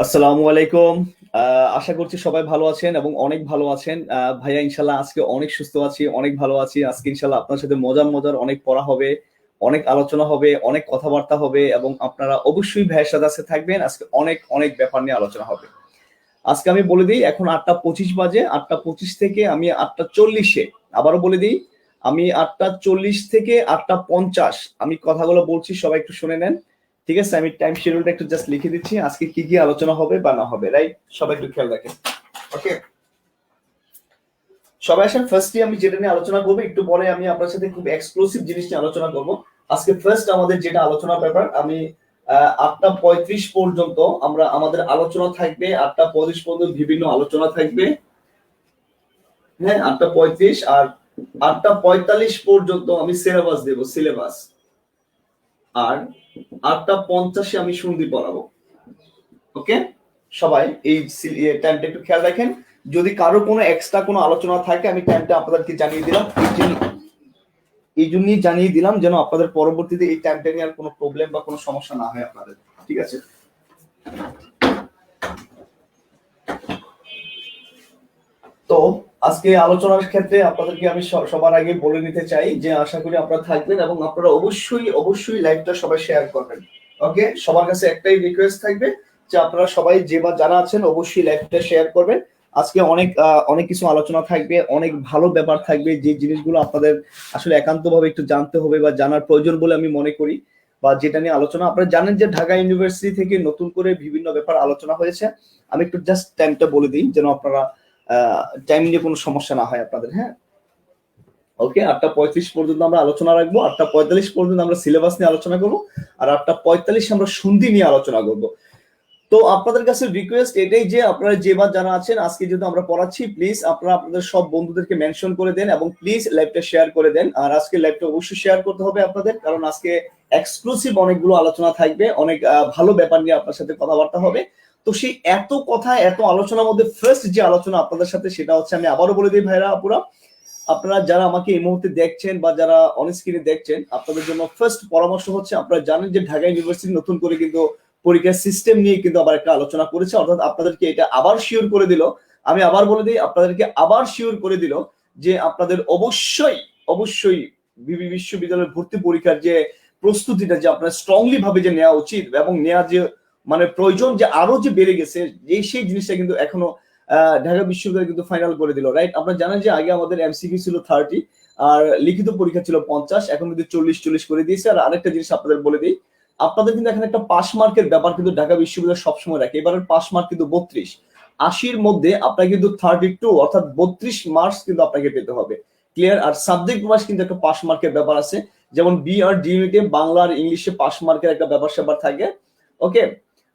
আসসালামু আলাইকুম। আশা করছি সবাই ভালো আছেন এবং অনেক ভালো আছেন। ভাইয়া ইনশাল্লাহ আজকে অনেক সুস্থ আছি, অনেক ভালো আছি। আজকে ইনশাল্লাহ আপনার সাথে মজার মজার অনেক পড়া হবে, অনেক আলোচনা হবে, অনেক কথাবার্তা হবে এবং আপনারা অবশ্যই ভাইয়ের সাথে আজকে থাকবেন। আজকে অনেক অনেক ব্যাপার নিয়ে আলোচনা হবে। আজকে আমি বলে দিই এখন ৮টা ২৫ বাজে। ৮টা ২৫ থেকে আমি ৮টা ৪০-এ আবারও বলে দিই, আমি ৮টা ৪০ থেকে ৮টা ৫০ আমি কথাগুলো বলছি, সবাই একটু শুনে নেন। ঠিক আছে, আমি টাইম শিডিউলটা একটু জাস্ট লিখে দিচ্ছি, আজকে কি কি আলোচনা হবে বা না হবে, রাইট? সবাই একটু খেয়াল রাখেন। ওকে, সবাই আসেন। ফার্স্টলি আমি যেটা নিয়ে আলোচনা করবো, একটু পরে আমি আপনার সাথে খুব এক্সক্লুসিভ জিনিস নিয়ে আলোচনা করব। আজকে ফার্স্ট আমাদের যেটা আলোচনার ব্যাপার, আমি ৮টা ৩৫ পর্যন্ত আমরা আমাদের আলোচনা থাকবে। ৮টা ৩৫ পর্যন্ত বিভিন্ন আলোচনা থাকবে। হ্যাঁ, ৮টা ৩৫ আর ৮টা ৪৫ পর্যন্ত আমি সিলেবাস দেব, সিলেবাস। আর ৮টা ৫০-এ আমি সন্ধি পড়াবো। ওকে, সবাই এই টাইমটা একটু খেয়াল রাখেন। যদি কারো কোনো এক্সট্রা কোনো আলোচনা থাকে আমি টাইমটা আপনাদেরকে জানিয়ে দিলাম, এই জন্যই জানিয়ে দিলাম যেন আপনাদের পরবর্তীতে এই টাইমটা নিয়ে আর কোনো প্রবলেম বা কোনো সমস্যা না হয় আপনাদের। ঠিক আছে, তো আজকে আলোচনার ক্ষেত্রে আপনাদেরকে আমি সবার আগে বলে নিতে চাই যে আশা করি আপনারা থাকবেন এবং আপনারা অবশ্যই অবশ্যই লাইভটা সবাই শেয়ার করবেন। ওকে, সবার কাছে একটাই রিকোয়েস্ট থাকবে যে আপনারা সবাই যে বা যারা আছেন অবশ্যই লাইভটা শেয়ার করবেন। আজকে অনেক অনেক কিছু আলোচনা থাকবে, অনেক ভালো ব্যাপার থাকবে, যে জিনিসগুলো আপনাদের আসলে একান্তভাবে একটু জানতে হবে বা জানার প্রয়োজন বলে আমি মনে করি, বা যেটা নিয়ে আলোচনা। আপনারা জানেন যে ঢাকা ইউনিভার্সিটি থেকে নতুন করে বিভিন্ন ব্যাপার আলোচনা হয়েছে। আমি একটু জাস্ট টাইমটা বলে দিই যেন আপনারা টাইম নিয়ে কোনো সমস্যা না হয় আপনাদের। হ্যাঁ, ওকে, ৮টা ৩৫ পর্যন্ত আমরা আলোচনা রাখবো। ৮টা ৪৫ পর্যন্ত আমরা সিলেবাস নিয়ে আলোচনা করবো। আর ৮টা ৪৫ আমরা সন্ধি নিয়ে আলোচনা করবো। তো আপনাদের কাছে রিকোয়েস্ট এটাই যে আপনারা যে বা যারা আছেন, আজকে যেহেতু আমরা পড়াচ্ছি, প্লিজ আপনারা আপনাদের সব বন্ধুদেরকে মেনশন করে দেন এবং প্লিজ লাইভটা শেয়ার করে দেন। আর আজকে লাইভটা অবশ্যই শেয়ার করতে হবে আপনাদের, কারণ আজকে এক্সক্লুসিভ অনেকগুলো আলোচনা থাকবে, অনেক ভালো ব্যাপার নিয়ে আপনার সাথে কথাবার্তা হবে। তো সেই এত কথা এত আলোচনার মধ্যে ফার্স্ট যে আলোচনা আপনাদের সাথে, সেটা হচ্ছে, আমি আবারও বলে দিই ভাইরা আপুরা, আপনারা যারা আমাকে এই মুহূর্তে দেখছেন বা যারা অন স্ক্রিনে দেখছেন, আপনাদের জন্য ফার্স্ট পরামর্শ হচ্ছে, আপনারা জানেন যে ঢাকা ইউনিভার্সিটি নতুন করে কিন্তু পরীক্ষার সিস্টেম নিয়ে কিন্তু আবার একটা আলোচনা করেছে, অর্থাৎ আপনাদেরকে এটা আবার শিওর করে দিল। আমি আবার বলে দিই, আপনাদেরকে আবার শিওর করে দিল যে আপনাদের অবশ্যই অবশ্যই বিশ্ববিদ্যালয়ের ভর্তি পরীক্ষার যে প্রস্তুতিটা যে আপনার স্ট্রংলি ভাবে যে নেওয়া উচিত এবং নেওয়া যে মানে প্রয়োজন যে আরো যে বেড়ে গেছে, সেই জিনিসটা কিন্তু এখনো ঢাকা বিশ্ববিদ্যালয় কিন্তু ফাইনাল করে দিল, রাইট? আপনারা জানেন যে আগে আমাদের এমসিকিউ ছিল 30 আর লিখিত পরীক্ষা ছিল 50, এখন কিন্তু 40-40 করে দিয়েছে। আর আরেকটা জিনিস আপনাদের বলে দিই, আপনাদের কিন্তু এখানে একটা পাস মার্কের ব্যাপার কিন্তু ঢাকা বিশ্ববিদ্যালয় সবসময় রাখে। এবারের পাস মার্ক কিন্তু 32, 80-র মধ্যে আপনাকে কিন্তু 32 অর্থাৎ 32 মার্কস কিন্তু আপনাকে পেতে হবে। ক্লিয়ার? আর সাবজেক্ট ওয়াইজ কিন্তু একটা পাস মার্কের ব্যাপার আছে, যেমন বি আর ডি ইউনিটে বাংলা আর ইংলিশে পাস মার্কের একটা ব্যাপার স্যাপার থাকে। ওকে,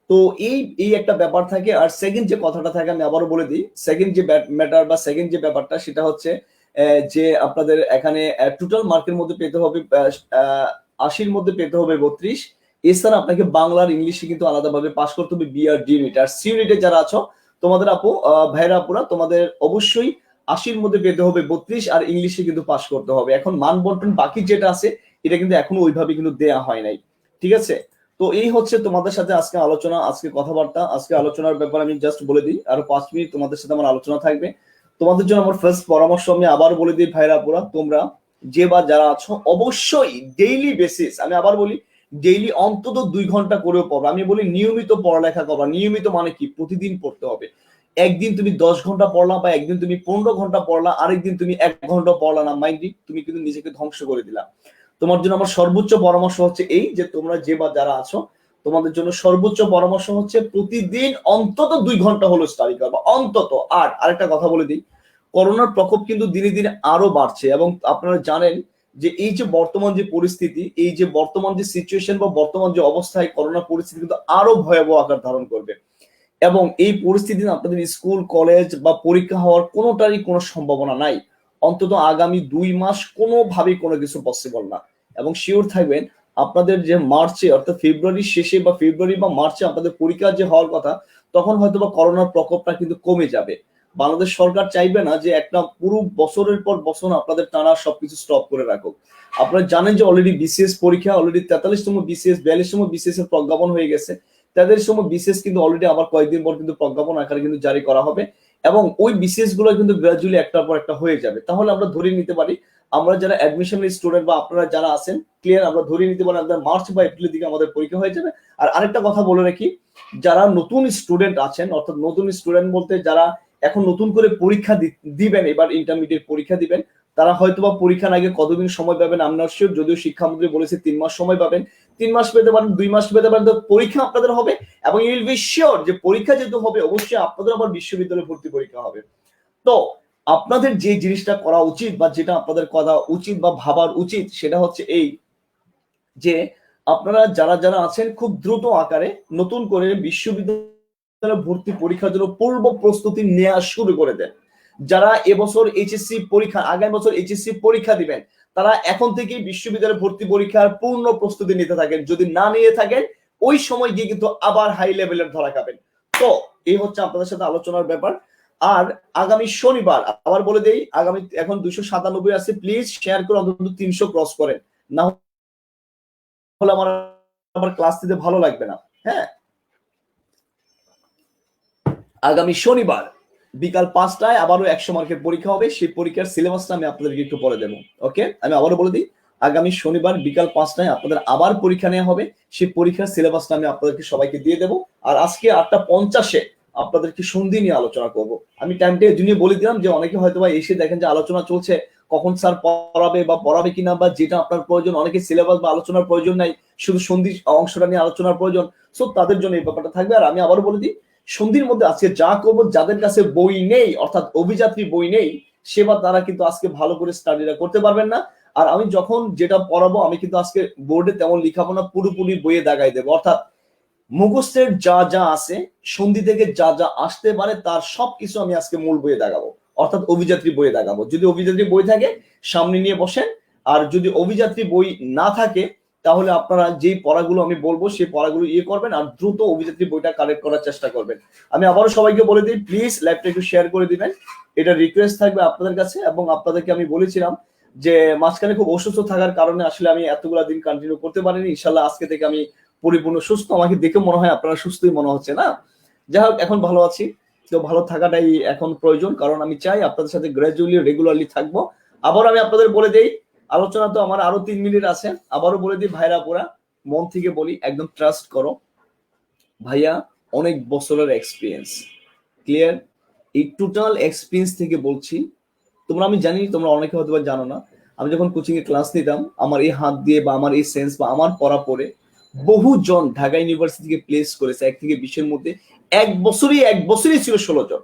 তো এই এই একটা ব্যাপার থাকে। আর সেকেন্ড যে কথাটা থাকে, আমি আবারও বলে দিই, সেকেন্ড যে ম্যাটার বা সেকেন্ড যে ব্যাপারটা, সেটা হচ্ছে যে আপনাদের এখানে টোটাল মার্কের মধ্যে পেতে হবে 80-র মধ্যে পেতে হবে 32। এছাড়া আপনাকে বাংলা আর ইংলিশে কিন্তু আলাদাভাবে পাস করতে হবে বি আর ডি ইউনিট। আর সি ইউনিটে যারা আছো, তোমাদের আপু ভাইরা আপুরা, তোমাদের অবশ্যই 80-র মধ্যে পেতে হবে 32 আর ইংলিশে কিন্তু পাস করতে হবে। এখন মান বন্টন বাকি যেটা আছে, এটা কিন্তু এখনো ওইভাবে কিন্তু দেয়া হয় নাই। ঠিক আছে, তো এই হচ্ছে তোমাদের সাথে আজকে আলোচনা, আজকে কথাবার্তা। আজকে আলোচনার ব্যাপার আমি জাস্ট বলে দিই, আরো 5 মিনিট তোমাদের সাথে আমার আলোচনা থাকবে। তোমাদের জন্য আমার ফার্স্ট পরামর্শ আমি আবার বলে দিই ভাইরা পুরা, তোমরা যে বা যারা আছো অবশ্যই ডেইলি বেসিস, আমি আবার বলি, ডেইলি অন্তত 2 ঘন্টা করেও পড়ো। আমি বলি নিয়মিত পড়ালেখা করবা। নিয়মিত মানে কি? প্রতিদিন পড়তে হবে। একদিন তুমি 10 ঘন্টা পড়লা বা একদিন তুমি 15 ঘন্টা পড়লা, আরেকদিন তুমি 1 ঘন্টা পড়লা না, মাইন্ড, তুমি কিন্তু নিজেকে ধ্বংস করে দিলা। তোমার জন্য আমার সর্বোচ্চ পরামর্শ হচ্ছে এই যে তোমরা যে বা যারা আছো, তোমাদের জন্য সর্বোচ্চ পরামর্শ হচ্ছে প্রতিদিন অন্তত 2 ঘন্টা হলো স্টাডি করবা অন্তত। আর আরেকটা কথা বলে দিই, করোনার প্রকোপ কিন্তু দিনে দিনে আরো বাড়ছে এবং আপনারা জানেন যে এই যে বর্তমান যে পরিস্থিতি, এই যে বর্তমান যে সিচুয়েশন বা বর্তমান যে অবস্থায়, করোনা পরিস্থিতি কিন্তু আরো ভয়াবহ আকার ধারণ করবে। এবং এই পরিস্থিতিতে আপনাদের স্কুল কলেজ বা পরীক্ষা হওয়ার কোনোটারই কোনো সম্ভাবনা নাই। অন্তত আগামী 2 মাস কোনোভাবেই কোনো কিছু পসিবল না। এবং শিওর থাকবেন, আপনাদের যে মার্চে অর্থাৎ ফেব্রুয়ারির শেষে বা ফেব্রুয়ারি বা মার্চে আপনাদের পরীক্ষা যে হওয়ার কথা, তখন হয়তো বা করোনার প্রকোপটা কিন্তু কমে যাবে। বাংলাদেশ সরকার চাইবে না যে একটা পুরো বছরের পর বছর আপনাদের টানা সবকিছু স্টপ করে রাখুক। আপনারা জানেন যে অলরেডি বিসিএস পরীক্ষা, অলরেডি 43তম বিসিএস 42তম বিসিএস এর প্রজ্ঞাপন হয়ে গেছে। তাদের সময় বিসিএস কিন্তু অলরেডি আবার কয়েকদিন পর কিন্তু প্রজ্ঞাপন আকারে কিন্তু জারি করা হবে, এবং ওই বিসিএস গুলো কিন্তু গ্রাজুয়ালি একটার পর একটা হয়ে যাবে। তাহলে আমরা ধরে নিতে পারি আমরা যারা অ্যাডমিশনের স্টুডেন্ট বা আপনারা যারা আছেন ক্লিয়ার, আমরা ধরে নিতে পারি আমাদের মার্চ বা এপ্রিলের দিকে আমাদের পরীক্ষা হয়ে যাবে। আর আরেকটা কথা বলে রাখি, যারা নতুন স্টুডেন্ট আছেন, অর্থাৎ নতুন স্টুডেন্ট বলতে যারা এখন নতুন করে পরীক্ষা দিবেন, এবার ইন্টারমিডিয়েট পরীক্ষা দিবেন, তারা হয়তোবা পরীক্ষার আগে কতদিন সময় পাবেন আমি নট শিওর, যদিও শিক্ষামন্ত্রী বলেছে 3 মাস সময় পাবেন, 3 মাস পেতে পারেন, 2 মাস পেতে পারেন, তো পরীক্ষা আপনাদের হবে এবং ইউ উইল বি শিওর যে পরীক্ষা যেহেতু হবে অবশ্যই আপনাদের আবার বিশ্ববিদ্যালয়ে ভর্তি পরীক্ষা হবে। তো আপনাদের যে জিনিসটা করা উচিত বা যেটা আপনাদের করা উচিত বা ভাবার উচিত সেটা হচ্ছে এই যে আপনারা যারা যারা আছেন খুব দ্রুত আকারে নতুন করে বিশ্ববিদ্যালয়ে ভর্তি পরীক্ষার জন্য পূর্ব প্রস্তুতি নেওয়া শুরু করে দেন। যারা এবছর এইচএসসি পরীক্ষা, আগামী বছর এইচএসসি পরীক্ষা দিবেন, তারা এখন থেকেই বিশ্ববিদ্যালয়ে ভর্তি পরীক্ষার পূর্ণ প্রস্তুতি নিতে থাকেন। যদি না নিয়ে থাকেন ওই সময় গিয়ে কিন্তু আবার হাই লেভেলের ধরা খাবেন। তো এই হচ্ছে আপনাদের সাথে আলোচনার ব্যাপার। আর আগামী শনিবার আবার বলে দেই, আগামী এখন 297 আছে, প্লিজ শেয়ার করে অন্তত 300 ক্রস করেন, না হলে আমার আবার ক্লাস দিতে ভালো লাগবে না। হ্যাঁ, আগামী শনিবার বিকাল 5টায় আবারও 100 মার্কের পরীক্ষা হবে। সেই পরীক্ষার সিলেবাসটা আমি আপনাদেরকে একটু পরে দেবো। ওকে, আমি আবারও বলে দিই, আগামী শনিবার বিকাল 5টায় আপনাদের আবার পরীক্ষা নেওয়া হবে। সেই পরীক্ষার সিলেবাসটা আমি আপনাদেরকে সবাইকে দিয়ে দেবো। আর আজকে 8:50-এ আপনাদেরকে সন্ধি নিয়ে আলোচনা করব। আমি টাইমটা এই জন্য বলে দিলাম যে অনেকে হয়তো বা এসে দেখেন যে আলোচনা চলছে, কখন স্যার পড়াবে বা পড়াবে কিনা বা যেটা আপনার প্রয়োজন, অনেকে সিলেবাস বা আলোচনার প্রয়োজন নাই, শুধু সন্ধি অংশটা নিয়ে আলোচনার প্রয়োজন। সো তাদের জন্য এই ব্যাপারটা থাকবে। আর আমি আবারও বলে দিই, সন্ধির মধ্যে আজকে যা করবো, যাদের কাছে বই নেই অর্থাৎ অভিযাত্রী বই নেই, সেবা তারা কিন্তু আজকে ভালো করে স্টাডিটা করতে পারবেন না। আর আমি যখন যেটা পড়াবো আমি কিন্তু আজকে বোর্ডে তেমন লিখাবো না, পুরোপুরি বইয়ে দাগাই দেবো। অর্থাৎ মুখস্থের যা যা আছে, সন্ধি থেকে যা যা আসতে পারে তার সবকিছু আমি আজকে মূল বইয়ে দাগাবো, অর্থাৎ অভিযাত্রী বইয়ে দাগাবো। যদি অভিযাত্রী বই থাকে সামনে নিয়ে বসেন, আর যদি অভিযাত্রী বই না থাকে তাহলে আপনারা যেই পড়াগুলো আমি বলবো সেই পড়াগুলো করবেন আর দ্রুত অভিযাত্রী বইটা কালেক্ট করার চেষ্টা করবেন। আমি আবারও সবাইকে বলে দিই, প্লিজ লাইভটা একটু শেয়ার করে দিবেন, এটা রিকোয়েস্ট থাকবে আপনাদের কাছে। এবং আপনাদেরকে আমি বলেছিলাম যে মাঝখানে খুব অসুস্থ থাকার কারণে আসলে আমি এতগুলা দিন কন্টিনিউ করতে পারিনি। ইনশাল্লাহ আজকে থেকে আমি পরিপূর্ণ সুস্থ। আমাকে দেখে মনে হয় আপনারা সুস্থই মনে হচ্ছে না? যাই হোক, এখন ভালো আছি। তো ভালো থাকাটাই এখন প্রয়োজন, কারণ আমি চাই আপনাদের সাথে গ্র্যাজুয়ালি রেগুলারলি থাকবো। আবার আমি আপনাদের বলে দেই, আলোচনা তো আমার আরো 3 মিনিট আছে, আবারও বলে দিই ভাইরা পুরা মন থেকে বলি, একদম ট্রাস্ট করো ভাইয়া, অনেক বছরের এক্সপিরিয়েন্স, ক্লিয়ার, এই টোটাল এক্সপিরিয়েন্স থেকে বলছি। তোমরা, আমি জানি তোমরা অনেকে হয়তো জানো না, আমি যখন কোচিং এ ক্লাস নিতাম আমার এই হাত দিয়ে বা আমার এই সেন্স বা আমার পড়া পড়ে বহুজন ঢাকা ইউনিভার্সিটি থেকে প্লেস করেছে 1 থেকে 20-এর মধ্যে। এক বছরই ছিল 16 জন,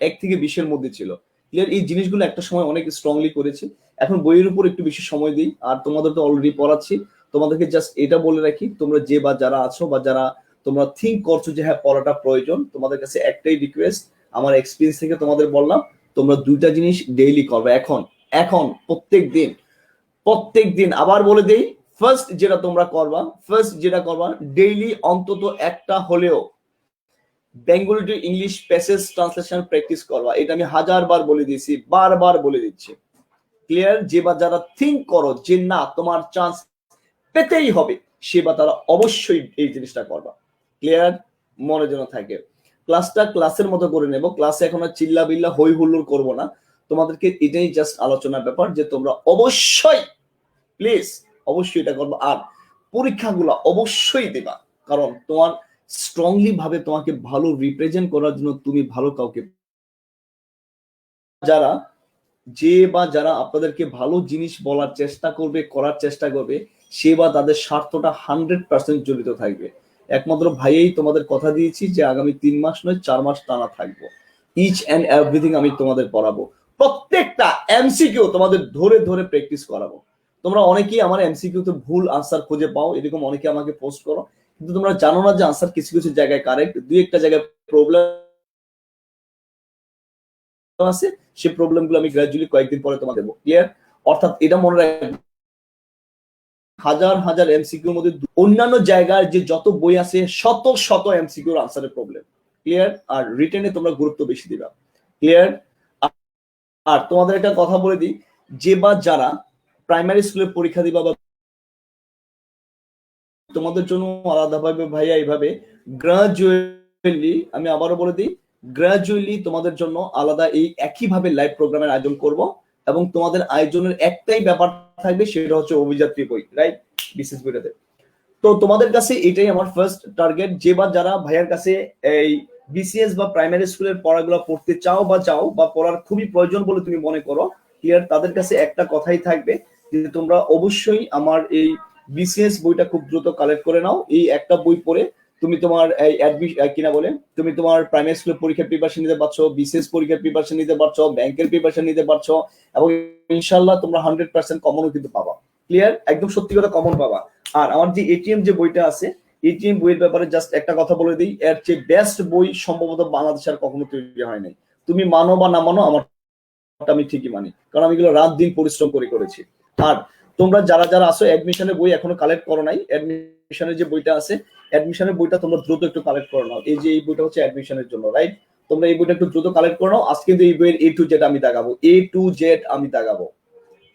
1 থেকে 20-এর মধ্যে ছিল। ক্লিয়ার, এই জিনিসগুলো একটা সময় অনেক স্ট্রংলি করেছি, এখন বইয়ের উপর একটু বেশি সময় দিই। আর তোমাদের তো অলরেডি পড়াচ্ছি, তোমাদেরকে জাস্ট এটা বলে রাখি, তোমরা যে বা যারা আছো বা যারা তোমরা থিঙ্ক করছো যে হ্যাঁ পড়াটা প্রয়োজন, তোমাদের কাছে একটাই রিকোয়েস্ট, আমার এক্সপিরিয়েন্স থেকে তোমাদের বললাম, তোমরা 2টা জিনিস ডেইলি করবে। এখন এখন প্রত্যেক দিন আবার বলে দেই, ফার্স্ট যেটা করবা ডেইলি অন্তত একটা হলেও Bengali to English passage translation practice করবা। এটা আমি 1000বার বলে দিয়েছি, বারবার বলে দিচ্ছি। ক্লিয়ার, যে বা যারা থিঙ্ক করো যে না তোমার চান্স পেতেই হবে, সে বা তারা অবশ্যই এই জিনিসটা করবা। ক্লিয়ার, মনে যেন থাকে। ক্লাসটা ক্লাসের মতো করে নেব, ক্লাসে এখন আর চিল্লা বিল্লা হই হুল্লোড় করবো না। তোমাদেরকে এটাই জাস্ট আলোচনার ব্যাপার যে তোমরা অবশ্যই প্লিজ অবশ্যই এটা করবো। আর পরীক্ষাগুলো অবশ্যই দেবা, কারণ তোমার স্ট্রংলি ভাবে তোমাকে ভালো রিপ্রেজেন্ট করার জন্য তুমি ভালো কাউকে, যারা যে বা যারা আপনাদেরকে ভালো জিনিস বলার চেষ্টা করবে, করার চেষ্টা করবে, সে বা তাদের স্বার্থটা 100% জড়িত থাকবে। একমাত্র ভাইয়েই তোমাদের কথা দিয়েছি যে আগামী 3 মাস নয় 4 মাস টানা থাকবো, ইচ এন্ড এভরিথিং আমি তোমাদের পড়াবো, প্রত্যেকটা এমসিকিউ তোমাদের ধরে ধরে প্র্যাকটিস করাবো। তোমরা অনেকেই আমার এমসিকিউ তে ভুল আনসার খুঁজে পাও, এরকম অনেকে আমাকে পোস্ট করো, কিন্তু তোমরা জানো না যে আনসার কিছু কিছু জায়গায় কারেক্ট, 2-1টা জায়গায় প্রবলেম আছে, সেই প্রবলেমগুলো আমি গ্র্যাজুয়ালি কয়েকদিন পরে তোমাদের দেবো। ক্লিয়ার, অর্থাৎ এটা মনে রাখবে, হাজার হাজার এমসিকিউর মধ্যে অন্যান্য জায়গায় যে যত বই আছে শত শত এমসিকিউর আনসারের প্রবলেম। ক্লিয়ার, আর রিটেনে তোমরা গুরুত্ব বেশি দিবা। ক্লিয়ার, আর তোমাদের একটা কথা বলে দিই, যে বা যারা প্রাইমারি স্কুলে পরীক্ষা দিবা বা তোমাদের জন্য আলাদাভাবে ভাইয়া এইভাবে গ্রাজুয়ালি, আমি আবারও বলে দিই, গ্রাজুয়ালি তোমাদের জন্য আলাদা এই একইভাবে লাইভ প্রোগ্রামের আয়োজন করব, এবং তোমাদের আয়োজনের একটাই ব্যাপার থাকবে, সেটা হচ্ছে অভিযাত্রী বই, রাইট, বিশেষ বইটাতে। তো তোমাদের কাছে এটাই আমার ফার্স্ট টার্গেট, যে বা যারা ভাইয়ার কাছে এই বিসিএস বা প্রাইমারি স্কুলের পড়াগুলো পড়তে চাও বা পড়ার খুবই প্রয়োজন বলে তুমি মনে করো, ক্লিয়ার, তাদের কাছে একটা কথাই থাকবে যে তোমরা অবশ্যই আমার এই বিসিএস বইটা খুব দ্রুত কালেক্ট করে নাও। এই একটা বই পড়ে তুমি তোমার এই কিনা বলে তুমি তোমার প্রাইমারি স্কুলের পরীক্ষার প্রিপারেশন নিতে পারছো, বিসিএস পরীক্ষার প্রিপারেশন নিতে পারছো, ব্যাংকের প্রিপারেশন নিতে পারছো, এবং ইনশাল্লাহ তোমরা 100% কমনও কিন্তু পাবা। ক্লিয়ার, একদম সত্যি কথা কমন পাবা। আর আমার যে এটিএম যে বইটা আছে, এটিএম বইয়ের ব্যাপারে জাস্ট একটা কথা বলে দিই, এর চেয়ে বেস্ট বই সম্ভবত বাংলাদেশে আর কখনো তৈরি হয় নাই। তুমি মানো বা না মানো, আমার আমি ঠিকই মানি, কারণ আমি এগুলো রাত দিন পরিশ্রম করে করেছি। আর তোমরা যারা যারা আসো অ্যাডমিশনের বই এখনো কালেক্ট করো নাই, অ্যাডমিশনের যে বইটা আছে, অ্যাডমিশনের বইটা তোমরা দ্রুত একটু কালেক্ট করে নাও। এই যে এই বইটা হচ্ছে অ্যাডমিশনের জন্য, রাইট, তোমরা এই বইটা একটু দ্রুত কালেক্ট করে নাও। আজকে কিন্তু এই বইয়ের A to Z আমি দাগাবো, A to Z আমি দাগাবো।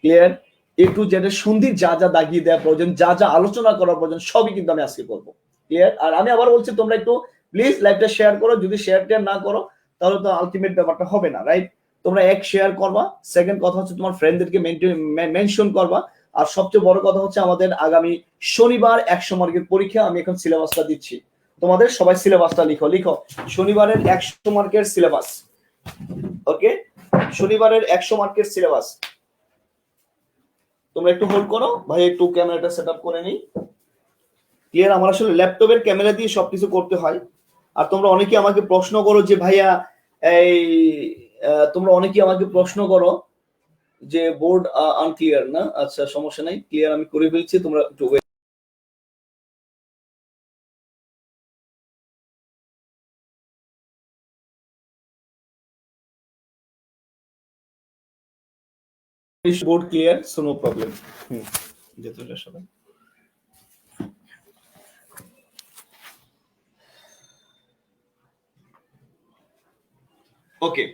ক্লিয়ার, A to Z এর সন্ধির যা যা দাগিয়ে দেওয়া প্রয়োজন, যা যা আলোচনা করার প্রয়োজন, সবই কিন্তু আমি আজকে করবো। ক্লিয়ার, আর আমি আবার বলছি তোমরা একটু প্লিজ লাইভটা শেয়ার করো, যদি শেয়ার না করো তাহলে তো আলটিমেট ব্যাপারটা হবে না, রাইট। তোমরা এক শেয়ার করবা, সেকেন্ড কথা হচ্ছে তোমার ফ্রেন্ডদেরকে মেনশন করবা, আর সবচেয়ে বড় কথা হচ্ছে আমাদের আগামী শনিবার 100 মার্কের পরীক্ষা, আমি এখন সিলেবাসটা দিচ্ছি তোমাদের, সবাই সিলেবাসটা লিখো শনিবারের 100 মার্কের সিলেবাস। ওকে, শনিবারের 100 মার্কের সিলেবাস। তোমরা একটু হোল্ড করো ভাই, একটু ক্যামেরাটা সেটআপ করে নেই। ক্লিয়ার, আমার আসলে ল্যাপটপের ক্যামেরা দিয়ে সবকিছু করতে হয়। আর তোমরা অনেকে আমাকে প্রশ্ন করো যে ভাইয়া এই তোমরা অনেকে আমাকে প্রশ্ন করো যে বোর্ড আনক্লিয়ার না, আচ্ছা সমস্যা নাই, ক্লিয়ার আমি করে ফেলছি, তোমরা একটু board clear, so no problem. যেতে সবাই ওকে,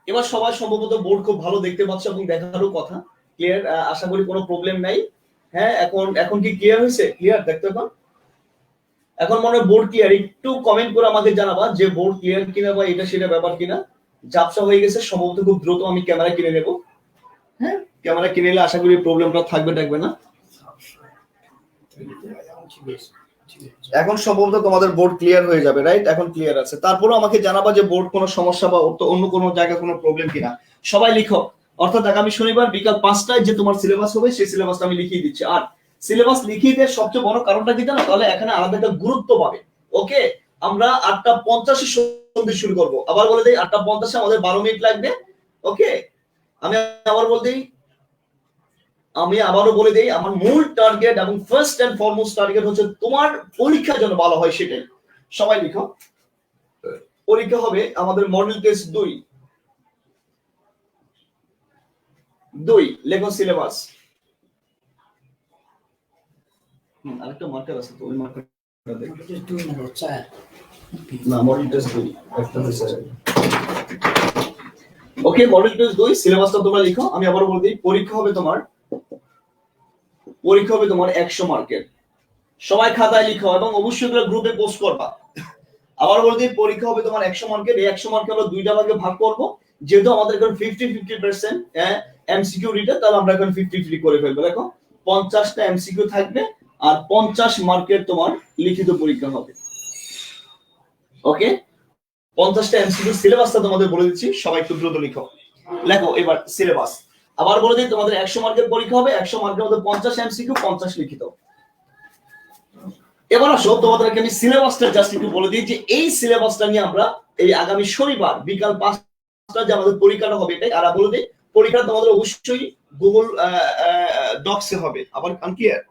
এবার সবাই সম্ভবত বোর্ড খুব ভালো দেখতে পাচ্ছ এবং দেখারও কথা। ক্লিয়ার, আশা করি কোনো প্রবলেম নাই। হ্যাঁ, এখন এখন কি ক্লিয়ার হয়েছে? ক্লিয়ার দেখতে এখন, এখন মনে হয় বোর্ড ক্লিয়ার। একটু কমেন্ট করে আমাকে জানাবা যে বোর্ড ক্লিয়ার কিনা বা এটা সেটা ব্যাপার কিনা। ঝাপসা হয়ে গেছে সম্ভবত, খুব দ্রুত আমি ক্যামেরা কিনে নেব। হ্যাঁ, ক্যামেরা কিনে নিলে আশা করি প্রবলেমটা থাকবে না। এখন সম্ভবত তোমাদের বোর্ড ক্লিয়ার হয়ে যাবে, রাইট, এখন ক্লিয়ার আছে। তারপরও আমাকে জানাবা যে বোর্ড কোনো সমস্যা বা অন্য কোনো জায়গায় কোনো প্রবলেম কিনা। সবাই লিখো, অর্থাৎ আগামী শনিবার বিকাল 5টায় যে তোমার সিলেবাস হবে সেই সিলেবাসটা আমি লিখিয়ে দিচ্ছি। আর সিলেবাস লিখিয়ে দেওয়ার সবচেয়ে বড় কারণটা কি জানো? তাহলে এখানে আলাদা একটা গুরুত্ব পাবে। ওকে, আমরা 8:50 সন্ধে শুরু করব। আবার বলে দেই 8:50 আমাদের 12 মিনিট লাগবে। ওকে, আমি আবারও বলে দেই, আমার মূল টার্গেট এবং ফার্স্ট এন্ড ফরমোস্ট টার্গেট হচ্ছে তোমার পরীক্ষা যেন ভালো হয়, সেটাই। সবাই লিখো, পরীক্ষা হবে আমাদের মডেল টেস্ট 2 লেখো সিলেবাস। আরেকটা মার্কার আছে তো, ওই মার্কারটা দেখো। না, মডেল টেস্ট 2 একটা হয়েছে। ওকে, মডেল টেস্ট 2 সিলেবাসটা তোমরা লিখো। আমি আবারও বলে দিই, পরীক্ষা হবে তোমার 100 মার্কের। সবাই খাতায় লিখো এবং অবশ্যই তোমরা গ্রুপে পোস্ট করবা। আবার বলে দিই, পরীক্ষা হবে তোমার 100 মার্কের। এই 100 মার্কে আমরা দুইটা ভাগে ভাগ করব। যেহেতু আমাদের এখন 50-50% এমসিকিউ রিটেন, তাহলে আমরা এখন 50-50 করে ফেলবো। দেখো, 50টা এমসিকিউ থাকবে আর 50 মার্কের তোমার লিখিত পরীক্ষা হবে। ওকে, 50টা এমসিকিউ সিলেবাসটা তোমাদের বলে দিচ্ছি, সবাই একটু দ্রুত লিখো। লেখো এবার সিলেবাস। আবার বলে দিই, তোমাদের 100 মার্কের পরীক্ষা হবে, 100 মার্কের মধ্যে 50 এমসিকিউ, 50 লিখিত। এবার আসো তোমাদেরকে আমি সিলেবাসটা জাস্ট একটু বলে দিই যে এই সিলেবাসটা নিয়ে আমরা এই আগামী শনিবার বিকাল 5টা যে আমাদের পরীক্ষাটা হবে এটাই। আর বলে দিই, পরীক্ষা তোমাদের অবশ্যই গুগল ডক্সে হবে। আবার ক্লিয়ার,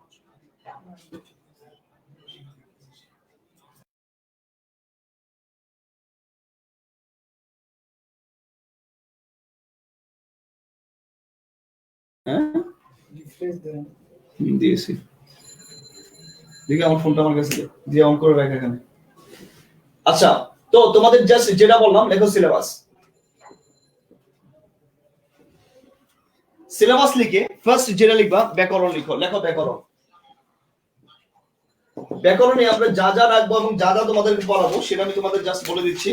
হ্যাঁ দিয়েছি, দেখি আমার ফোনটা আমার কাছে দিয়ে অন করে রাখ এখানে। আচ্ছা, তো তোমাদের জাস্ট যেটা বললাম, লেখো সিলেবাস। সিলেবাস লিখে ফার্স্ট যেটা লিখবা ব্যাকরণ লিখো। লেখো ব্যাকরণ। ব্যাকরণে আমরা যা যা রাখবো এবং যা যা তোমাদেরকে পড়াবো সেটা আমি তোমাদের জাস্ট বলে দিচ্ছি।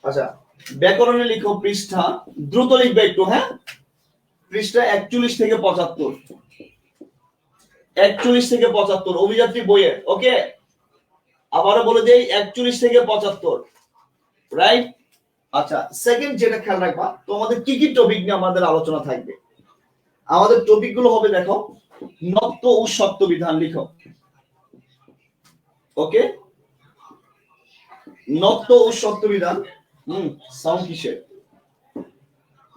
আচ্ছা, ব্যাকরণে লিখো পৃষ্ঠা, দ্রুত লিখবে একটু, হ্যাঁ, পৃষ্ঠা 41 থেকে 75, 41 থেকে 75 অভিযাত্রী বইয়ের। ওকে, আবারও বলে দেই 41 থেকে 75, রাইট? আচ্ছা, সেকেন্ড যেটা খেয়াল রাখবা, তো আমাদের কি কি টপিক নিয়ে আমাদের আলোচনা থাকবে। আমাদের টপিক গুলো হবে, দেখো, নত্ব ও সত্য বিধান লিখো। ওকে, নত্ব ও সত্য বিধান। সাউন্ড কিসের?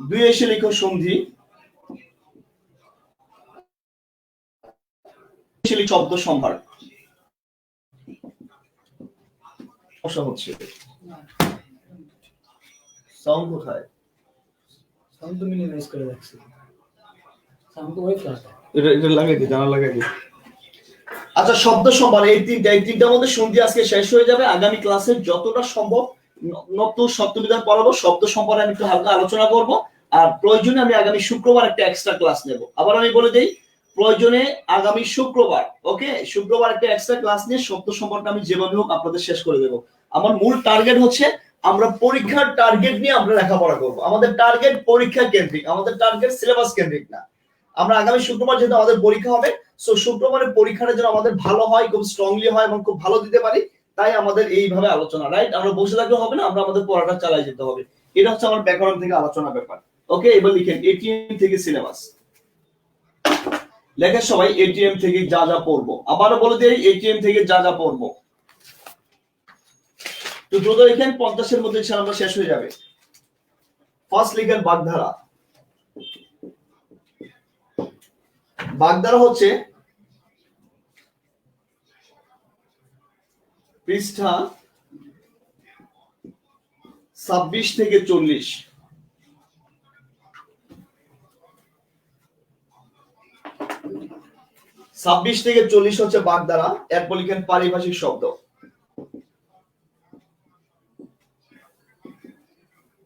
2 এসে লিখো সন্ধি, শব্দ সম্ভার। সমস্যা হচ্ছে সাউন্ড কোথায়? সাউন্ড তো মিনিমাইজ করে রাখছি, সাউন্ড তো ওই ফ্ল্যাটে এটা লাগাই দি, জানা লাগাই দি। আচ্ছা, শব্দ সম্ভার, এই তিনটার মধ্যে সন্ধি আজকে শেষ হয়ে যাবে। আগামী ক্লাসে যতটা সম্ভব নত্ব সত্য বিধান পড়াবো, শব্দ সম্ভারে আমি একটু হালকা আলোচনা করব, আর প্রয়োজনে আমি আগামী শুক্রবার একটা এক্সট্রা ক্লাস নেব। আবার আমি বলে দেই, প্রয়োজনে আগামী শুক্রবার, ওকে, শুক্রবার একটা এক্সট্রা ক্লাস নিয়ে শব্দ সম্পর্কে আমি যেভাবে হোক আপনাদের শেষ করে দেব। আমার মূল টার্গেট হচ্ছে আমরা পরীক্ষার টার্গেট নিয়ে আমরা লেখাপড়া করব। আমাদের টার্গেট পরীক্ষা কেন্দ্রিক, আমাদের টার্গেট সিলেবাস কেন্দ্রিক না। আমরা আগামী শুক্রবার যেহেতু আমাদের পরীক্ষা হবে, সো শুক্রবারের পরীক্ষাটা যেন আমাদের ভালো হয়, খুব স্ট্রংলি হয় এবং খুব ভালো দিতে পারি, তাই আমাদের এইভাবে আলোচনা, রাইট? আমরা বসে থাকলে হবে না, আমরা আমাদের পড়াটা চালিয়ে যেতে হবে। এটা হচ্ছে আমার ব্যাকরণ থেকে আলোচনা ব্যাপার। ওকে, এবার লিখেন এটিএম থেকে সিলেবাস। লেখেন সবাই এটিএম থেকে যা যা পড়বো। আবারও বলে দিই, এটিএম থেকে যা যা পড়বো। তো দ্রুত লিখেন, 50-এর মধ্যে আমরা শেষ হয়ে যাবে। ফার্স্ট লিখেন বাগধারা। বাগধারা হচ্ছে পৃষ্ঠা 26 থেকে 40। 26 থেকে 40 হচ্ছে বাগধারা। এরপর লিখেন পারিভাষিক শব্দ।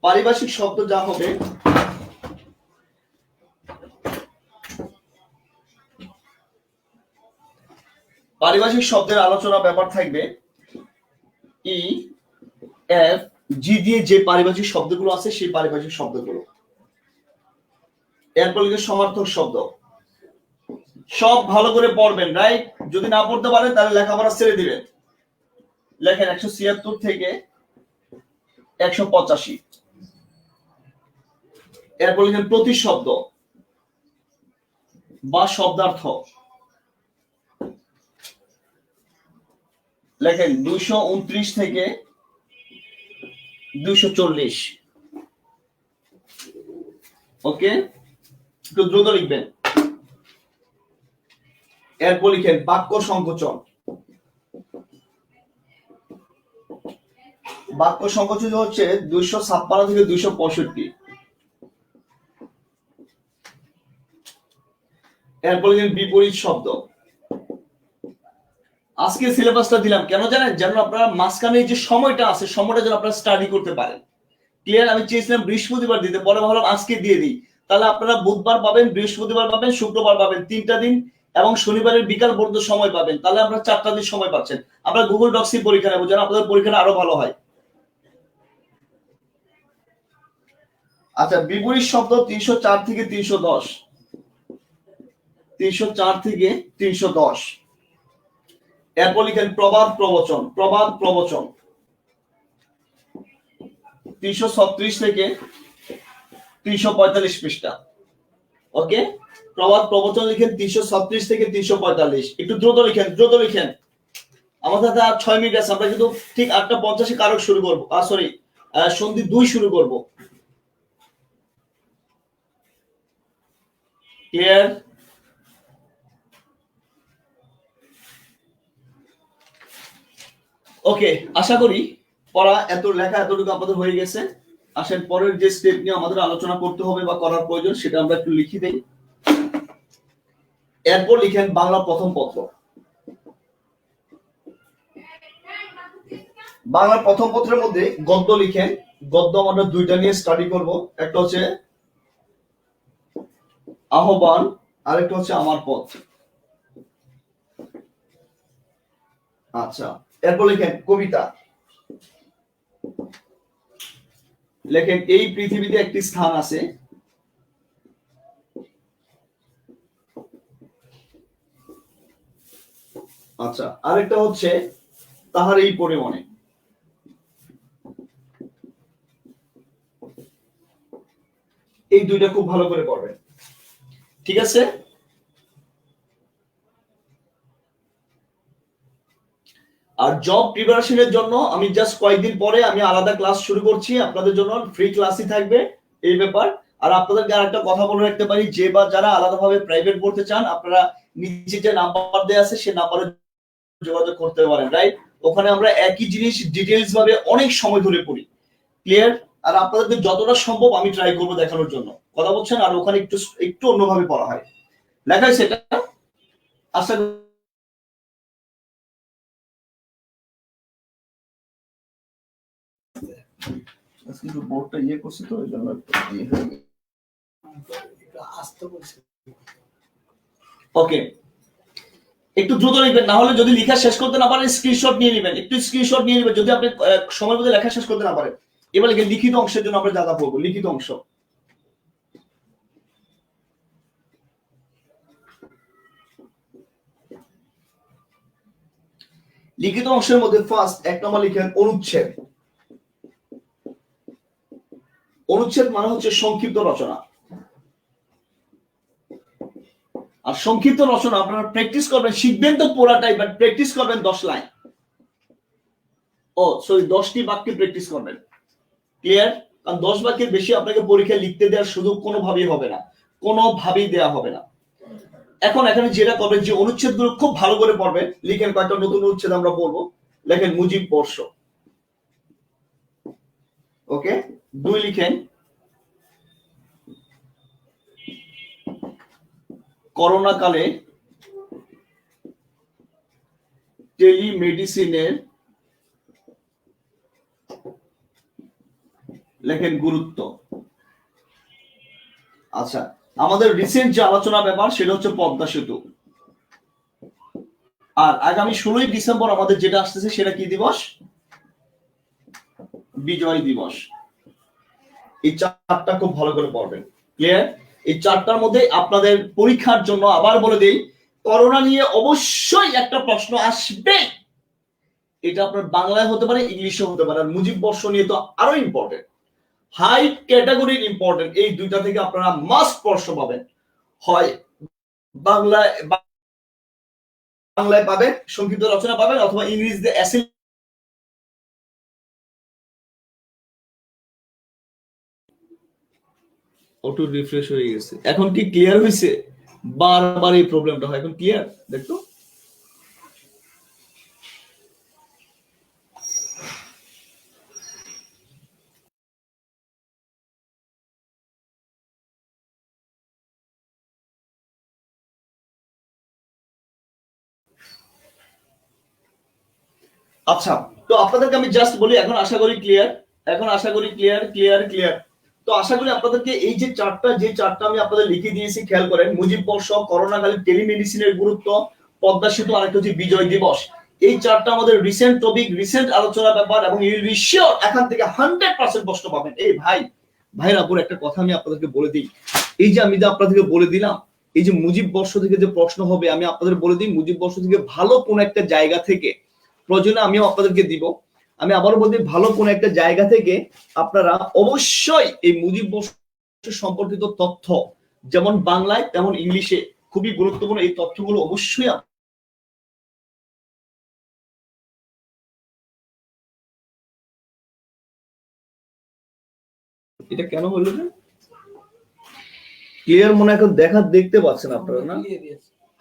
পারিভাষিক শব্দ যা হবে, পারিভাষিক শব্দের আলোচনা ব্যাপার থাকবে ই এফ জি দিয়ে যে পারিভাষিক শব্দগুলো আছে সেই পারিভাষিক শব্দগুলো। এরপর লিখে সমার্থক শব্দ। সব ভালো করে পড়বেন, রাইট? যদি না পড়তে পারেন তাহলে লেখাপড়া ছেড়ে দিবেন। লেখেন 176 থেকে 185। এরপর লিখেন প্রতিশব্দ বা শব্দার্থ। লেখেন 229 থেকে 240। ওকে, একটু দ্রুত লিখবেন। এরপর লিখেন বাক্য সংকোচন। বাক্য সংকোচন হচ্ছে 256 থেকে 265। এরপর লিখেন বিপরীত শব্দ। আজকে সিলেবাসটা দিলাম কেন জানেন? যেন আপনারা মাঝখানে যে সময়টা আছে, সময়টা যেন আপনারা স্টাডি করতে পারেন। ক্লিয়ার? আমি চেয়েছিলাম বৃহস্পতিবার দিতে, পরে ভাবলাম আজকে দিয়ে দিই, তাহলে আপনারা বুধবার পাবেন, বৃহস্পতিবার পাবেন, শুক্রবার পাবেন, 3টা দিন, এবং শনিবারের বিকাল পর্যন্ত সময় পাবেন। তাহলে আপনারা 4টা দিন সময় পাচ্ছেন। আমরা গুগল ডক্সে পরীক্ষা নেবো যেন আপনাদের পরীক্ষাটা আরো ভালো হয়। আচ্ছা, বিপরীত শব্দ 304 থেকে 310। 304 থেকে 310। এরপর লিখেন প্রবাদ প্রবচন। প্রবাদ প্রবচন 336 থেকে 345 পৃষ্ঠা। ওকে, প্রবাদ প্রবচন লিখেন 336 থেকে 345। একটু দ্রুত লিখেন, দ্রুত লিখেন। আমাদের হাতে আর 6 মিনিট আছে, আমরা কিন্তু ঠিক 8:50 কারক শুরু করবো, সরি, সন্ধি 2 শুরু করব। ক্লিয়ার? ওকে, আশা করি পড়া এত লেখা এতটুকু আপনাদের হয়ে গেছে। আসেন পরের যে স্টেপ নিয়ে আমাদের আলোচনা করতে হবে বা করার প্রয়োজন সেটা আমরা একটু লিখে দেই। এরপর লিখেন বাংলা প্রথম পত্র। বাংলা প্রথম পত্রের মধ্যে গদ্য লিখেন। গদ্য আমরা 2টা নিয়ে স্টাডি করব, একটা হচ্ছে আহ্বান আর একটা হচ্ছে আমার পথ। আচ্ছা, এরপর লেখেন কবিতা। লেখেন এই পৃথিবীতে একটি স্থান আছে, আচ্ছা, আরেকটা হচ্ছে তাহার এই পরিমণে। এই দুইটা খুব ভালো করে পড়বেন, ঠিক আছে? আর জব প্রিপারেশনের জন্য আমি জাস্ট কয়েকদিন পরে আমি আলাদা ক্লাস শুরু করছি, আপনাদের জন্য ফ্রি ক্লাসই থাকবে এই ব্যাপার। আর আপনাদেরকে আরেকটা কথা বলে রাখতে পারি, যে বা যারা আলাদাভাবে প্রাইভেট পড়তে চান, আপনারা নিচে যে নাম্বার দেওয়া আছে সেই নাম্বারে যোগাযোগ করতে পারেন, রাইট? ওখানে আমরা একই জিনিস ডিটেইলস ভাবে অনেক সময় ধরে পড়ি, ক্লিয়ার? আর আপনাদেরকে যতটা সম্ভব আমি ট্রাই করবো দেখানোর জন্য, কথা বলছেন? আর ওখানে একটু একটু অন্যভাবে পড়া হয়, লেখা হয় সেটা। আশা কিন্তু বোর্ডটা ইয়ে করছি তো ওই জন্য ওকে, একটু দ্রুত লিখবেন, না হলে যদি লেখা শেষ করতে না পারেন স্ক্রিনশট নিয়ে নেবেন, একটু স্ক্রিনশট নিয়ে নেবেন যদি আপনি সময়ের মধ্যে লেখা শেষ করতে না পারেন। এবার লিখিত অংশের জন্য আমরা যা পড়বো, লিখিত অংশ। লিখিত অংশের মধ্যে ফার্স্ট এক নম্বর লিখেন অনুচ্ছেদ। অনুচ্ছেদ মানে হচ্ছে সংক্ষিপ্ত রচনা। আর সংক্ষিপ্ত রচনা আপনারা প্র্যাকটিস করবেন, শিখবেন তো পুরাটাই, বাট প্র্যাকটিস করবেন 10 লাইন, ও সরি 10টি বাক্যে প্র্যাকটিস করবেন, ক্লিয়ার? কারণ 10 বাক্যের বেশি আপনাকে পরীক্ষায় লিখতে দেওয়ার সুযোগ কোনোভাবেই হবে না, কোনোভাবেই দেওয়া হবে না। এখন এখানে যেটা করবেন, যে অনুচ্ছেদগুলো খুব ভালো করে পড়বেন, লিখেন কয়েকটা নতুন অনুচ্ছেদ আমরা পড়বো। লেখেন মুজিব বর্ষ, ওকে। 2 লিখেন করোনা কালে টেলিমেডিসিনের লেখেন গুরুত্ব। আচ্ছা, আমাদের রিসেন্ট যে আলোচনা ব্যাপার সেটা হচ্ছে পদ্মা সেতু। আর আগামী 16ই ডিসেম্বর আমাদের যেটা আসতেছে সেটা কি দিবস? বিজয় দিবস। এই চারটা খুব ভালো করে পড়বেন, ক্লিয়ার? এই চারটার মধ্যে আপনাদের পরীক্ষার জন্য আবার বলে দেই, করোনা নিয়ে অবশ্যই একটা প্রশ্ন আসবে, এটা আপনার বাংলায় হতে পারে, ইংলিশে হতে পারে। আর মুজিব বর্ষ নিয়ে তো আরো ইম্পর্টেন্ট, হাই ক্যাটাগরির ইম্পর্টেন্ট। এই দুইটা থেকে আপনারা মাস্ট প্রশ্ন পাবেন, হয় বাংলায় পাবেন, সংক্ষিপ্ত রচনা পাবেন, অথবা ইংরেজিতে অ্যাসিড। অটো রিফ্রেশ হয়ে গেছে, এখন কি ক্লিয়ার হয়েছে? বারবার এই প্রবলেমটা হয়, এখন ক্লিয়ার দেখো। আচ্ছা, তো আপনাদেরকে আমি জাস্ট বলি, এখন আশা করি ক্লিয়ার, এখন আশা করি ক্লিয়ার ক্লিয়ার ক্লিয়ার। তো আশা করি আপনাদেরকে এই যে চারটা আমি আপনাদের লিখে দিয়েছি, খেয়াল করেন। মুজিব বর্ষ, করোনাকালীন টেলিমেডিসিনের গুরুত্ব, পদ্মা সেতু, আরেকটা হচ্ছে বিজয় দিবস। এই চারটা আমাদের রিসেন্ট টপিক, রিসেন্ট আলোচনা ব্যাপার, এবং ইউ উইল বি শিওর এখান থেকে 100% প্রশ্ন পাবেন। এই ভাইরা পুরো একটা কথা আমি আপনাদেরকে বলে দিই, এই যে আমি আপনাদেরকে বলে দিলাম, এই যে মুজিব বর্ষ থেকে যে প্রশ্ন হবে, আমি আপনাদের বলে দিই, মুজিব বর্ষ থেকে ভালো কোন একটা জায়গা থেকে, প্রয়োজনে আমিও আপনাদেরকে দিব, আমি আবারও বলতে, ভালো কোন একটা জায়গা থেকে আপনারা অবশ্যই এই মুজিব বর্ষ সম্পর্কিত তথ্য, যেমন বাংলায় তেমন ইংলিশে, খুবই গুরুত্বপূর্ণ এই তথ্যগুলো অবশ্যই। এটা কেন হলো না ক্লিয়ার? মনে এখন দেখতে পাচ্ছেন আপনারা না?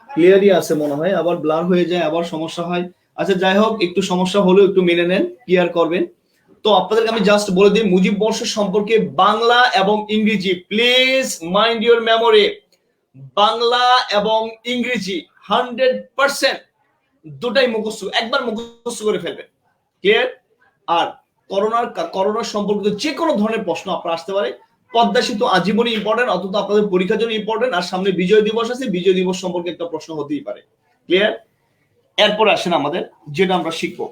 ক্লিয়ারই আছে মনে হয়, আবার ব্লার হয়ে যায়, আবার সমস্যা হয়। আচ্ছা যাই হোক, একটু সমস্যা হলেও একটু মেনে নেন, ক্লিয়ার করবেন। তো আপনাদেরকে আমি জাস্ট বলে দিই, মুজিব বর্ষ সম্পর্কে বাংলা এবং ইংরেজি, please mind your memory, Bangla এবং ইংরেজি 100% দুটাই মুখস্থ, একবার মুখস্থ করে ফেলবেন, ক্লিয়ার? আর করোনার সম্পর্কিত যে কোনো ধরনের প্রশ্ন আপনার আসতে পারে। পদ্মা সেতু আজীবনই ইম্পর্টেন্ট, অন্তত আপনাদের পরীক্ষার জন্য ইম্পর্টেন্ট। আর সামনে বিজয় দিবস আছে, বিজয় দিবস সম্পর্কে একটা প্রশ্ন হতেই পারে, ক্লিয়ার? এরপর আসেন আমাদের যেটা আমরা শিখবো।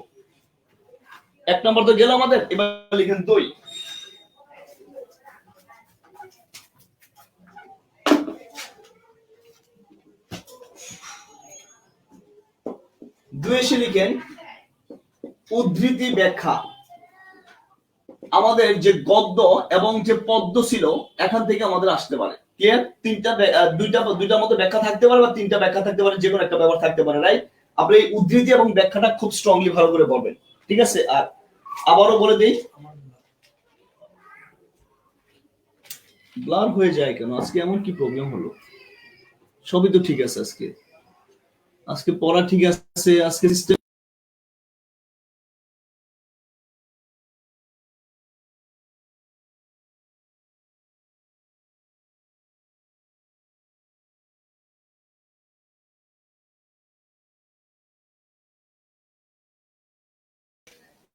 1 নম্বর তো গেল আমাদের, এবার লিখেন দই। দুই এসে লিখেন উদ্ধৃতি ব্যাখ্যা। আমাদের যে গদ্য এবং যে পদ্য ছিল এখান থেকে আমাদের আসতে পারে। ক্লিয়ার? দুইটার মধ্যে ব্যাখ্যা থাকতে পারে বা 3টা ব্যাখ্যা থাকতে পারে, যে কোনো একটা ব্যাপার থাকতে পারে, রাইট? আপনি এই উদ্ধৃতি এবং ব্যাখ্যাটা খুব স্ট্রংলি ভালো করে বলবেন, ঠিক আছে? আর আবারও বলে দেই, ব্লার হয়ে যায় কেন আজকে, এমন কি প্রবলেম হলো? সবই তো ঠিক আছে, আজকে পড়া ঠিক আছে, আজকে সিস্টেম।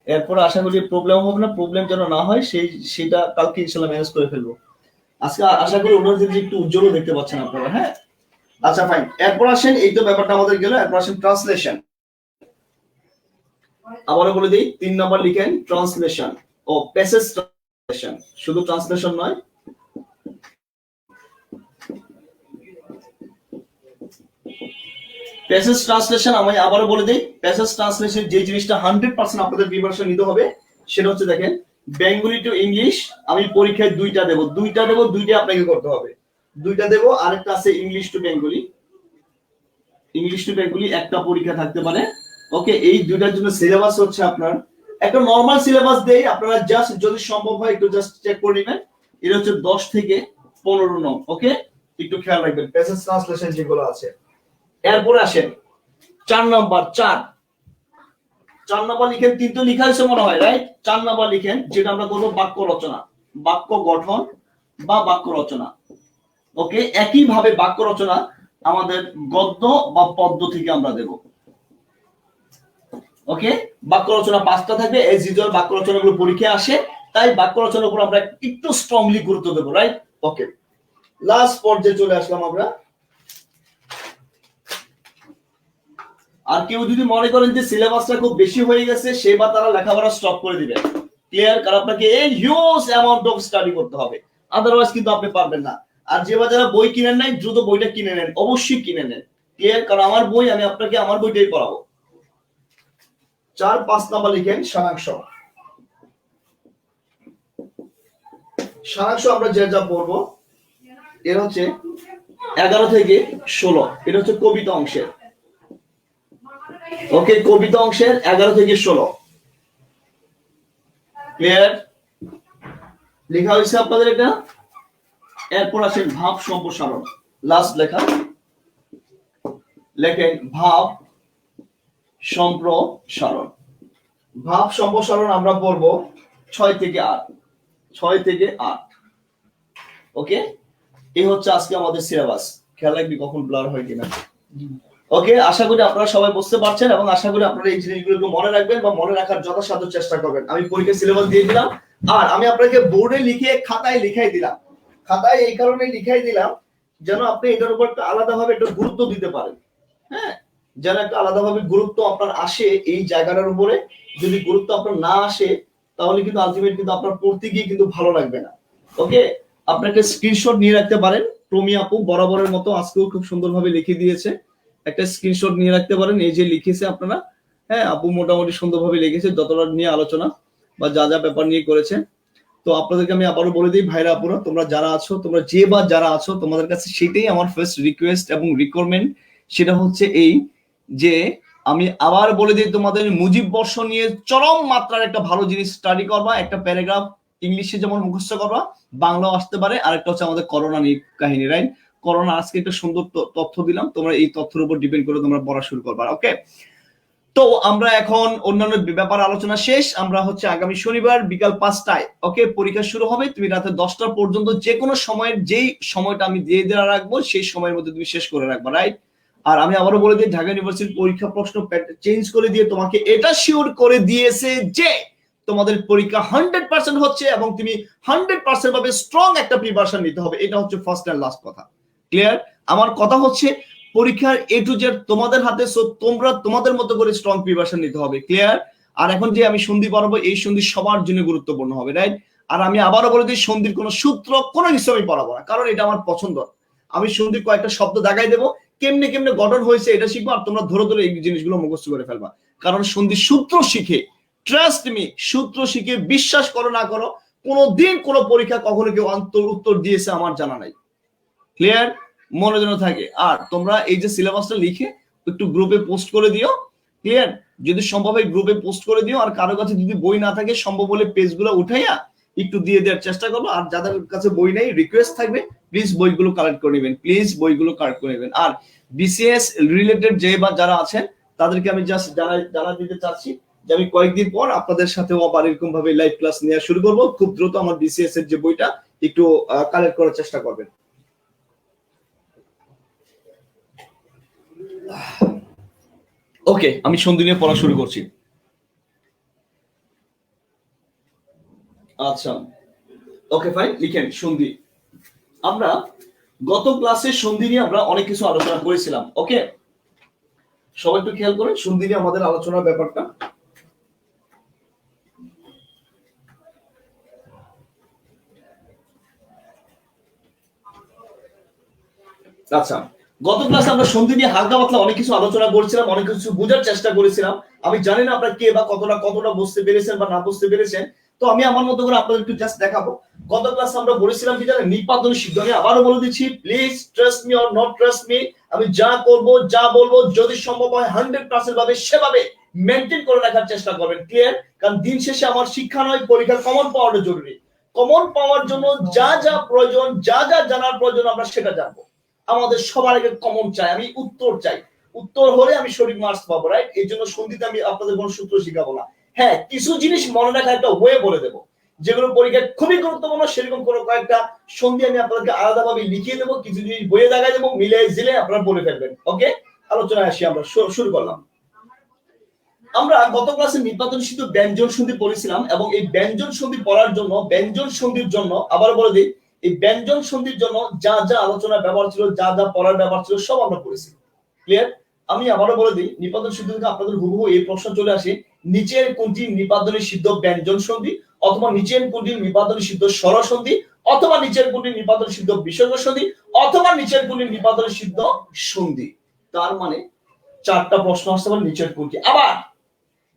এরপর আশা করি প্রবলেম হবে না, প্রবলেম যেন না হয় সেটা কালকে ইনশাআল্লাহ ম্যানেজ করে ফেলবো। আজকে আশা করি ওনার যে একটু উজ্জ্বল দেখতে পাচ্ছেন আপনারা। হ্যাঁ, আচ্ছা ফাইন। এরপর আসেন, এই তো ব্যাপারটা আমাদের গেল, এরপর আসেন ট্রান্সলেশন। আবারও বলে দিই, 3 নাম্বার লিখেন ট্রান্সলেশন ও প্যাসেজ ট্রান্সলেশন। শুধু ট্রান্সলেশন নয়, প্যাসেজ ট্রান্সলেশন। আমি আবারও বলে দিই, প্যাসেজ ট্রান্সলেশন যে জিনিসটা 100% আপনাদের প্রিপারেশন নিতে হবে সেটা হচ্ছে, দেখেন, বেঙ্গলি টু ইংলিশ আমি পরীক্ষায় 2টা দেব, 2টা আপনাকে করতে হবে। 2টা দেব, আরেকটা আছে English to Bengali. English to Bengali একটা পরীক্ষা থাকতে পারে। ওকে, এই 2টার জন্য সিলেবাস হচ্ছে আপনার একটা নরমাল সিলেবাস দেই, আপনারা জাস্ট যদি সম্ভব হয় একটু জাস্ট চেক করে নেবেন। এটা হচ্ছে 10 থেকে 15 নং। ওকে, একটু খেয়াল রাখবেন প্যাসেজ ট্রান্সলেশন যেগুলো আছে। এরপরে আসেন 4 নাম্বার। 4 নাম্বার লিখেন, 3 তো লেখা হয়েছে মনে হয়, রাইট? 4 নাম্বার লিখেন যেটা আমরা করবো বাক্য রচনা, বাক্য গঠন বা বাক্য রচনা। ওকে, একইভাবে বাক্য রচনা আমাদের গদ্য বা পদ্য থেকে আমরা দেব। ওকে, বাক্য রচনা 5টা থাকবে, এজ ইউজুয়াল বাক্য রচনাগুলো পরীক্ষায় আসে, তাই বাক্য রচনার উপর আমরা একটু স্ট্রংলি গুরুত্ব দেব, রাইট? ওকে, লাস্ট পর্যায়ে চলে আসলাম আমরা। আর কেউ যদি মনে করেন যে সিলেবাসটা খুব বেশি হয়ে গেছে, সেবার তারা লেখাপড়া স্টপ করে দিবেন। ক্লিয়ার? কারণ আপনাকে এই হিউজ অ্যামাউন্ট অফ স্টাডি করতে হবে, আদারওয়াইজ কিন্তু আপনি পারবেন না। আর যে যারা বই কিনেন নাই, দ্রুত বইটা কিনে নেন, অবশ্যই কিনে নেন। ক্লিয়ার? কারণ আমার বই, আমি আপনাকে আমার বইটাই পড়াবো। 4-5 নাম্বার লিখেন সারাংশ। সারাংশ আমরা যা পড়বো এর হচ্ছে 11 থেকে 16, এটা হচ্ছে কবিতা অংশের। ওকে, কবিতা অংশের 11 থেকে 16। ক্লিয়ার? লেখা হয়েছে আপনাদের এটা। এরপর আসেন ভাব সম্প্রসারণ, লাস্ট লেখা। লেখেন ভাব সম্প্রসারণ। ভাব সম্প্রসারণ আমরা পড়বো 6 থেকে 8। 6 থেকে 8। ওকে, এই হচ্ছে আজকে আমাদের সিলেবাস। খেয়াল রাখবি কখন ব্লার হয় কিনা। ওকে, আশা করি আপনারা সবাই বুঝতে পারছেন এবং আশা করি আপনারা এই জিনিসগুলো মনে রাখবেন বা মনে রাখার যথাসাধ্য চেষ্টা করবেন। আমি পরীক্ষার সিলেবাস দিয়ে দিলাম, আর আমি আপনাকে বোর্ডে লিখে খাতায় লিখাই দিলাম। খাতায় এই কারণে লিখাই দিলাম যেন আপনি এটার উপর একটা আলাদাভাবে একটু গুরুত্ব দিতে পারেন। হ্যাঁ, যেন একটা আলাদাভাবে গুরুত্ব আপনার আসে এই জায়গাটার উপরে। যদি গুরুত্ব আপনার না আসে, তাহলে কিন্তু আলটিমেট কিন্তু আপনার পড়তে গিয়ে কিন্তু ভালো লাগবে না। ওকে, আপনাকে স্ক্রিনশট নিয়ে রাখতে পারেন। প্রমি আপু বরাবরের মতো আজকেও খুব সুন্দরভাবে লিখে দিয়েছে, একটা স্ক্রিনশট নিয়ে রাখতে পারেন। এই যে লিখেছে আপনারা, হ্যাঁ, আপু মোটামুটি সুন্দরভাবে লিখেছে যতটা নিয়ে আলোচনা বা যা যা ব্যাপার নিয়ে করেছে। তো আপনাদেরকে আমি আবারও বলে দিই, ভাইরা আপুরা, তোমরা যারা আছো, তোমরা যারা আছো, তোমাদের কাছে সেটাই আমার ফার্স্ট রিকোয়েস্ট এবং রিকোয়ারমেন্ট। সেটা হচ্ছে এই যে আমি আবার বলে দিই, তোমাদের মুজিব বর্ষ নিয়ে চরম মাত্রার একটা ভালো জিনিস স্টাডি করবা। একটা প্যারাগ্রাফ ইংলিশে যেমন মুখস্থ করবা, বাংলাও আসতে পারে। আর একটা হচ্ছে আমাদের করোনা নিয়ে কাহিনী, রাইট? করোনা আজকে একটা সুন্দর তথ্য দিলাম, তোমরা এই তথ্যের উপর ডিপেন্ড করে তোমরা পড়া শুরু করবা। ওকে, তো আমরা এখন অন্যান্য ব্যাপার আলোচনা শেষ। আমরা হচ্ছে আগামী শনিবার বিকাল 5টায় ওকে পরীক্ষা শুরু হবে। তুমি রাতে 10টা পর্যন্ত যে কোনো সময়ের, যেই সময়টা আমি দিয়ে দেওয়া রাখবো সেই সময়ের মধ্যে তুমি শেষ করে রাখবা, রাইট? আর আমি আবারও বলে দিই, ঢাকা ইউনিভার্সিটির পরীক্ষা প্রশ্ন চেঞ্জ করে দিয়ে তোমাকে এটা শিওর করে দিয়েছে যে তোমাদের পরীক্ষা 100% হচ্ছে এবং তুমি 100% ভাবে স্ট্রং একটা প্রিপারেশন নিতে হবে। এটা হচ্ছে ফার্স্ট এন্ড লাস্ট কথা। ক্লিয়ার? আমার কথা হচ্ছে পরীক্ষার A to Z তোমাদের হাতে, সো তোমরা তোমাদের মতো করে স্ট্রং প্রিপারেশন নিতে হবে। ক্লিয়ার? আর এখন যে আমি সন্ধি পড়াবো, এই সন্ধি সবার জন্য গুরুত্বপূর্ণ হবে, রাইট? আর আমি আবারও বলে দিই, সন্ধির কোনো সূত্র কোনো কিছু আমি পড়াবো না, কারণ এটা আমার পছন্দ। আমি সন্ধির কয়েকটা শব্দ দেখাই দেবো, কেমনে কেমনে গঠন হয়েছে এটা শিখবো, আর তোমরা ধরে ধরে এই জিনিসগুলো মুখস্থ করে ফেলবা। কারণ সন্ধির সূত্র শিখে, ট্রাস্ট মি, সূত্র শিখে বিশ্বাস করো না করো, কোনোদিন কোনো পরীক্ষা কখনো কেউ উত্তর দিয়েছে আমার জানা নাই। ক্লিয়ার? মনে যেন থাকে। আর তোমরা এই যে সিলেবাসটা লিখে একটু গ্রুপে পোস্ট করে দিও। ক্লিয়ার? যদি সম্ভব হয় গ্রুপে পোস্ট করে দিও। আর কারো কাছে যদি বই না থাকে, সম্ভব হলে পেজগুলো উঠাইয়া একটু দিয়ে দেওয়ার চেষ্টা করবো। আর যাদের কাছে বই নেই, রিকোয়েস্ট থাকবে প্লিজ বইগুলো কালেক্ট করে নেবেন, প্লিজ বইগুলো কালেক্ট করে নেবেন। আর বিসিএস রিলেটেড যে বা যারা আছেন তাদেরকে আমি জাস্ট জানা দিতে চাচ্ছি যে আমি কয়েকদিন পর আপনাদের সাথেও আবার এরকম ভাবে লাইভ ক্লাস নেওয়া শুরু করবো। খুব দ্রুত আমার বিসিএস এর যে বইটা একটু কালেক্ট করার চেষ্টা করবেন। ওকে, আমি সন্ধি নিয়ে পড়া শুরু করছি। আচ্ছা, ওকে ফাইন, লিখেন সন্ধি। আমরা গত ক্লাসে সন্ধি নিয়ে আমরা অনেক কিছু আলোচনা করেছিলাম। ওকে, সবাই একটু খেয়াল করেন সন্ধি নিয়ে আমাদের আলোচনার ব্যাপারটা। আচ্ছা, গত ক্লাসে আমরা সন্ধি নিয়ে হালকা পাতলা অনেক কিছু আলোচনা করেছিলাম, অনেক কিছু বোঝার চেষ্টা করেছিলাম। আমি জানি না আপনারা কে বা কতটা বুঝতে পেরেছেন বা না বুঝতে পেরেছেন, তো আমি আমার মতো করে আপনাদের একটু জাস্ট দেখাবো। গত ক্লাসে আমরা বলেছিলাম কি জানেন, নিপাতনী সিদ্ধ নিয়ে। আবারও বলে দিচ্ছি, please trust me or not trust me, আমি যা করব যা বলবো যদি সম্ভব হয় 100% ভাবে সেভাবে মেনটেন করে রাখার চেষ্টা করবেন। ক্লিয়ার? কারণ দিন শেষে আমার শিক্ষা নয়, পরীক্ষার কমন পাওয়াটা জরুরি। কমন পাওয়ার জন্য যা যা প্রয়োজন, যা যা জানার প্রয়োজন, আমরা সেটা জানবো। আমাদের সবার আগে কমন চাই, আমি উত্তর চাই। উত্তর হলে আমি সঠিক মার্কস পাবো, রাইট? এই জন্য সন্ধিতে আমি আপনাদের কোনো সূত্র শিখাবো না। হ্যাঁ, কিছু জিনিস মনে রাখার একটা ওয়ে বলে দেবো, যেগুলো পরীক্ষায় খুবই গুরুত্বপূর্ণ। সেরকম কোনো কয়েকটা সন্ধি আমি আপনাদেরকে আলাদাভাবে লিখিয়ে দেবো, কিছু জিনিস বইয়ে দেখাই দেবো, মিলে জিলে আপনারা বলে ফেলবেন। ওকে, আলোচনায় আসি, আমরা শুরু করলাম। আমরা গত ক্লাসে নিপাতন সিদ্ধ ব্যঞ্জন সন্ধি পড়েছিলাম, এবং এই ব্যঞ্জন সন্ধি পড়ার জন্য, ব্যঞ্জন সন্ধির জন্য আবার বলে দিই, এই ব্যঞ্জন সন্ধির জন্য যা যা আলোচনার ব্যবহার ছিল, যা যা পড়ার ব্যবহার ছিল, সব আমরা পড়েছি। ক্লিয়ার? আমি আবারও বলে দিই, নিপাতন সিদ্ধ থেকে আপনাদের হুবহু এই প্রশ্ন চলে আসে, নিচের কোনটি নিপাতনী সিদ্ধ ব্যঞ্জন সন্ধি, অথবা নিচের কোনটি নিপাতনী সিদ্ধ স্বর সন্ধি, অথবা নিচের কোনটি নিপাতনী সিদ্ধ বিসর্গ সন্ধি, অথবা নিচের কোনটি নিপাতনী সিদ্ধ সন্ধি। তার মানে চারটা প্রশ্ন আসতে পারে নিচের কোনটি। আবার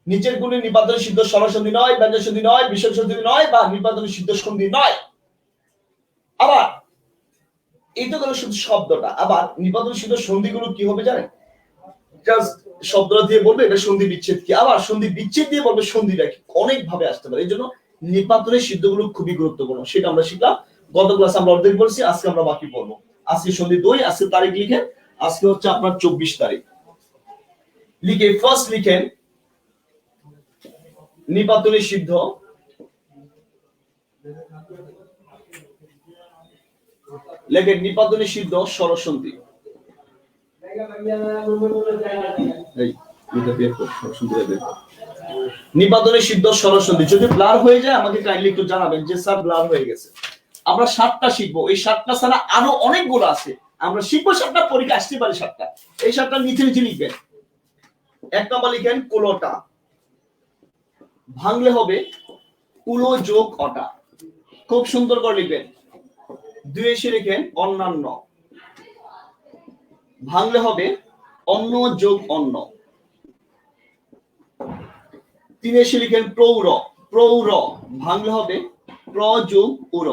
নিচের কোনটি নিপাতনী সিদ্ধ স্বর সন্ধি নয়, ব্যঞ্জন সন্ধি নয়, বিসর্গ সন্ধি নয়, বা নিপাতনী সিদ্ধ সন্ধি নয়। আবার এই তো গেল শুধু শব্দটা। আবার নিপাতন সিদ্ধ সন্ধিগুলো কি হবে জানেন? জাস্ট শব্দটা দিয়ে বলবে এটা সন্ধি বিচ্ছেদ কি, আবার সন্ধি বিচ্ছেদ দিয়ে বলবে সন্ধিটা কি, অনেক ভাবে আসতে পারে। এই জন্য নিপাতনের সিদ্ধগুলো খুবই গুরুত্বপূর্ণ, সেটা আমরা শিখলাম। গত ক্লাসে আমরা অর্ধেক বলছি, আজকে আমরা বাকি পড়বো। আজকে সন্ধি 2, আজকে তারিখ লিখেন, আজকে হচ্ছে আপনার 24 তারিখ। লিখে ফার্স্ট লিখেন নিপাতনী সিদ্ধ লেখেন নিপাতনী সিদ্ধ স্বরসন্ধি। নিপাতনী সিদ্ধ স্বরসন্ধি যদি ব্লার হয়ে যায় আমাকে কাইন্ডলি একটু জানাবেন যে স্যার ব্লার হয়ে গেছে। আমরা 7টা শিখবো, এই 7টা ছাড়া আরো অনেকগুলো আছে। আমরা শিখবো 7টা, পরীক্ষা আসতে পারে 7টা। এই 7টা নিচে নিচে লিখবেন। 1 নম্বর লিখেন কুলোটা, ভাঙলে হবে কুলো যোগ অটা, খুব সুন্দর করে লিখবেন। 2 এসে লিখেন অন্যান্য, ভাঙলে হবে অন্য যোগ অন্য। 3 এসে লিখেন প্রৌর, প্রৌর, ভাঙলে হবে প্র যোগ উর।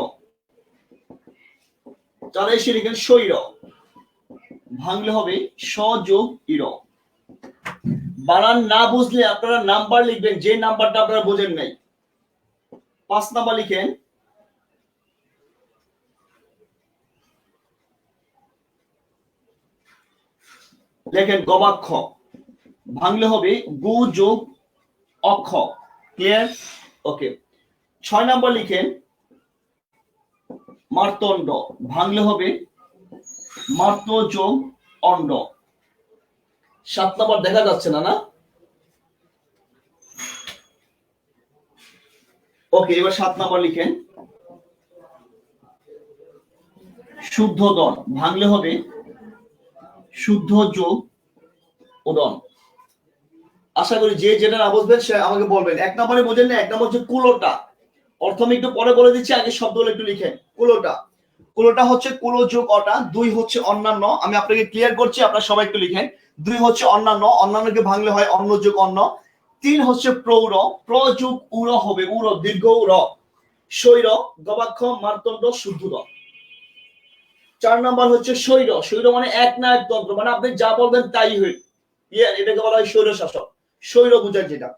4 এসে লিখেন স্বৈর, ভাঙলে হবে স যোগ ইর। বানান না বুঝলে আপনারা নাম্বার লিখবেন, যে নাম্বারটা আপনারা বোঝেন নাই। 5 নাম্বার লিখেন গবাক্ষ, ভাঙলে হবে গু যোগ অক্ষ। ক্লিয়ার? ওকে। 6 নাম্বার লিখেন মার্তণ্ড, ভাঙলে হবে মার্ত যোগ অণ্ড। 7 নাম্বার দেখা যাচ্ছে না, না? ওকে, এবার 7 নাম্বার লিখেন শুদ্ধোদন, ভাঙলে হবে শুদ্ধ যোগ উদন। আশা করি যে যেটা না বুঝবেন সে আমাকে বলবেন। এক নম্বরে বোঝেন না, এক নম্বর হচ্ছে কুলোটা। অর্থ আমি একটু পরে বলে দিচ্ছি, আগে শব্দগুলো একটু লিখেন। কুলোটা, কুলোটা হচ্ছে কুলো যোগ অটা। দুই হচ্ছে অন্যান্য। আমি আপনাকে ক্লিয়ার করছি, আপনারা সবাই একটু লিখেন। দুই হচ্ছে অন্যান্য, অন্যান্যকে ভাঙলে হয় অন্য যোগ অন্য। তিন হচ্ছে প্রৌঢ়, প্র যোগ উর হবে, উর দীর্ঘ উর। শৈর, গবাক্ষ, মার্তণ্ড, শুদ্ধ। 4 নাম্বার হচ্ছে শৈর। শৈর মানে এক না একতন্ত্র, মানে আপনি যা বলবেন তাই হই। এটাকে বলা হয় শৈর শাসক, শৈর বুঝায় যেটা।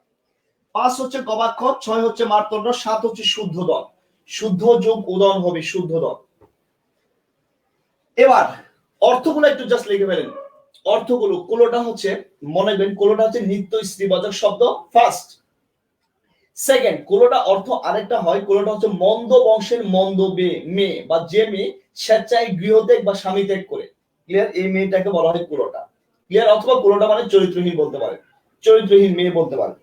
5 হচ্ছে গবাক্ষ, 6 হচ্ছে মার্তণ্ড, 7 হচ্ছে শুদ্ধ দল। শুদ্ধ যোগ উদন হবে শুদ্ধ দল। এবার অর্থগুলো একটু জাস্ট লিখে ফেলেন। অর্থগুলো, কুলোটা হচ্ছে মনে রাখবেন, কুলোটা হচ্ছে নিত্য স্ত্রীবাচক শব্দ ফার্স্ট। সেকেন্ড, কুলোটা অর্থ আরেকটা হয়, কুলোটা হচ্ছে মন্দ বংশের মন্দ মেয়ে বা যে মেয়ে স্বেচ্ছায় গৃহত্যাগ বা স্বামী ত্যাগ করে। ক্লিয়ার? এই মেয়েটাকে বলা হয় কুলোটা। ক্লিয়ার? অথবা কুলোটা মানে চরিত্রহীন বলতে পারে, চরিত্রহীন মেয়ে বলতে পারে।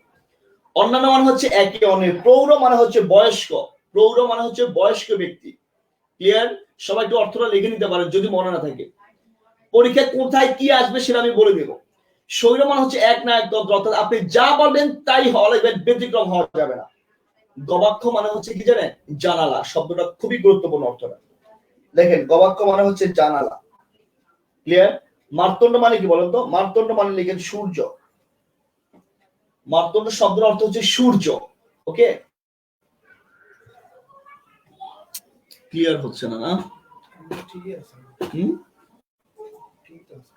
অন্যান্য মানে হচ্ছে একে অন্যের। প্রৌঢ় মানে হচ্ছে বয়স্ক, প্রৌঢ় মানে হচ্ছে বয়স্ক ব্যক্তি। ক্লিয়ার? সবাই একটু অর্থটা লিখে নিতে পারেন যদি মনে না থাকে। পরীক্ষায় কোথায় কি আসবে সেটা আমি বলে দেব। শৈর মানে হচ্ছে এক না একতন্ত্র, অর্থাৎ আপনি যা বলবেন তাই হওয়া লাগবে, ব্যতিক্রম হওয়া যাবে না। গবাক্ষ মানে হচ্ছে কি জানেন? জানালা। শব্দটা খুবই গুরুত্বপূর্ণ অর্থটা। দেখেন, গবাক্ষ মানে হচ্ছে জানালা। ক্লিয়ার? মার্তণ্ড মানে কি বলেন তো? মার্তণ্ড মানে লিখেন সূর্য। মার্তণ্ড শব্দের অর্থ হচ্ছে সূর্য। ওকে, ক্লিয়ার হচ্ছে না? না ঠিকই আছে। হুম, ঠিক আছে।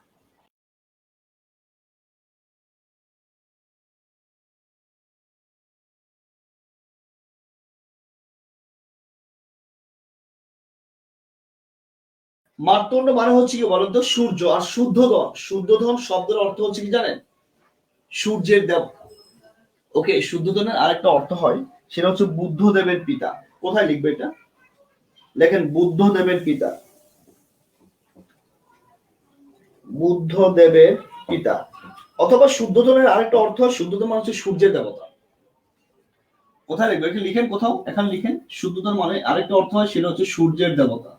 মার্তণ্ড মানে হচ্ছে কি বলেন তো? সূর্য। আর শুদ্ধোধন, শুদ্ধোধন শব্দের অর্থ হচ্ছে কি জানেন? সূর্যের দেব। ওকে, শুদ্ধোধনের আরেকটা অর্থ হয়, সেটা হচ্ছে বুদ্ধদেবের পিতা। কোথায় লিখবে এটা? লেখেন বুদ্ধদেবের পিতা, বুদ্ধদেবের পিতা। অথবা শুদ্ধোধনের আরেকটা অর্থ, শুদ্ধোধন মানে হচ্ছে সূর্যের দেবতা। কোথায় লিখবে? এটা লিখেন কোথাও, এখানে লিখেন। শুদ্ধোধন মানে আরেকটা অর্থ হয়, সেটা হচ্ছে সূর্যের দেবতা।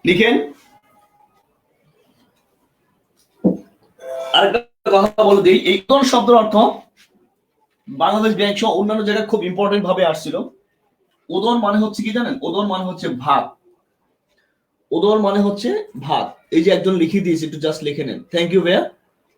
লিখেন। আরেকটা কথা বলে দিই, এই কোন শব্দের অর্থ বাংলাদেশ ব্যাংক সহ অন্যান্য জায়গায় খুব ইম্পর্টেন্ট ভাবে আসছিল। উদর মানে হচ্ছে কি জানেন? উদর মানে হচ্ছে ভাত। উদর মানে হচ্ছে ভাত। এই যে একজন লিখে দিয়েছে, একটু জাস্ট লিখে নেন। থ্যাংক ইউ ভাইয়া।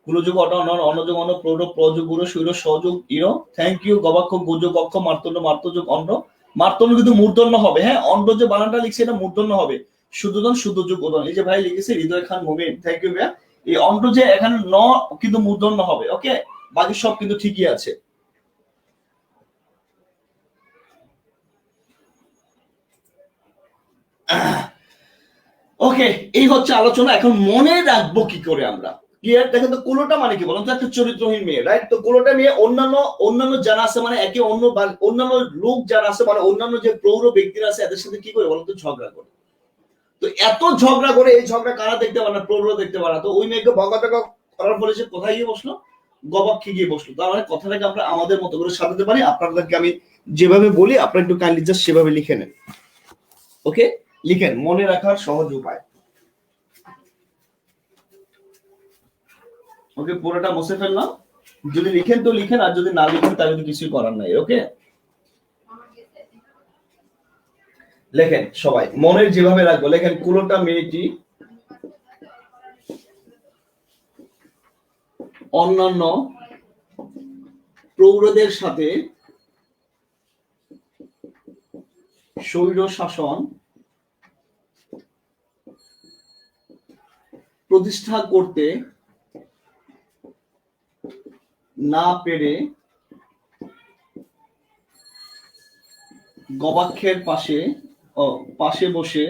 কুলযোগ অট অনন অনযোগ অন প্রৌঢ় প্রযোগ গুরু শৈর সহযোগ ইরো। Thank you. গবাক্ষ গোযোগ অক্ষ মার্তণ্ড মার্তযোগ অন্ড। মার্তণ্ড কিন্তু মূর্ধন্য হবে। হ্যাঁ, অন্ড যে বানানটা লিখছে এটা মূর্ধন্য হবে। শুদ্ধোধন শুদ্ধ যোগ উদন। এই যে ভাই লিখেছে হৃদয় খান মুমিন, থ্যাংক ইউ ভাইয়া। এই অন্ড যে এখানে ন কিন্তু মূর্ধন্য হবে। ওকে, বাকি সব কিন্তু ঠিকই আছে। ওকে, এই হচ্ছে আলোচনা। এখন মনে রাখবো কি করে আমরা? ক্লিয়ার? দেখেন তো, কুলোটা মানে কি বলুন তো? একটা চরিত্রহীন মেয়ে, রাইট? তো কুলোটা মেয়ে অন্যান্য অন্যান্য যারা আছে, মানে একে অন্য অন্যান্য লোক যারা আছে, মানে অন্যান্য যে প্রৌঢ় ব্যক্তিরা আছে, এদের সাথে কি করে বলুন তো? ঝগড়া করে। তো এত ঝগড়া করে, এই ঝগড়া কারা দেখতে পারে না? প্রৌঢ় দেখতে পারে না। তো ওই মেয়েকে বকাটকা করার ফলে সে কোথায় গিয়ে বসলো? গবাক্ষে গিয়ে বসলো। তার মানে কথাটাকে আমরা আমাদের মতো করে সাজাতে পারি। আপনাদেরকে আমি যেভাবে বলি আপনারা একটু কাইন্ডলি জাস্ট সেভাবে লিখে নেন। ওকে, লিখেন, মনে রাখার সহজ উপায়। ওকে, পুরোটা মুছে ফেললাম। যদি লিখেন তো লিখেন, আর যদি না লিখেন তাহলে তো কিছুই করার নাই। ওকে, লেখেন সবাই, মনের যেভাবে রাখবো। লেখেন, কুলোটা মেয়েটি অন্যান্য প্রৌঢ়দের সাথে স্বৈর শাসন প্রতিষ্ঠা করতে না পেরে গবাক্ষের পাশে বসে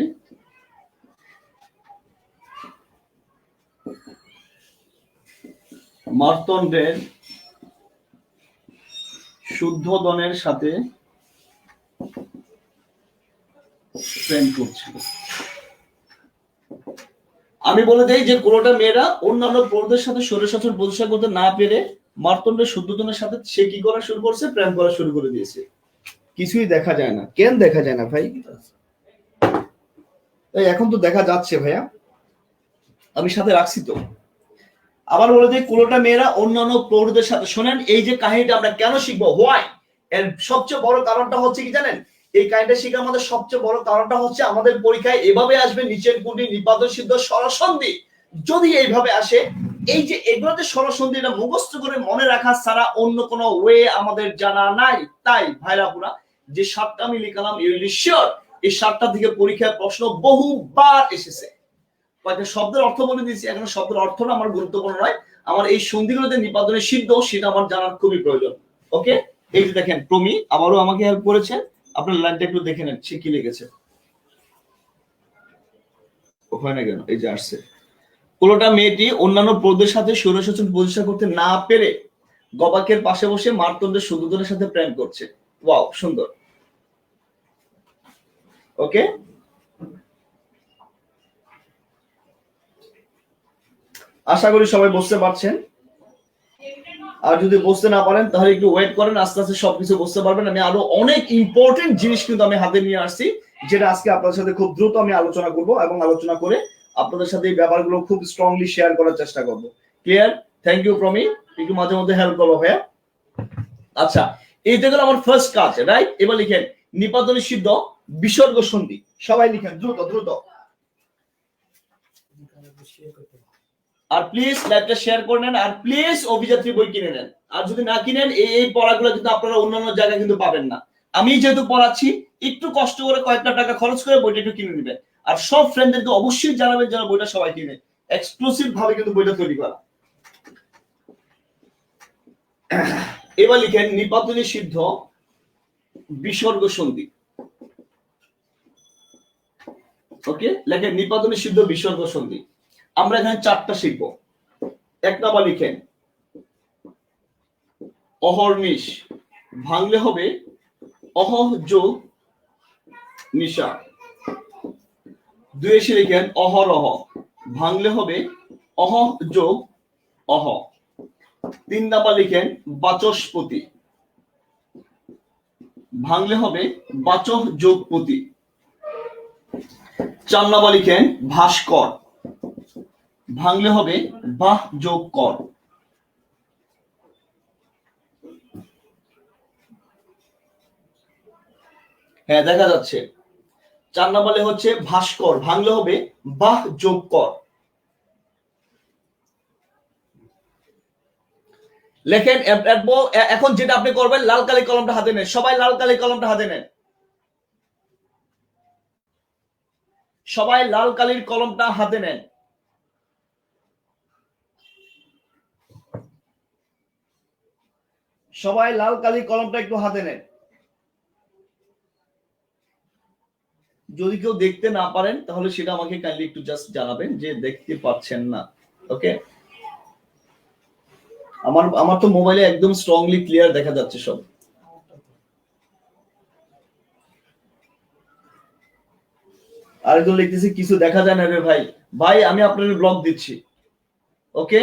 মার্তণ্ডের শুদ্ধোধনের সাথে প্রেম করছিল। আমি বলে দেই যে কোনোটা মেয়েরা অন্যান্য প্রৌঢ়দের সাথে স্বৈরশাসন প্রতিষ্ঠা করতে না পেরে মার্তণ্ডের শুদ্ধোধনের সাথে সে কি করা শুরু করছে? প্রেম করা শুরু করে দিয়েছে। কিছুই দেখা যায় না। কেন দেখা যায় না ভাই? এই এখন তো দেখা যাচ্ছে ভাইয়া, আমি সাথে রাখছি তো। আবার বলে যে কুলোটা মেয়েরা অন্যান্য প্রৌঢ়দের সাথে, শোনেন এই যে কাহিনীটা আমরা কেন শিখবো, হোয়াই, এর সবচেয়ে বড় কারণটা হচ্ছে কি জানেন? এই কাহিনীটা শেখার আমাদের সবচেয়ে বড় কারণটা হচ্ছে আমাদের পরীক্ষায় এভাবে আসবে নিচের কোনটি নিপাতন সিদ্ধ স্বরসন্ধি। যদি এইভাবে আসে, এই যে এগুলোতে স্বরসন্ধিটা মুখস্থ করে মনে রাখা ছাড়া অন্য কোনো ওয়ে আমাদের জানা নাই। তাই ভাইরা পুরা যে 7টা আমি লিখলাম, শিওর এই 7টা থেকে পরীক্ষায় প্রশ্ন বহুবার এসেছে। কয়েকটা শব্দের অর্থ বলে দিয়েছি, এখন শব্দের অর্থটা আমার গুরুত্বপূর্ণ নয়, আমার এই সন্ধিগুলোতে নিপাতনের সিদ্ধ সেটা আমার জানার খুবই প্রয়োজন। ওকে, এই যে দেখেন প্রমি আবারও আমাকে হেল্প করেছেন, আপনার লাইনটা একটু দেখে নেন সে কি লিখেছে। হয় না কেন, এই যে আসছে, কোলোটা মেয়েটি অন্যান্য প্রৌঢ়দের সাথে স্বৈরশাসন প্রতিষ্ঠা করতে না পেরে গবাকের পাশে বসে মারতন্ডের সুদূতনের সাথে প্রেম করছে। ওয়াও, সুন্দর। ওকে, আশা করি সবাই বুঝতে পারছেন। আর যদি বুঝতে না পারেন তাহলে একটু ওয়েট করেন, আস্তে আস্তে সবকিছু বুঝতে পারবেন। আমি আরো অনেক ইম্পর্টেন্ট জিনিস কিন্তু আমি হাতে নিয়ে আসছি, যেটা আজকে আপনাদের সাথে খুব দ্রুত আমি আলোচনা করব এবং আলোচনা করে আপনাদের সাথে এই ব্যাপারগুলো খুব স্ট্রংলি শেয়ার করার চেষ্টা করব। ক্লিয়ার? থ্যাংক ইউ প্রমি, একটু মাঝে মধ্যে হেল্প করবো ভাইয়া। আচ্ছা, এই দেখুন আমার ফার্স্ট কাজ, রাইট? এবার লিখেন নিপাতনী সিদ্ধ বিসর্গ সন্ধি। সবাই লিখেন দ্রুত দ্রুত। আর প্লিজ লাইভটা শেয়ার করে নেন, আর প্লিজ অভিযাত্রী বই কিনে নেন। আর যদি না কিনেন এই পড়াগুলো কিন্তু আপনারা অন্যান্য জায়গায় কিন্তু পাবেন না। আমি যেহেতু পড়াচ্ছি, একটু কষ্ট করে কয়েকটা টাকা খরচ করে বইটা একটু কিনে নেবেন। আর সব ফ্রেন্ডদেরকে অবশ্যই জানাবেন যেন বইটা সবাই কিনে। এক্সক্লুসিভ ভাবে কিন্তু বইটা তৈরি করা। এবার লিখেন নিপাতনী সিদ্ধ বিসর্গ সন্ধি। ওকে, লেখেন নিপাতনী সিদ্ধ বিসর্গ সন্ধি। আমরা এখানে 4টা শিখব। 1 নাম্বার লিখেন অহর্নিশ, ভাঙলে হবে অহ যোগ নিশা। 2 এসে লিখেন অহরহ, ভাঙলে হবে অহ যোগ অহ। 3 নাম্বার লিখেন বাচস্পতি, ভাঙলে হবে বাচঃ যোগ পতি। 4 নাম্বার লিখেন ভাস্কর, ভাঙলে হবে বাহ যোগ কর। হ্যাঁ দেখা যাচ্ছে। 4 নম্বরে হচ্ছে ভাস্কর, ভাঙলে হবে বাহ যোগ কর। লেখেন এখন যেটা আপনি করবেন, লাল কালি কলমটা হাতে নেন, সবাই লাল কালি কলমটা হাতে নেন, সবাই লাল কালির কলমটা হাতে নেন। সবাই লাল কালির কলমটা একটু হাতে নেন। যদি কেউ দেখতে না পারেন তাহলে সেটা আমাকে কাইন্ডলি একটু জাস্ট জানাবেন যে দেখতে পাচ্ছেন না। ওকে, আমার তো মোবাইলে একদম স্ট্রংলি ক্লিয়ার দেখা যাচ্ছে সব। আরেকজন লিখতেছে কিছু দেখা যায় না রে ভাই। ভাই আমি আপনাদের ব্লগ দিচ্ছি। ওকে,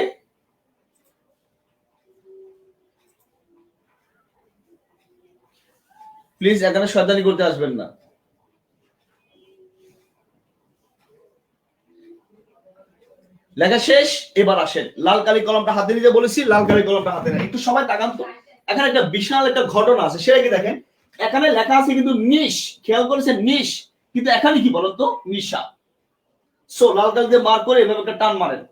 প্লিজ এখানে শয়তানি করতে আসবেন না। লেখা শেষ, এবার আসেন লাল কালি কলমটা হাতে নিতে বলেছি, লাল কালি কলমটা হাতে নেন। একটু সবাই তাকান তো, এখানে একটা বিশাল একটা ঘটনা আছে, সেটা কি দেখেন। এখানে লেখা আছে কিন্তু নিশ, খেয়াল করেছেন নিশ, কিন্তু এখানে কি বলতো নিশা। সো লাল কালি দিয়ে মার করে এভাবে একটা টান মারেন।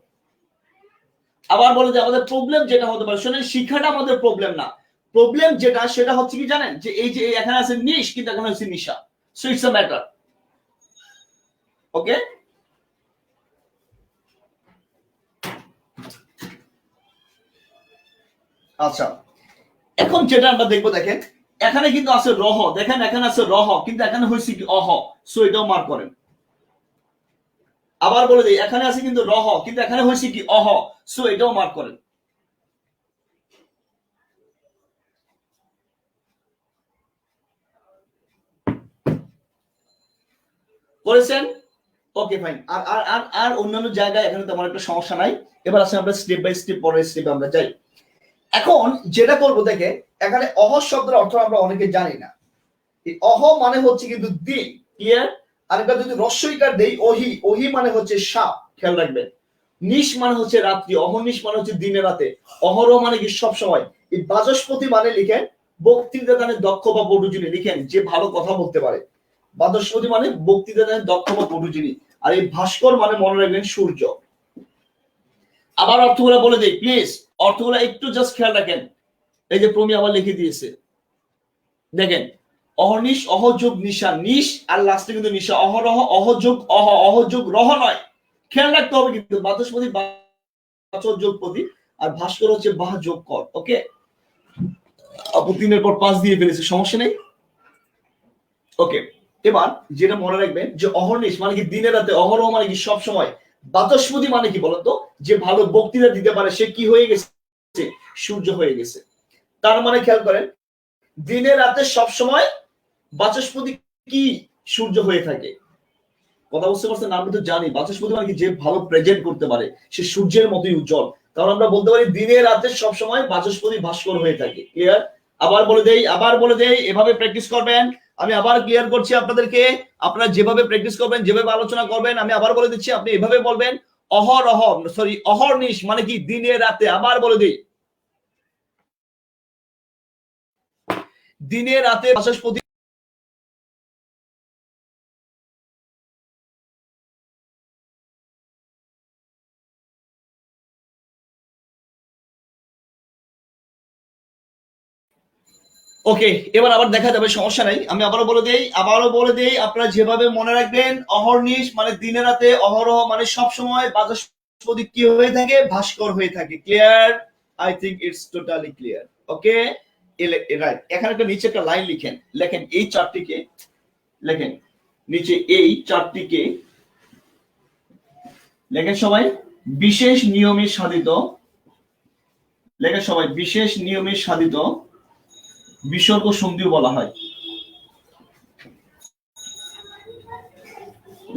আবার বলে যে আমাদের প্রবলেম যেটা হতে পারে, শোনেন শিক্ষাটা আমাদের প্রবলেম না, প্রবলেম যেটা সেটা হচ্ছে কি জানেন, যে এই যে এখানে আছে নিশ কিন্তু এখানে হচ্ছে নিশা। So it's a matter. Okay, আচ্ছা এখন যেটা আমরা দেখবো, দেখেন এখানে কিন্তু আছে রহ, দেখেন এখানে আছে রহ কিন্তু এখানে হয়েছে কি অহ। সো এটাও মার্ক করেন। আবার বলে দিই, এখানে আছে কিন্তু রহ কিন্তু এখানে হয়েছে কি অহ। সো এটাও মার্ক করেন। করেছেন? Okay fine. আর আর আর আর অন্যান্য জায়গায় এখানে তেমন একটা সমস্যা নাই। এবার আসলে আমরা স্টেপ বাই স্টেপ পরের স্টেপে আমরা যাই। এখন যেটা করবো দেখে, এখানে অহস শব্দের অর্থ আমরা অনেকে জানি না। এই অহ মানে হচ্ছে কিন্তু দিন, ক্লিয়ার। আর এটা যদি রস্বইকার দেই ওহি, ওহি মানে হচ্ছে সাপ, খেয়াল রাখবেন। নিশ মানে হচ্ছে রাত্রি, অহর্নিশ মানে হচ্ছে দিনে রাতে, অহরহ মানে কি সব সময়। এই বাচস্পতি মানে লিখেন বক্তৃতা দানে দক্ষ বা পটু যিনি, লিখেন যে ভালো কথা বলতে পারে। বাচস্পতি মানে বক্তৃতা দানে দক্ষ বা পটু যিনি। আর এই ভাস্কর মানে মনে রাখবেন সূর্য। আবার অর্থগুলো বলে দেই প্লিজ, অর্থগুলো একটু জাস্ট খেয়াল রাখেন। এই যে প্রমি আবার লিখে দিয়েছে, দেখেন অহর্নিশ, অহযোগ নিশা, নিশ আর লাস্টে কিন্তু নিশা, অহরহ, অহযোগ অহ, অহযোগ রহ নয়, খেয়াল রাখতে হবে কিন্তু। বাচস্পতি বাচক যোগপতি, আর ভাস্কর হচ্ছে বাহ যোগ কর। ওকে, আপু 3 এর পর 5 দিয়ে ফেলেছে, সমস্যা নেই। ওকে, এবার যেটা মনে রাখবেন যে অহর্নিশ মানে কি দিনে রাতে, অহরহ মানে কি সব সময়, বাচস্পতি মানে কি বলতো, যে ভালো বক্তৃতা দিতে পারে সে কি হয়ে গেছে, সূর্য হয়ে গেছে। তার মানে খেয়াল করেন দিনে রাতে সব সময় বাচস্পতি কি সূর্য হয়ে থাকে। কথা বুঝতে পারছেন? আমি তো জানি বাচস্পতি মানে কি যে ভালো প্রেজেন্ট করতে পারে সে সূর্যের মতোই উজ্জ্বল। কারণ আমরা বলতে পারি দিনে রাতে সব সময় বাচস্পতি ভাস্কর হয়ে থাকে। ক্লিয়ার? আবার বলে দেই এভাবে প্র্যাকটিস করবেন। আমি আবার ক্লিয়ার করছি আপনাদেরকে, আপনারা যেভাবে প্র্যাকটিস করবেন, যেভাবে আলোচনা করবেন, আমি আবার বলে দিচ্ছি, আপনি এভাবে বলবেন অহর্নিশ মানে কি দিনে রাতে। আবার বলে দিই দিনে রাতে বাচস্পতি। ওকে, এবার আবার দেখা যাবে, সমস্যা নাই। আমি আবারও বলে দেই আপনারা যেভাবে মনে রাখবেন। অহর্নিশ মানে দিনে রাতে, অহরহ মানে সব সময়, বাচস্পতি কি হয়ে থাকে, ভাস্কর হয়ে থাকে। Clear? I think it's totally clear. Okay, right. এখানে একটা নিচে একটা লাইন লেখেন এই চারটিকে, লেখেন নিচে এই চারটিকে, লেখেন সবাই বিশেষ নিয়মে সাধিত, লেখেন সবাই বিশেষ নিয়মে সাধিত বিসর্গ সন্ধিও বলা হয়।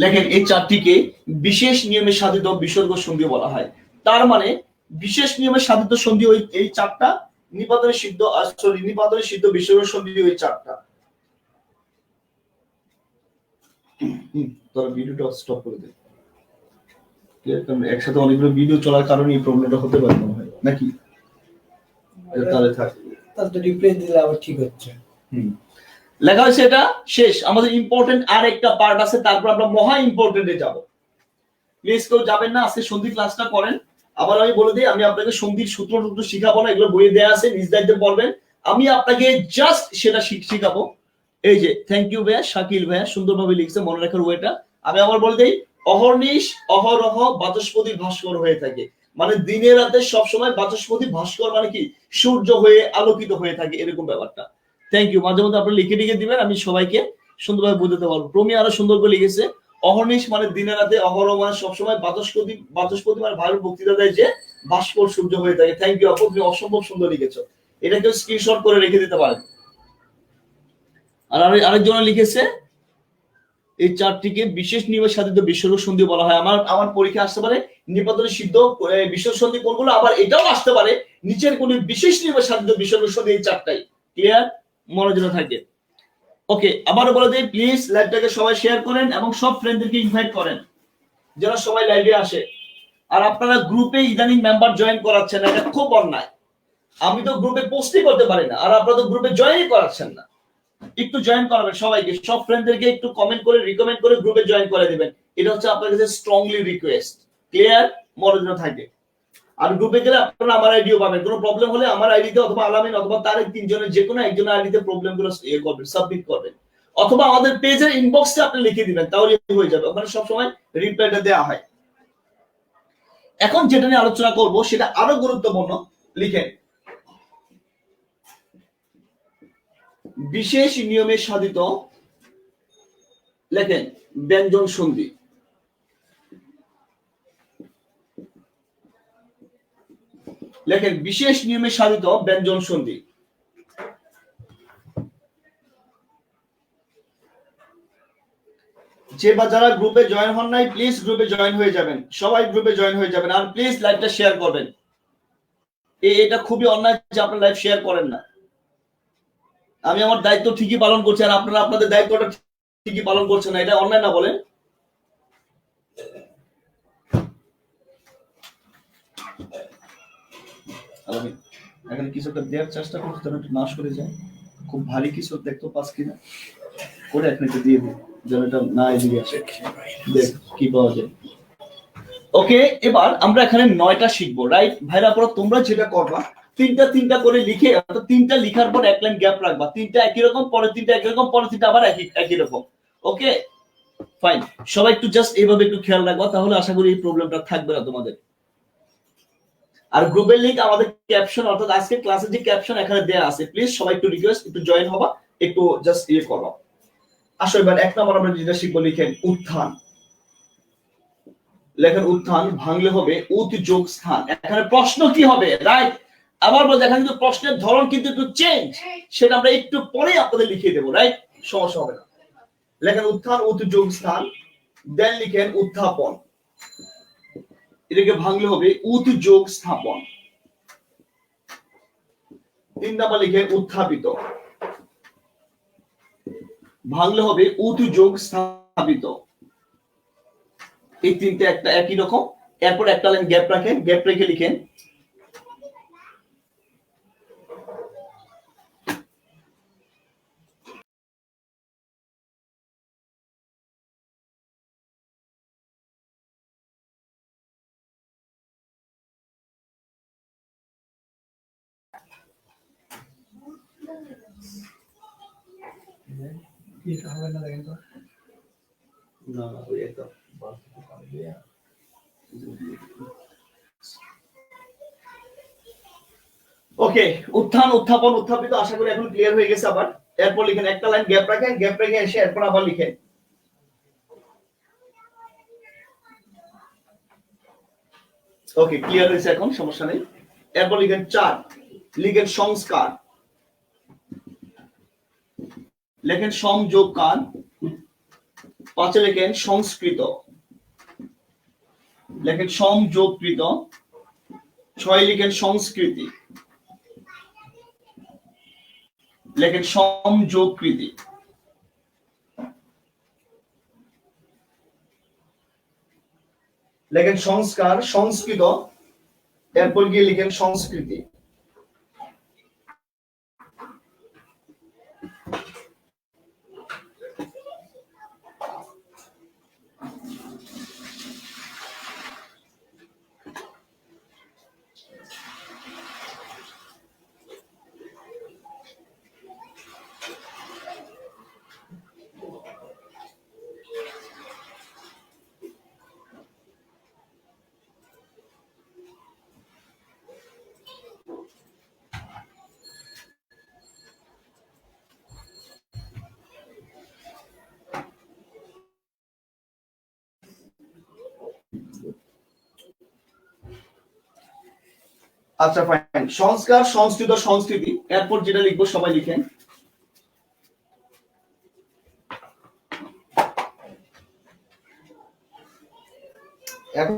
লেখেন এই চারটিকে বিশেষ নিয়মে সাধিত বিসর্গ সন্ধি বলা হয়। তার মানে বিশেষ নিয়মে সাধিত সন্ধি ওই এই চারটা, নিপাতনে সিদ্ধ বিসর্গ সন্ধি ওই চারটা। তোরা ভিডিওটা স্টপ করে দে, একসাথে অনেকগুলো ভিডিও চলার কারণে এই প্রবলেমটা হতে পারে মনে হয়, নাকি? তাহলে থাক, তাহলে তো রিপ্লাই দিলে আবার ঠিক হচ্ছে। লেখা হয়েছে এটা শেষ। আমাদের ইম্পর্টেন্ট আর একটা পার্ট আছে, তারপর আমরা মহা ইম্পর্টেন্টে যাব। প্লিজ কেউ যাবেন না, আজকে সন্ধি ক্লাসটা করেন। আবার আমি বলে দিই, আমি আপনাকে সন্ধির সূত্র শিখাবো না, এগুলো বইয়ে দেওয়া আছে, নিজ দায়িত্বে পড়বেন। আমি আপনাকে জাস্ট সেটা শিখাবো। এই যে থ্যাংক ইউ ভাইয়া, শাকিল ভাইয়া সুন্দরভাবে লিখছে, মনে রাখার ওয়েটা। আমি আবার বলে দিই অহর্নিশ, অহরহ বাচস্পতি ভাস্কর হয়ে থাকে, মানে দিনে রাতে সবসময় বাচস্পতি ভাস্কর মানে কি সূর্য হয়ে আলোকিত হয়ে থাকে, এরকম ব্যাপারটা। Thank you. মাঝে মধ্যে আপনারা লিখে দিবেন, আমি সবাইকে সুন্দরভাবে বুঝতে পারবো। প্রমি আরো সুন্দর করে লিখেছে অহর্নিশ মানে দিনে রাতে, অহরহ মানে সবসময়, বাচস্পতি মানে ভালো বক্তৃতা দেয় যে ভাস্কর সূর্য হয়ে থাকে। থ্যাংক ইউ আপু, তুমি অসম্ভব সুন্দর লিখেছো। এটা কেউ স্ক্রিনশট করে রেখে দিতে পারেন। আর আরেকজন লিখেছে এই চারটিকে বিশেষ নিয়মের সাধিত বিসর্গ সন্ধি বলা হয়। আমার পরীক্ষা আসতে পারে নিপাতনে সিদ্ধ বিসর্গ সন্ধি কোনগুলো, আবার এটাও আসতে পারে নিচের কোন বিশেষ নিয়মের সাধিত বিসর্গ সন্ধি, এই চারটাই। ক্লিয়ার? মনোযোগ থাকে। ওকে, আবারও বলে দিই প্লিজ লাইভটাকে সবাই শেয়ার করেন এবং সব ফ্রেন্ডদেরকে ইনভাইট করেন যেন সবাই লাইভে আসে। আর আপনারা গ্রুপে ইদানিং মেম্বার জয়েন করাচ্ছেন না, এটা খুব অন্যায়। আমি তো গ্রুপে পোস্টই করতে পারি না, আর আপনারা তো গ্রুপে জয়েনই করাচ্ছেন না। একটু জয়েন করাবেন সবাইকে, সব ফ্রেন্ডদেরকে একটু কমেন্ট করে রিকমেন্ড করে গ্রুপে জয়েন করে দিবেন। এটা হচ্ছে আপনার কাছে স্ট্রংলি রিকোয়েস্ট। ক্লিয়ার? মনোযোগ থাকে। আর গ্রুপে গেলে আপনারা আমার আইডিও পাবেন, কোনো প্রবলেম হলে আমার আইডিতে অথবা আলামিন অথবা তারেক, তিনজনের যে কোনো একজনের আইডিতে প্রবলেমগুলো করবেন, সাবমিট করবেন, অথবা আমাদের পেজের ইনবক্সে আপনি লিখে দিবেন, তাহলে হয়ে যাবে। ওখানে সবসময় রিপ্লাইটা দেওয়া হয়। এখন যেটা নিয়ে আলোচনা করব সেটা আরো গুরুত্বপূর্ণ। লিখেন বিশেষ নিয়মে সাধিত, লেখেন ব্যঞ্জন সন্ধি। লেখেন বিশেষ নিয়মে সাধিত ব্যঞ্জন সন্ধি। যে বা যারা গ্রুপে জয়েন হন নাই প্লিজ গ্রুপে জয়েন হয়ে যাবেন, সবাই গ্রুপে জয়েন হয়ে যাবেন। আর প্লিজ লাইভটা শেয়ার করবেন। এটা খুবই অন্যায় যে আপনারা লাইভ শেয়ার করেন না। আমি আমার দায়িত্ব ঠিকই পালন করছি, আর আপনারা আপনাদের দায়িত্বটা ঠিকই পালন করছেন না, এটা অন্যায় না বলেন? আমি এখানে কিছু একটা দেওয়ার চেষ্টা করছি, যেন একটু নাশ করে যায়। খুব ভারী কিছু দেখতে পাস কিনা, করে এখন একটু দিয়ে দিই, যেন এটা না এদিকে আসে। দেখ কি পাওয়া যায়। ওকে, এবার আমরা এখানে 9টা শিখবো, রাইট? ভাইরা পড়া তোমরা যেটা করবা, তিনটা তিনটা করে লিখে, অর্থাৎ তিনটা লিখার পর এক লাইন গ্যাপ রাখবা, তিনটা একই রকম, পরে তিনটা একই রকম, পরে তিনটা আবার একই একই রকম। ওকে ফাইন, সবাই একটু জাস্ট এইভাবে একটু খেয়াল রাখবা, তাহলে আশা করি এই প্রবলেমটা থাকবে না তোমাদের। আর গ্রুপের লিংক আমাদের ক্যাপশন, অর্থাৎ আজকে ক্লাসের যে ক্যাপশন এখানে দেয়া আছে, প্লিজ সবাই একটু রিকোয়েস্ট, একটু জয়েন হবা, একটু জাস্ট ইয়ে করবা। আসো এবার 1 নম্বর আমরা যেটা শিখবো, লিখেন উত্থান। লেখেন উত্থান, ভাঙলে হবে উত যোগ স্থান। এখানে প্রশ্ন কি হবে, রাইট? আবার বলতে এখানে কিন্তু প্রশ্নের ধরন কিন্তু একটু চেঞ্জ, সেটা আমরা একটু পরে আপনাদের লিখিয়ে দেবো, রাইট? সমস্যা হবে না। লেখেন উত্থান উত যোগ স্থান, দেন লিখেন উত্থাপন, এটাকে ভাঙলে হবে উত যোগ স্থাপন। 3 নাম্বার লিখেন উত্থাপিত, ভাঙলে হবে উত যোগ স্থাপিত। এই তিনটে একটা একই রকম। এরপর একটা লাইন গ্যাপ রাখেন, গ্যাপ রেখে লিখেন এটা হবে না, দেখেন তো। না ওই একটা ওকে, উত্থান উত্থাপন উত্থাপিত, আশা করি এখন ক্লিয়ার হয়ে গেছে। আবার এরপর লিখেন একটা লাইন গ্যাপ রাখেন, গ্যাপ রেখে এসে এরপর আবার লিখেন ওকে, ক্লিয়ার হয়েছে এখন, সমস্যা নেই। এরপর লিখেন 4, লিখেন সংস্কার, লেখেন সংযোগ কান। 5 লিখেন সংস্কৃত, লেখেন সংযোগকৃত। 6 লিখেন সংস্কৃতি, লেখেন সংযোগকৃতি। লেখেন সংস্কার, সংস্কৃত, এরপর গিয়ে লিখেন সংস্কৃতি। আচ্ছা ফাইন, সংস্কার, সংস্কৃত, সংস্কৃতি, এরপর যেটা লিখবো সবাই লিখেন এখন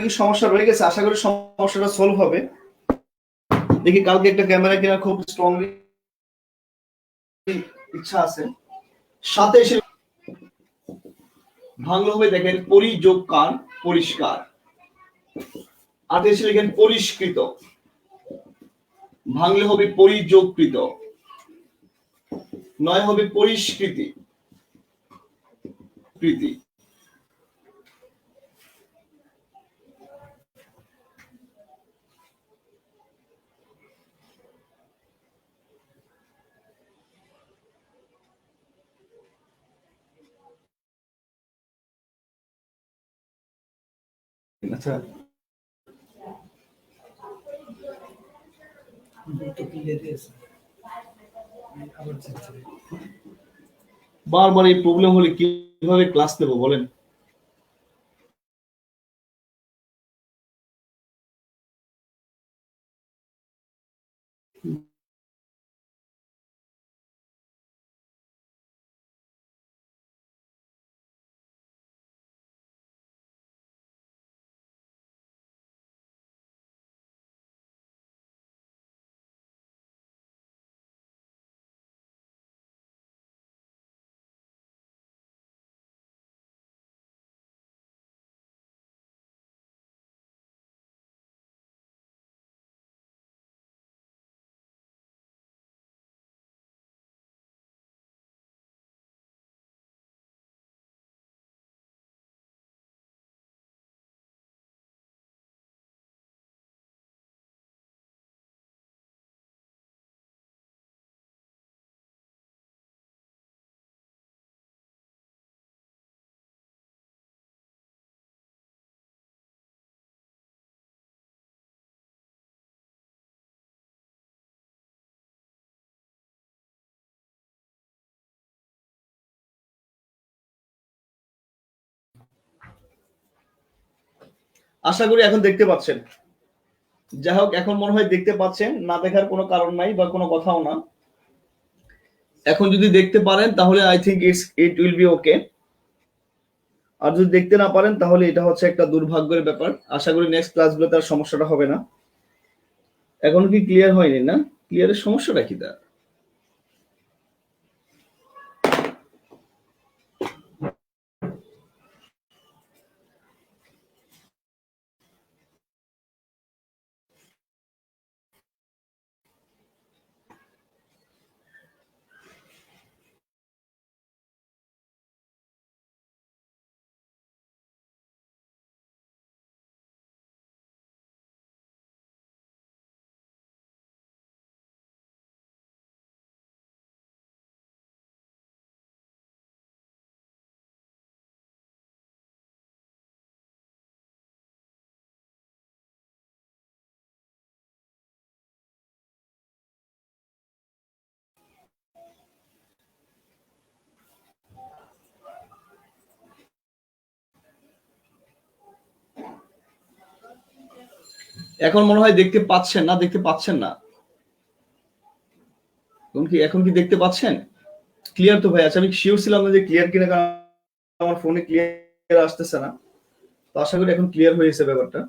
কি সমস্যা রয়ে গেছে? আশা করি সমস্যাটা সলভ হবে। দেখি কালকে একটা ক্যামেরা কেনার খুব স্ট্রংলি ইচ্ছা আছে। সাথে এসে ভাঙলো হবে, দেখেন পরিযোগ কান, পরিষ্কার। 8 এসে লিখেন পরিষ্কৃত, ভাঙলে হবে পরিযোগকৃত। 9 হবে পরিষ্কৃতি, কৃতি। আচ্ছা, তো ক্লিয়ার আছে, আবার যাচ্ছে। বারবার এই প্রবলেম হলে কিভাবে ক্লাস নেব বলেন? আশা করি এখন দেখতে পাচ্ছেন। যাই হোক, এখন মনে হয় দেখতে পাচ্ছেন, না দেখার কোনো কারণ নাই বা কোনো কথাও না। এখন যদি দেখতে পারেন তাহলে I think it will be okay. আর যদি দেখতে না পারেন তাহলে এটা হচ্ছে একটা দুর্ভাগ্যের ব্যাপার। আশা করি নেক্সট ক্লাসগুলোতে আর সমস্যাটা হবে না। এখন কি ক্লিয়ার হয়নি না? ক্লিয়ারের সমস্যাটা কি তার? এখন মনে হয় দেখতে পাচ্ছেন না, দেখতে পাচ্ছেন না। এখন কি দেখতে পাচ্ছেন? ক্লিয়ার তো ভাই? আচ্ছা, আমি শিওর ছিলাম না যে ক্লিয়ার কিনা, কারণ আমার ফোনে ক্লিয়ার আসতেছে না। তো আশা করি এখন ক্লিয়ার হয়েছে ব্যাপারটা।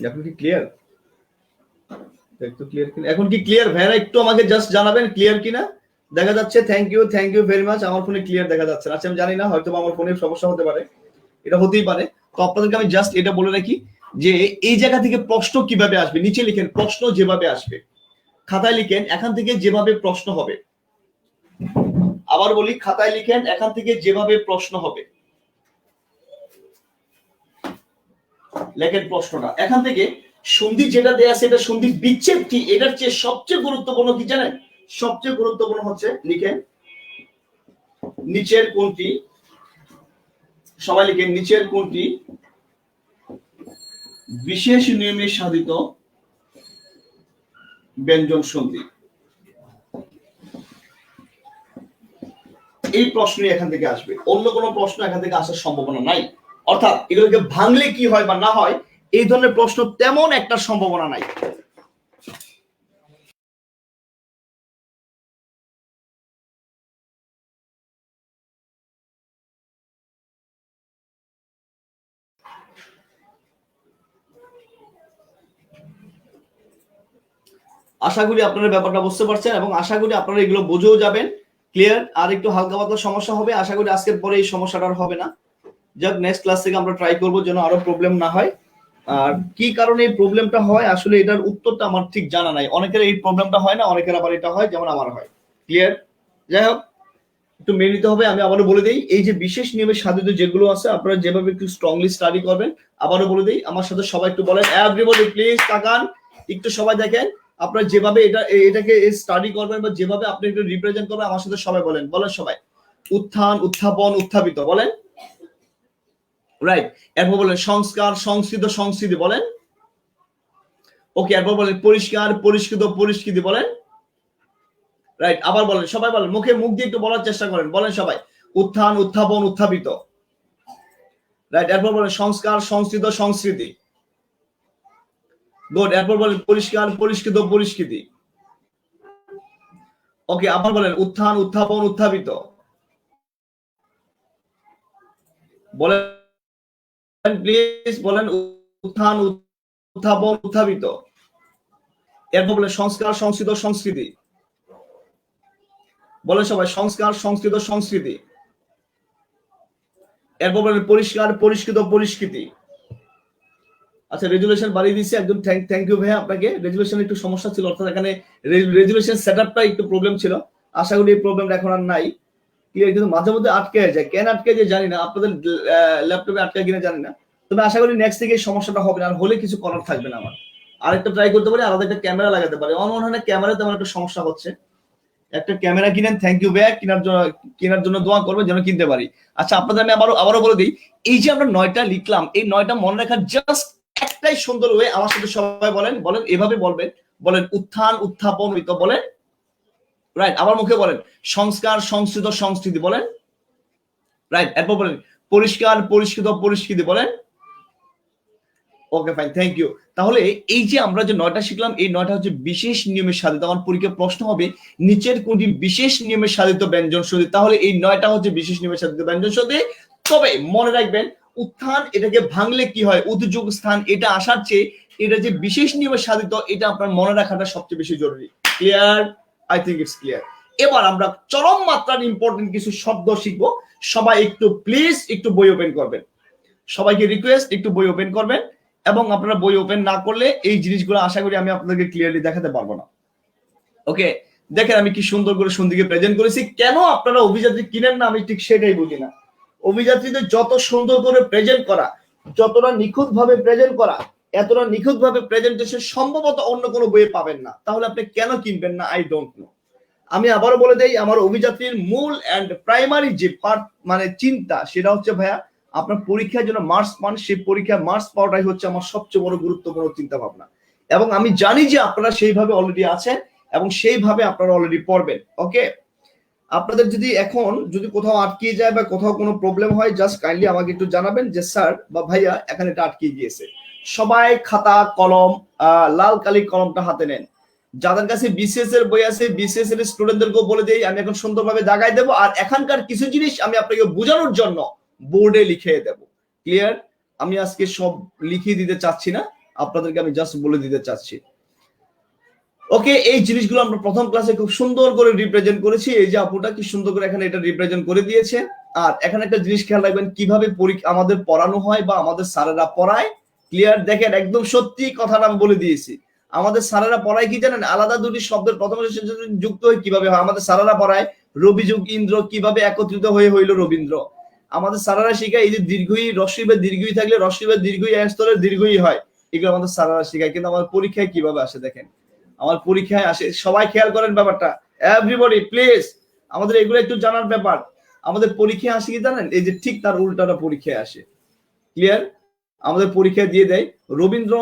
এখন কি ক্লিয়ার? একটু ক্লিয়ার কিনা? এখন কি ক্লিয়ার ভাইরা? একটু আমাকে জাস্ট জানাবেন ক্লিয়ার কিনা। দেখা যাচ্ছে। Thank you very much. আমার ফোনে ক্লিয়ার দেখা যাচ্ছে। আচ্ছা, আমি জানি না, হয়তো আমার ফোনের সমস্যা হতে পারে, এটা হতেই পারে। তো আপনাদেরকে আমি জাস্ট এটা বলে রাখি যে এই জায়গা থেকে প্রশ্ন কিভাবে আসবে, নিচে লিখেন প্রশ্ন যেভাবে আসবে, খাতায় লিখেন এখান থেকে যেভাবে প্রশ্ন হবে। আবার বলি, খাতায় লিখেন এখান থেকে যেভাবে প্রশ্ন হবে, লেখেন প্রশ্নটা। এখান থেকে সন্ধি যেটা দেয়া আছে, এটা সন্ধি বিচ্ছেদ কি, এটার চেয়ে সবচেয়ে গুরুত্বপূর্ণ কি জানেন? সবচেয়ে গুরুত্বপূর্ণ হচ্ছে লিখেন নিচের কোনটি, সবাই লিখেন নিচের কোনটি বিশেষ নিয়মে সাধিত ব্যঞ্জন সন্ধি। এই প্রশ্নই এখান থেকে আসবে, অন্য কোনো প্রশ্ন এখান থেকে আসার সম্ভাবনা নাই। অর্থাৎ এগুলোকে ভাঙলে কি হয় বা না হয়, এই ধরনের প্রশ্ন তেমন একটা সম্ভাবনা নাই। আশা করি আপনারা ব্যাপারটা বুঝতে পারছেন এবং আশা করি আপনারা এগুলো বুঝেও যাবেন। ক্লিয়ার? আর একটু হালকা পাতলা সমস্যা হবে, আশা করি আজকের পরে এই সমস্যাটা আর হবে না। যাক, নেক্সট ক্লাস থেকে আমরা ট্রাই করবো যেন আরো প্রবলেম না হয়। আর কি কারণে এই প্রবলেমটা হয় আসলে এটার উত্তরটা আমার ঠিক জানা নাই। অনেকের এই প্রবলেমটা হয় না, অনেকের আবার এটা হয়, যেমন আমার হয়। ক্লিয়ার? যাই হোক, একটু মেনে নিতে হবে। আমি আবারও বলে দিই, এই যে বিশেষ নিয়মে সাধিত যেগুলো আছে আপনারা যেভাবে একটু স্ট্রংলি স্টাডি করবেন। আবারও বলে দিই, আমার সাথে সবাই একটু বলেন, এভরিবডি প্লিজ তাকান, একটু সবাই দেখেন। আপনারা যেভাবে এটাকে স্টাডি করবেন বা যেভাবে আপনি একটু রিপ্রেজেন্ট করবেন, আমার সাথে সবাই বলেন সবাই উত্থান, উত্থাপন, উত্থাপিত বলেন। রাইট। এরপর বলেন সংস্কার, সংস্কৃত, সংস্কৃতি বলেন। ওকে, এরপর বলেন পরিষ্কার, পরিষ্কৃত, পরিষ্কৃতি বলেন। রাইট। আবার বলেন, সবাই বলেন, মুখ দিয়ে একটু বলার চেষ্টা করেন, বলেন সবাই উত্থান, উত্থাপন, উত্থাপিত। রাইট। এরপর বলেন সংস্কার, সংস্কৃত, সংস্কৃতি। গুড। এরপর বলেন পরিষ্কার, পরিষ্কৃত, পরিষ্কৃতি। ওকে, আবার বলেন উত্থান, উত্থাপন, উত্থাপিত বলেন প্লিজ, বলেন উত্থান, উত্থাপন, উত্থাপিত। এরপর বলেন সংস্কার, সংস্কৃত, সংস্কৃতি বলেন সবাই সংস্কার, সংস্কৃত, সংস্কৃতি। এরপর বলেন পরিষ্কার, পরিষ্কৃত, পরিষ্কৃতি। আচ্ছা, রেজুলেশন বাড়িয়ে দিয়েছি একদম। থ্যাংক ইউ ভাইয়া আপনাকে। রেজুলেশন একটু সমস্যা ছিল, অর্থাৎ এখানে রেজুলেশন সেটআপটা একটু প্রবলেম ছিল। আশা করি এই প্রবলেমটা এখন আর নাই। ক্লিয়ার? কিন্তু মাঝে মধ্যে আটকে যায়, কেন আটকে যায় জানি না, আপনাদের ল্যাপটপে আটকে কিনা জানি না। তবে আশা করি নেক্সট থেকে এই সমস্যাটা হবে না, আর হলে কিছু করার থাকবে না আমার। আরেকটা ট্রাই করতে পারি, আলাদা একটা ক্যামেরা লাগাতে পারি। আমার মনে হয় না ক্যামেরা তেমন একটা সমস্যা হচ্ছে। একটা ক্যামেরা কিনেন। থ্যাংক ইউ ভাইয়া, কেনার জন্য দোয়া করবেন যেন কিনতে পারি। আচ্ছা, আপনাদের আমি আবারও বলে দিই, এই যে আমরা 9টা লিখলাম, এই 9টা মনে রাখার জাস্ট একটাই সুন্দর ওয়ে। আমার সাথে সবাই বলেন এভাবে বলবেন, বলেন উত্থান, উত্থাপন, বলেন রাইট, আমার মুখে বলেন সংস্কার, সংস্কৃত, সংস্কৃতি বলেন। রাইট, এরপর বলেন পরিষ্কার, পরিষ্কৃত, পরিস্কৃতি বলেন। Okay fine, thank you. তাহলে এই যে আমরা যে 9টা শিখলাম, এই 9টা হচ্ছে বিশেষ নিয়মে সাধিত। আমার পরীক্ষায় প্রশ্ন হবে নিচের কোনটি বিশেষ নিয়মে সাধিত ব্যঞ্জন সন্ধি, তাহলে এই 9টা হচ্ছে বিশেষ নিয়মে সাধিত ব্যঞ্জন সন্ধি। তবে মনে রাখবেন উত্থান এটাকে ভাঙলে কি হয়, উদ্যোগ স্থান এটা আসার চেয়ে এটা যে বিশেষ নিয়মে সাধিত এটা আপনার মনে রাখাটা সবচেয়ে বেশি জরুরি। Clear? I think it's clear. এবার আমরা চরম মাত্রার ইম্পর্টেন্ট কিছু শব্দ শিখবো। সবাই একটু প্লিজ একটু বই ওপেন করবেন, সবাইকে রিকোয়েস্ট একটু বই ওপেন করবেন। এবং আপনারা বই ওপেন না করলে এই জিনিসগুলো আশা করি আমি আপনাদেরকে ক্লিয়ারলি দেখাতে পারবো না। ওকে, দেখেন আমি কি সুন্দর করে সন্ধিকে প্রেজেন্ট করেছি। কেন আপনারা অভিযাত্রী কিনেন না আমি ঠিক সেটাই বুঝি না। অভিযাত্রীদের যত সুন্দর করে প্রেজেন্ট করা, যতটা নিখুঁত ভাবে প্রেজেন্ট করা, এতটা নিখুঁত ভাবে প্রেজেন্টেশন সম্ভবত অন্য কোনো বইয়ে পাবেন না। তাহলে আপনি কেন কিনবেন না আই ডোন্ট নো। আমি আবারও বলে দেই, আমার অভিযাত্রীর মূল এন্ড প্রাইমারি যে পার্ট মানে চিন্তা সেটা হচ্ছে ভাইয়া আপনার পরীক্ষার জন্য মার্কস পান, সেই পরীক্ষায় মার্কস পাওয়াটাই হচ্ছে আমার সবচেয়ে বড় গুরুত্বপূর্ণ চিন্তা ভাবনা। এবং আমি জানি যে আপনারা সেইভাবে অলরেডি আছেন এবং সেইভাবে আপনারা অলরেডি পড়বেন। ওকে, আপনাদের যদি এখন যদি কোথাও আটকে যায় বা কোথাও কোনো প্রবলেম হয় জাস্ট কাইন্ডলি আমাকে একটু জানাবেন যে স্যার বা ভাইয়া এখানে এটা আটকে গিয়েছে। সবাই খাতা কলম লাল কালি কলমটা হাতে নেন। যাদের কাছে বিসিএস এর বই আছে বিসিএস এর স্টুডেন্টদেরকেও বলে দেই আমি এখন সুন্দরভাবে দাগাই দেবো, আর এখানকার কিছু জিনিস আমি আপনাকে বোঝানোর জন্য বোর্ডে লিখে দেব। ক্লিয়ার? আমি আজকে সব লিখিয়ে দিতে চাচ্ছি না, আপনাদেরকে আমি জাস্ট বলে দিতে চাচ্ছি। ওকে, এই জিনিসগুলো আমরা প্রথম ক্লাসে খুব সুন্দর করে রিপ্রেজেন্ট করেছি। এই যে আপুটা কি সুন্দর করে এখানে এটা রিপ্রেজেন্ট করে দিয়েছে। আর এখানে একটা জিনিস খেয়াল রাখবেন কিভাবে আমাদের পড়ানো হয় বা আমাদের স্যারেরা পড়ায়। ক্লিয়ার? দেখেন একদম সত্যি কথাটা আমি বলে দিয়েছি। আমাদের স্যারেরা পড়ায় কি জানেন, আলাদা দুটি শব্দের প্রথম যুক্ত হয়ে কিভাবে হয়। আমাদের স্যারেরা পড়ায় রবি যুগ ইন্দ্র কিভাবে একত্রিত হয়ে হইল রবীন্দ্র। আমাদের স্যারেরা শিখায় এই যে দীর্ঘই রস্বই বা দীর্ঘই থাকলে রস্বই বা দীর্ঘই এক স্তরের দীর্ঘই হয়, এগুলো আমাদের স্যারেরা শিখায়। কিন্তু আমাদের পরীক্ষায় কিভাবে আসে দেখেন, আমার পরীক্ষায় আসে। সবাই খেয়াল করেন ব্যাপারটা, এভরিবডি প্লিজ, আমাদের এগুলো একটু জানার ব্যাপার। আমাদের পরীক্ষায় আসে কি জানেন, এই যে ঠিক তার উল্টাটা পরীক্ষায় আসে। ক্লিয়ার? আমাদের পরীক্ষায় দিয়ে দেয় রবীন্দ্র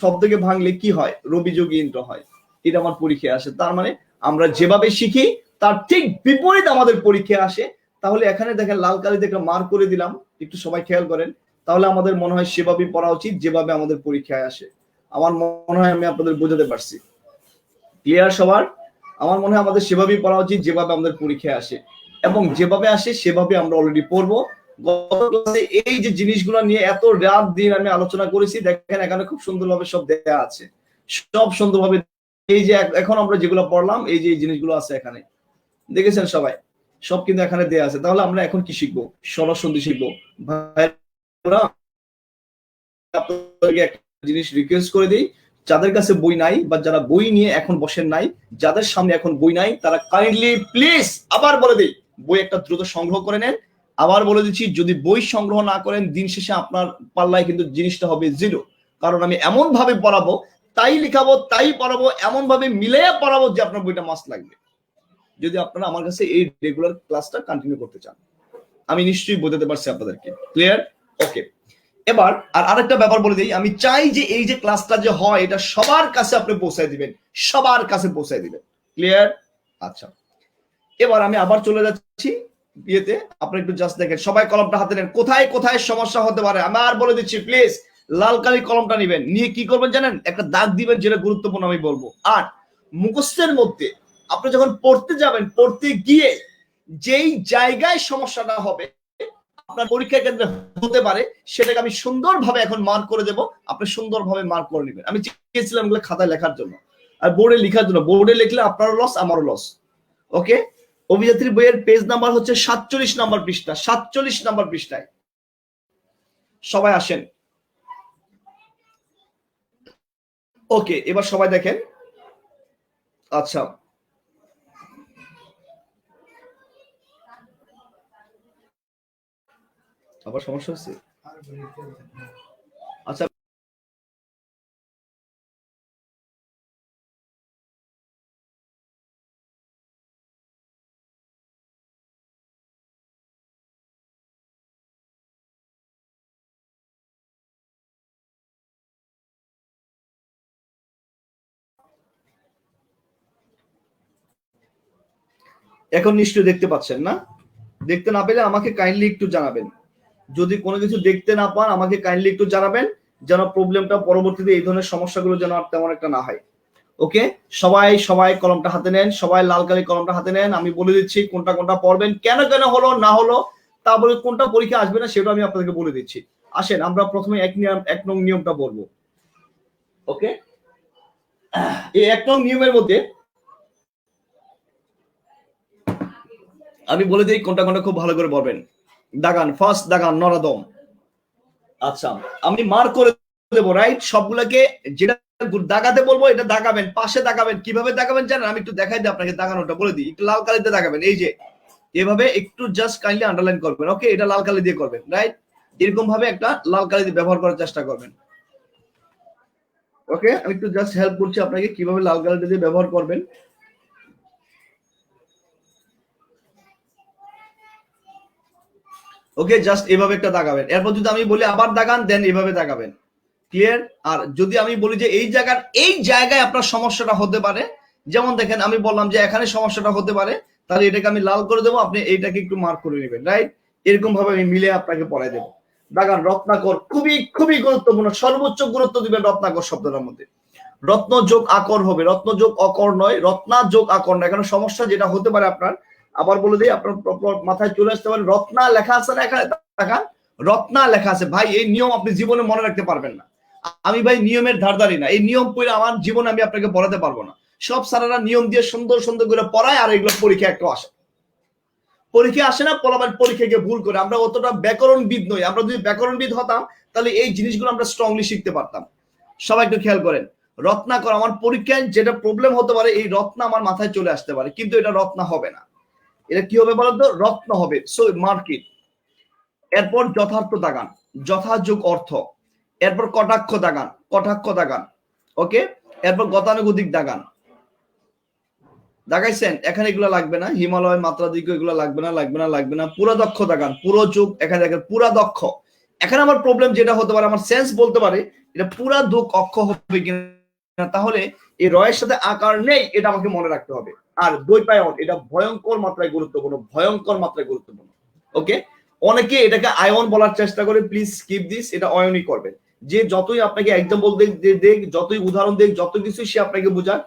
শব্দকে ভাঙলে কি হয়, রবি যোগ ইন্দ্র হয়। এটা আমার পরীক্ষায় আসে। তার মানে আমরা যেভাবে শিখি তার ঠিক বিপরীত আমাদের পরীক্ষায় আসে। তাহলে এখানে দেখেন লাল কালিতে একটা মার্ক করে দিলাম, একটু সবাই খেয়াল করেন। তাহলে আমাদের মনে হয় সেভাবেই পড়া উচিত যেভাবে আমাদের পরীক্ষায় আসে। আমার মনে হয় আমি আপনাদের বোঝাতে পারছি। ক্লিয়ার সবার? আমার মনে হয় আমাদের সেভাবেই পড়া উচিত যেভাবে আমাদের পরীক্ষায় আসে, এবং যেভাবে আসে সেভাবে আমরা অলরেডি পড়বো। গত ক্লাসে এই যে জিনিসগুলো নিয়ে এত রাত দিন আমি আলোচনা করেছি, দেখেন এখানে খুব সুন্দরভাবে সব দেয়া আছে, সব সুন্দরভাবে। এই যে এখন আমরা যেগুলো পড়লাম এই যে এই জিনিসগুলো আছে এখানে, দেখেছেন সবাই, সব কিন্তু এখানে দেয়া আছে। তাহলে আমরা এখন কি শিখবো, সরসন্ধি শিখবো। ভাইরা আপনাদেরকে একটা জিনিস রিকোয়েস্ট করে দিই, যাদের কাছে বই নাই বা যারা বই নিয়ে এখন বসেন নাই, যাদের সামনে এখন বই নাই তারা কাইন্ডলি প্লিজ আবার বলে দিই বই একটা দ্রুত সংগ্রহ করে নেন। আবার বলে দিচ্ছি যদি বই সংগ্রহ না করেন দিন শেষে আপনার পাল্লায় কিন্তু জিনিসটা হবে জিরো। কারণ আমি এমন ভাবে পড়াবো, তাই লিখাবো, তাই পড়াবো, এমন ভাবে মিলিয়ে পড়াবো যে আপনার বইটা মাস্ট লাগবে, যদি আপনারা আমার কাছে এই রেগুলার ক্লাসটা কন্টিনিউ করতে চান। আমি নিশ্চয়ই বোঝাতে পারছি আপনাদেরকে। ক্লিয়ার? ওকে, এবার আর আরেকটা ব্যাপার বলে দিই, আমি চাই যে এই যে ক্লাসটা যে হয় এটা সবার কাছে আপনি পৌঁছায় দিবেন, সবার কাছে পৌঁছায় দিবেন। ক্লিয়ার? আচ্ছা, এবার আমি আবার চলে যাচ্ছি ইয়েতে। আপনি একটু জাস্ট দেখেন, সবাই কলমটা হাতে নেন। কোথায় কোথায় সমস্যা হতে পারে আমি আর বলে দিচ্ছি, প্লিজ লাল কালি কলমটা নেবেন, নিয়ে কি করবেন জানেন, একটা দাগ দিবেন, যেটা গুরুত্বপূর্ণ আমি বলবো। আর মুখস্থের মধ্যে আপনি যখন পড়তে যাবেন, পড়তে গিয়ে যেই জায়গায় সমস্যাটা হবে আপনার পরীক্ষা কেন্দ্রে হতে পারে, সেটাকে আমি সুন্দরভাবে এখন মার্ক করে দেব, আপনি সুন্দরভাবে মার্ক করে নেবেন। আমি চেয়েছিলাম এগুলো খাতায় লেখার জন্য আর বোর্ডে লেখার জন্য। বোর্ডে লিখলে আপনারও লস আমারও লস। ওকে, অভিযাত্রী বইয়ের পেজ নাম্বার হচ্ছে 47 নাম্বার পৃষ্ঠা, 47 নাম্বার পৃষ্ঠায় সবাই আসেন। ওকে, এবার সবাই দেখেন। আচ্ছা, আবার সমস্যা হচ্ছে। আচ্ছা, এখন নিশ্চয়ই দেখতে পাচ্ছেন না? দেখতে না পেলে আমাকে কাইন্ডলি একটু জানাবেন। যদি কোনো কিছু দেখতে না পান আমাকে কাইন্ডলি একটু জানাবেন, যেন প্রবলেমটা পরবর্তীতে এই ধরনের সমস্যাগুলো যেন আর তেমন একটা না হয়। ওকে, সবাই সবাই কলমটা হাতে নেন, সবাই লাল কালি কলমটা হাতে নেন। আমি বলে দিচ্ছি কোনটা কোনটা পড়বেন, কেন কেন হলো না হলো, তারপরে কোনটা পরীক্ষা আসবে না সেটা আমি আপনাদেরকে বলে দিচ্ছি। আসেন আমরা প্রথমে এক নং নিয়মটা বলবো। ওকে, এই 1 নং নিয়মের মধ্যে আমি বলে দিই কোনটা কোনটা খুব ভালো করে বলবেন। Dagan, first Dagan নরাদম। আচ্ছা, আমি মার্ক করে দেবো, রাইট? সবগুলোকে যেটা দাগাতে বলবো এটা দাগাবেন, পাশে দাগাবেন। কিভাবে দাগাবেন জানেন? আমি একটু দেখাই দিই আপনাকে, দাগানোটা বলে দিই। একটু লাল কালিতে দাগাবেন, এই যে এভাবে একটু জাস্ট কাইন্ডলি আন্ডারলাইন করবেন। ওকে, এটা লাল কালি দিয়ে করবেন, রাইট? এরকম ভাবে একটা লাল কালি দিয়ে ব্যবহার করার চেষ্টা করবেন। ওকে, আমি একটু জাস্ট হেল্প করছি আপনাকে কিভাবে লাল কালি দিয়ে ব্যবহার করবেন। ওকে, জাস্ট এভাবে একটা দাগাবেন। এরপর যদি আমি বলি আবার দাগান, দেন এভাবে দাগাবেন। ক্লিয়ার? আর যদি আমি বলি যে এই জায়গায় আপনার সমস্যাটা হতে পারে, যেমন দেখেন আমি বললাম যে এখানে সমস্যাটা হতে পারে, তাহলে এটাকে আমি লাল করে দেবো, আপনি এইটাকে একটু মার্ক করে নেবেন, রাইট? এরকম ভাবে আমি মিলে আপনাকে পড়াই দেবো। দাগান, রত্নাকর, খুবই খুবই গুরুত্বপূর্ণ, সর্বোচ্চ গুরুত্ব দিবেন রত্নাকর শব্দটার মধ্যে। রত্ন যোগ আকর হবে, রত্ন যোগ অকর নয়, রত্না যোগ আকর নয়। এখানে সমস্যা যেটা হতে পারে আপনার, আবার বলে দিই, আপনার মাথায় চলে আসতে পারে রত্না লেখা আছে না এখানে, দেখান রত্না লেখা আছে। ভাই এই নিয়ম আপনি জীবনে মনে রাখতে পারবেন না। আমি ভাই নিয়মের ধারধারি না, এই নিয়ম পড়ে আমার জীবনে আমি আপনাকে পড়াতে পারবো না। সব স্যারেরা নিয়ম দিয়ে সুন্দর সুন্দর করে পড়ায়, আর এগুলো পরীক্ষা একটা আসে, পরীক্ষা আসে না, পলাবার পরীক্ষাকে ভুল করে। আমরা অতটা ব্যাকরণবিদ নই, আমরা যদি ব্যাকরণবিদ হতাম তাহলে এই জিনিসগুলো আমরা স্ট্রংলি শিখতে পারতাম। সবাই একটু খেয়াল করেন, রত্নাকর, আমার পরীক্ষায় যেটা প্রবলেম হতে পারে, এই রত্না আমার মাথায় চলে আসতে পারে, কিন্তু এটা রত্না হবে না। এটা কি হবে বলতো? রত্ন হবে। So marked. এরপর যথার্থ দাগান, যথাযোগ অর্থ। এরপর কটাক্ষ দাগান, কটাক্ষ দাগান। ওকে, এরপর গতানুগতিক দাগান দাগাইছেন, এখানে এগুলো লাগবে না। হিমালয়, মাত্রা দিক, এগুলো লাগবে না, লাগবে না, লাগবে না। পুরা দক্ষ দাগান, পুরো যুগ, এখানে দেখেন পুরা দক্ষ। এখানে আমার প্রবলেম যেটা হতে পারে, আমার সেন্স বলতে পারে এটা পুরা দুঃখ অক্ষ হবে কিনা, তাহলে এই রয়ের সাথে আকার নেই, এটা আমাকে মনে রাখতে হবে। আর দ্বৈপায়ন, এটা ভয়ঙ্কর মাত্রায় গুরুত্বপূর্ণ, ভয়ঙ্কর মাত্রায় গুরুত্বপূর্ণ। ওকে, অনেকে এটাকে আয়ন বলার চেষ্টা করে, প্লিজ স্কিপ দিস, এটা অয়নই করবেন। যে যতই আপনাকে এক্সাম্পল দেখ, যতই উদাহরণ দেখ, যত কিছু সে আপনাকে বোঝাক,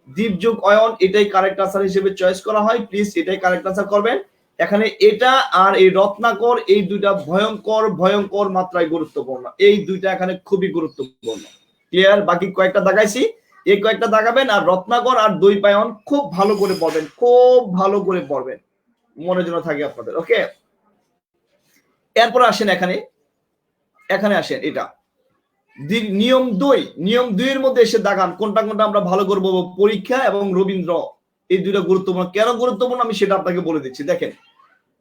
দ্বীপ যুগ অয়ন এটাই কারেক্ট আনসার হিসেবে চয়েস করা হয়। প্লিজ এটাই কারেক্ট আনসার করবেন। এখানে এটা আর এই রত্নাকর, এই দুইটা ভয়ঙ্কর ভয়ঙ্কর মাত্রায় গুরুত্বপূর্ণ, এই দুইটা এখানে খুবই গুরুত্বপূর্ণ। ক্লিয়ার? বাকি কয়েকটা দাগাইছি, এই কয়েকটা দাগাবেন। আর রত্নাকর আর দ্বৈপায়ন খুব ভালো করে পড়বেন, খুব ভালো করে পড়বেন, মনে যেন থাকে আপনাদের। ওকে, এরপর আসেন এখানে, এখানে আসেন, এটা নিয়ম 2, নিয়ম 2 এর মধ্যে এসে দাগান কোনটা কোনটা আমরা ভালো করবো। পরীক্ষা এবং রবীন্দ্র, এই দুইটা গুরুত্বপূর্ণ। কেন গুরুত্বপূর্ণ আমি সেটা আপনাকে বলে দিচ্ছি। দেখেন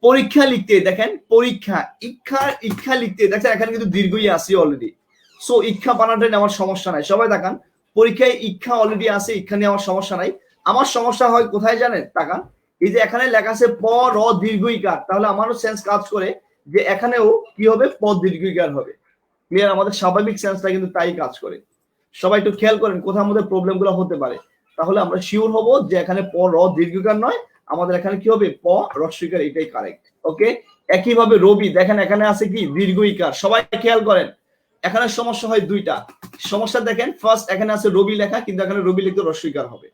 পরীক্ষা লিখতে, দেখেন পরীক্ষা, ইচ্ছা লিখতে, দেখেন এখানে কিন্তু দীর্ঘই আছে অলরেডি। সো ইচ্ছা বানানটা নেওয়ার সমস্যা নাই। সবাই দেখান, পরীক্ষায় ইচ্ছা অলরেডি আছে, ইচ্ছা নিয়ে আমার সমস্যা নাই। আমার সমস্যা হয় কোথায় জানেন? তাকান, এই যে এখানে লেখা আছে প র দীর্ঘইকার, তাহলে আমারও সেন্স কাজ করে যে এখানেও কি হবে? প দীর্ঘইকার হবে। ক্লিয়ার? আমাদের স্বাভাবিক সেন্সটা কিন্তু তাই কাজ করে। সবাই একটু খেয়াল করেন কোথায় আমাদের প্রবলেম গুলো হতে পারে, তাহলে আমরা শিওর হব যে এখানে প র দীর্ঘইকার নয়, আমাদের এখানে কি হবে? প হ্রস্বইকার, এটাই কারেক্ট। ওকে, একইভাবে রবি, দেখেন এখানে আছে কি? দীর্ঘইকার। সবাই খেয়াল করেন, এখানে সমস্যা হয় দুইটা সমস্যা। দেখেন ফার্স্ট এখানে আছে রবি লেখা, কিন্তু এখানে রবি লিখতে হ্রস্বইকার হবে।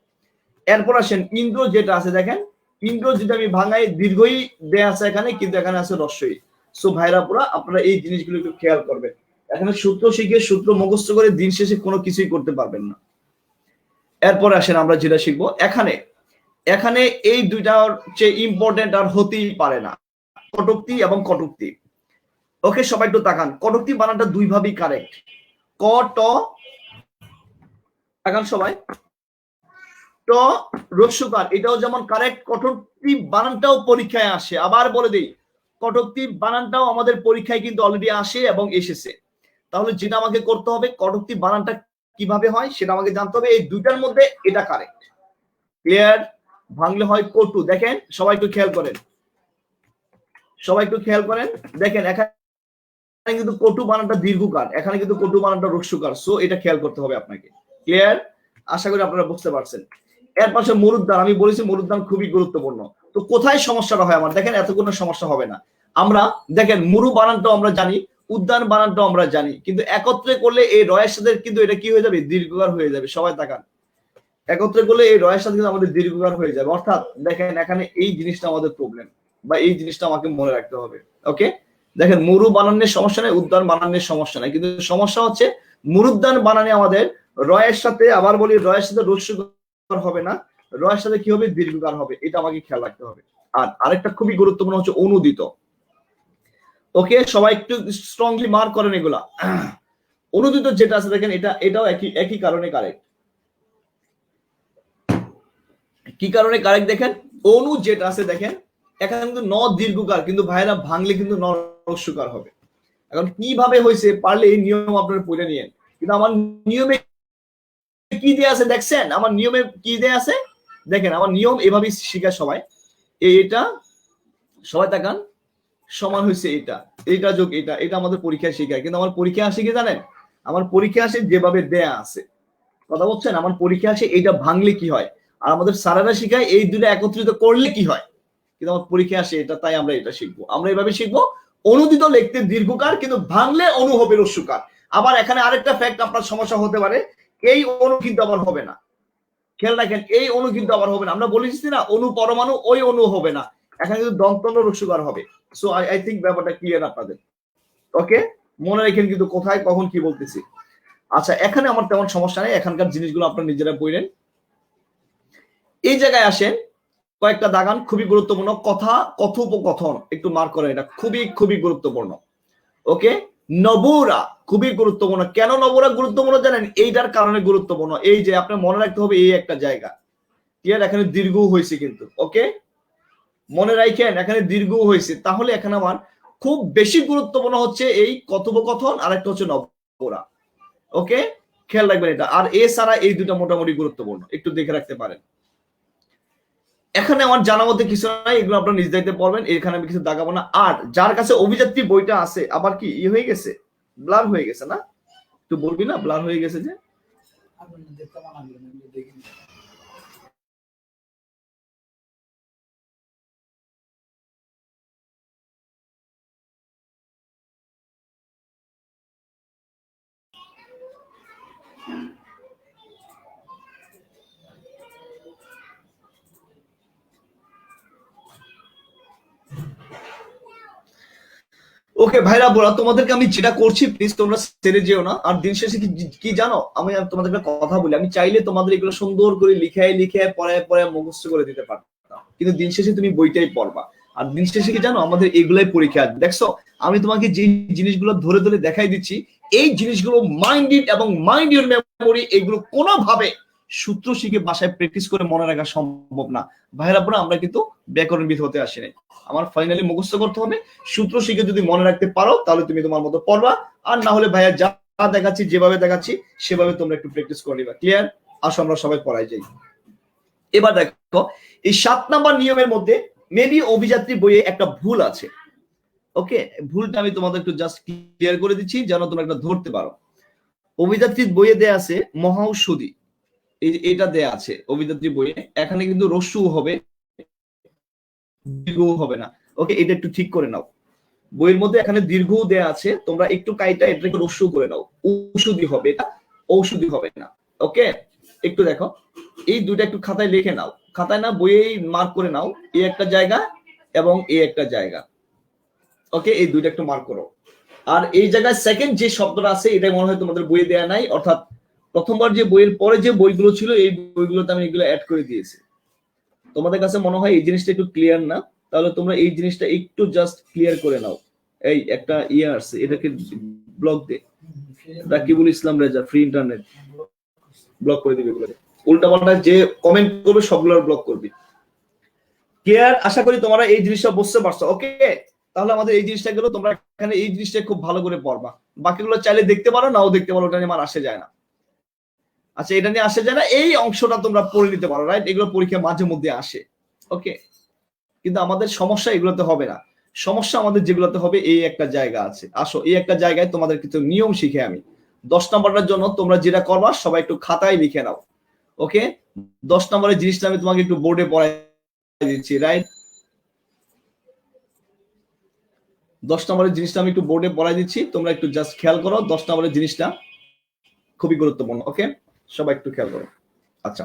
এরপর আসেন ইন্দ্র, যেটা আছে দেখেন ইন্দ্র যদি আমি ভাঙাই, দীর্ঘই দেয়া আছে এখানে, কিন্তু এখানে আছে হ্রস্বই। সো ভাইরা পুরা আপনারা এই জিনিসগুলো একটু খেয়াল করবেন। এখানে সূত্র শিখে, সূত্র মুখস্থ করে দিন শেষে কোনো কিছুই করতে পারবেন না। এরপর আসেন আমরা যেটা শিখবো, এখানে এখানে এই দুইটার চেয়ে ইম্পর্টেন্ট আর হতেই পারে না, কটূক্তি এবং কটূক্তি। ওকে, সবাই একটু তাকান, কটূক্তি বানানটা দুই ভাবেই কারেক্ট। ক ট, তাকান সবাই, ট রস্যকার, এটাও যেমন কারেক্ট, কটূক্তি বানানটাও পরীক্ষায় আসে। আবার বলে দিই, কটূক্তি বানানটাও আমাদের পরীক্ষায় কিন্তু অলরেডি আসে এবং এসেছে। তাহলে যেটা আমাকে করতে হবে, কটূক্তি বানানটা কিভাবে হয় সেটা আমাকে জানতে হবে। এই দুইটার মধ্যে এটা কারেক্ট। ক্লিয়ার? ভাঙলে হয় কটু। দেখেন সবাই একটু খেয়াল করেন, সবাই একটু খেয়াল করেন, দেখেন এখানে কিন্তু কটু বানানটা দীর্ঘকার, এখানে কিন্তু কটু বানানটা হ্রস্বকার। সো এটা খেয়াল করতে হবে আপনাকে। ক্লিয়ার? আশা করি আপনারা বুঝতে পারছেন। এর পাশে মরুদ্যান, আমি বলেছি মরুদ্যান খুবই গুরুত্বপূর্ণ। তো তো কোথায় সমস্যাটা হয় আমার? দেখেন এত কোনো সমস্যা হবে না। আমরা দেখেন মুরু বানানটাও আমরা জানি, উদ্যান বানানটাও আমরা জানি, কিন্তু একত্রে করলে এই রয়ের সাথে কিন্তু এটা কি হয়ে যাবে? দীর্ঘকার হয়ে যাবে। সবাই তাকান, একত্রে করলে এই রয়ের সাথে কিন্তু আমাদের দীর্ঘকার হয়ে যাবে। অর্থাৎ দেখেন এখানে এই জিনিসটা আমাদের প্রবলেম, বা এই জিনিসটা আমাকে মনে রাখতে হবে। ওকে, দেখেন মুরু বানানের সমস্যা নাই, উদ্যান বানানের সমস্যা নাই, কিন্তু সমস্যা হচ্ছে মুরুদ্যান বানানে আমাদের রয়ের সাথে, আবার বলি রয়ের সাথে রস্যকার হবে না, রয়ের সাথে কি হবে? দীর্ঘকার হবে। এটা আমাকে খেয়াল রাখতে হবে। আর আরেকটা খুবই গুরুত্বপূর্ণ হচ্ছে অনুদিত। ওকে, সবাই একটু স্ট্রংলি মার্ক করেন এগুলা। অনুদিত যেটা আছে দেখেন, এটাও একই কারণে কারেক্ট। কি কারণে কারেক্ট দেখেন, অনু যেটা আছে দেখেন এখানে কিন্তু ন দীর্ঘকার, কিন্তু ভাইরা ভাঙলে কিন্তু ন রস্যকার হবে। এখন কিভাবে হয়েছে পারলে এই নিয়ম আপনারা পড়ে নিয়েন। কিন্তু আমার নিয়মে কি দেয়া আছে দেখছেন? আমার নিয়মে কি দেয়া আছে দেখেন, আমার নিয়ম এভাবেই শিখায় সবাই। এটা সবাই তাকান, সমান হয়েছে এটা, এটা যোগ এটা, এটা আমাদের পরীক্ষায় শিখায়। কিন্তু আমার পরীক্ষা আসে কি জানেন? আমার পরীক্ষা আসে যেভাবে দেয়া আছে। কথা বলছেন? আমার পরীক্ষা আসে এইটা ভাঙলে কি হয়, আর আমাদের স্যারেরা শিখায় এই দুটো একত্রিত করলে কি হয়। কিন্তু আমার পরীক্ষা আসে এটা, তাই আমরা এটা শিখবো। আমরা এভাবে শিখবো, অনুদিত লিখতে দীর্ঘকার, কিন্তু ভাঙলে অনু হবে রস্যকার। আবার এখানে আরেকটা ফ্যাক্ট আপনার সমস্যা হতে পারে, এই অনু কিন্তু আবার হবে না। খেয়াল রাখেন, এই অনু কিন্তু আবার হবে না। আমরা বলেছি না অনু পরমাণু, ওই অনু হবে না, এখানে কিন্তু দন্তন্য রস্যকার হবে। সো আই থিঙ্ক ব্যাপারটা ক্লিয়ার আপনাদের। ওকে, মনে রাখেন কিন্তু কোথায় কখন কি বলতেছি। আচ্ছা, এখানে আমার তেমন সমস্যা নেই, এখানকার জিনিসগুলো আপনারা নিজেরা পড়েন। এই জায়গায় আসেন, কয়েকটা দাগান খুবই গুরুত্বপূর্ণ। কথা, কথোপকথন একটু মার্ক করেন, এটা খুবই খুবই গুরুত্বপূর্ণ। ওকে, নবুরা খুবই গুরুত্বপূর্ণ। কেন নবুরা গুরুত্বপূর্ণ জানেন? এইটার কারণে গুরুত্বপূর্ণ। এই যে আপনার মনে রাখতে হবে এই একটা জায়গা, ক্লিয়ার? এখানে দীর্ঘ হয়েছে কিন্তু। ওকে, মনে রাখেন এখানে দীর্ঘ হয়েছে, তাহলে এখানে আমার খুব বেশি গুরুত্বপূর্ণ হচ্ছে এই কথোপকথন, আর একটা হচ্ছে নবুরা। ওকে, খেয়াল রাখবেন এটা। আর এছাড়া এই দুটা মোটামুটি গুরুত্বপূর্ণ, একটু দেখে রাখতে পারেন। এখানে আমার জানা মতে কিছু নাই, এগুলো আপনারা নিজ দায়িত্বে পড়বেন, এখানে আমি কিছু দাগাবো না। আর যার কাছে অভিযাত্রী বইটা আছে, আবার কি হয়ে গেছে, ব্লার হয়ে গেছে না? তুই বলবি না ব্লার হয়ে গেছে যে? ওকে ভাইরা বোরা, তোমাদেরকে আমি যেটা করছি প্লিজ তোমরা ছেড়ে যেও না। আর দিন শেষে কি জানো, আমি তোমাদের একটা কথা বলি, আমি চাইলে তোমাদের এগুলো সুন্দর করে লিখে পরে মুখস্থ করে দিতে পারতাম, কিন্তু দিন শেষে তুমি বইটাই পড়বা। আর দিন শেষে কি জানো, আমাদের এগুলাই পরীক্ষা। দেখছো, আমি তোমাকে যে জিনিসগুলো ধরে ধরে দেখাই দিচ্ছি, এই জিনিসগুলো মাইন্ড ইট এবং মাইন্ড ইউর মেমোরি, এগুলো কোনোভাবে সূত্র শিখে বাসায় প্র্যাকটিস করে মনে রাখা সম্ভব না। ভাইরা বোরা, আমরা কিন্তু ব্যাকরণবিদ হতে আসি নাই, আমার ফাইনালি মুখস্থ করতে হবে। সূত্র শিখে যদি মনে রাখতে পারো তাহলে তুমি তোমার মতো পড়বা, আর না হলে ভাইয়া যা দেখাচ্ছি, যেভাবে দেখাচ্ছি সেভাবে তোমরা একটু প্র্যাকটিস করে নিবা। ক্লিয়ার? আসো আমরা সবাই পড়াই যাই। এবার দেখো, এই 7 নাম্বার নিয়মের মধ্যে মেবি অভিযাত্রী বইয়ে একটা ভুল আছে। ওকে, ভুলটা আমি তোমাদের একটু জাস্ট ক্লিয়ার করে দিচ্ছি যেন তোমরা একটা ধরতে পারো। অভিযাত্রীর বইয়ে দেয়া আছে মহাঔষধি, এটা দেয়া আছে অভিযাত্রী বইয়ে। এখানে কিন্তু রস্যু হবে, দীর্ঘ হবে না। ওকে, এটা একটু ঠিক করে নাও। বইয়ের মধ্যে এখানে দীর্ঘ দেয়া আছে, তোমরা একটু কাইটা এটাকে রস্যু করে নাও। ঔষধি হবে, এটা ঔষধি হবে না। ওকে, একটু দেখো, এই দুইটা একটু খাতায় লিখে নাও, খাতায় না বইয়ে মার্ক করে নাও, এই একটা জায়গা এবং এই একটা জায়গা। ওকে, এই দুইটা একটু মার্ক করো। আর এই জায়গায় সেকেন্ড যে শব্দটা আছে, এটা মনে হয় তোমাদের বইয়ে দেয়া নাই, অর্থাৎ প্রথমবার যে বইয়ের পরে যে বইগুলো ছিল এই বইগুলোতে আমি এগুলো অ্যাড করে দিয়েছি। তোমাদের কাছে মনে হয় এই জিনিসটা একটু ক্লিয়ার না, তাহলে তোমরা এই জিনিসটা একটু জাস্ট ক্লিয়ার করে নাও। এই একটা আছে, এটাকে ব্লক দে, Rakibul Islam Reza, free internet, block করে দিবে এগুলো। উল্টাপাল্টা যে কমেন্ট করবে সবগুলো ব্লক করবি। ক্লিয়ার? আশা করি তোমরা এই জিনিসটা বুঝতে পারছো। ওকে, তাহলে আমাদের এই জিনিসটা গেল, তোমরা এখানে এই জিনিসটা খুব ভালো করে পড়বা। বাকিগুলো চাইলে দেখতে পারো, নাও দেখতে পারো, ওটা নিয়ে আমার আসে যায় না। আচ্ছা, এটা নিয়ে আসে যায় না, এই অংশটা তোমরা পড়ে নিতে পারো, রাইট? এগুলো পরীক্ষা মাঝে মধ্যে আসে। ওকে, কিন্তু আমাদের সমস্যা এগুলোতে হবে না। সমস্যা আমাদের যেগুলোতে হবে, এই একটা জায়গা আছে। আসো, এই একটা জায়গায় তোমাদের কিছু নিয়ম শিখে আমি 10 নম্বরের জন্য তোমরা যেটা করবা সবাই একটু খাতায় লিখে নাও। ওকে, 10 নম্বরের জিনিসটা আমি তোমাকে একটু বোর্ডে পড়াই দিচ্ছি, রাইট? 10 নম্বরের জিনিসটা আমি একটু বোর্ডে পড়াই দিচ্ছি, তোমরা একটু জাস্ট খেয়াল করো। 10 নম্বরের জিনিসটা খুবই গুরুত্বপূর্ণ। ওকে, সবাই একটু খেয়াল করো। আচ্ছা,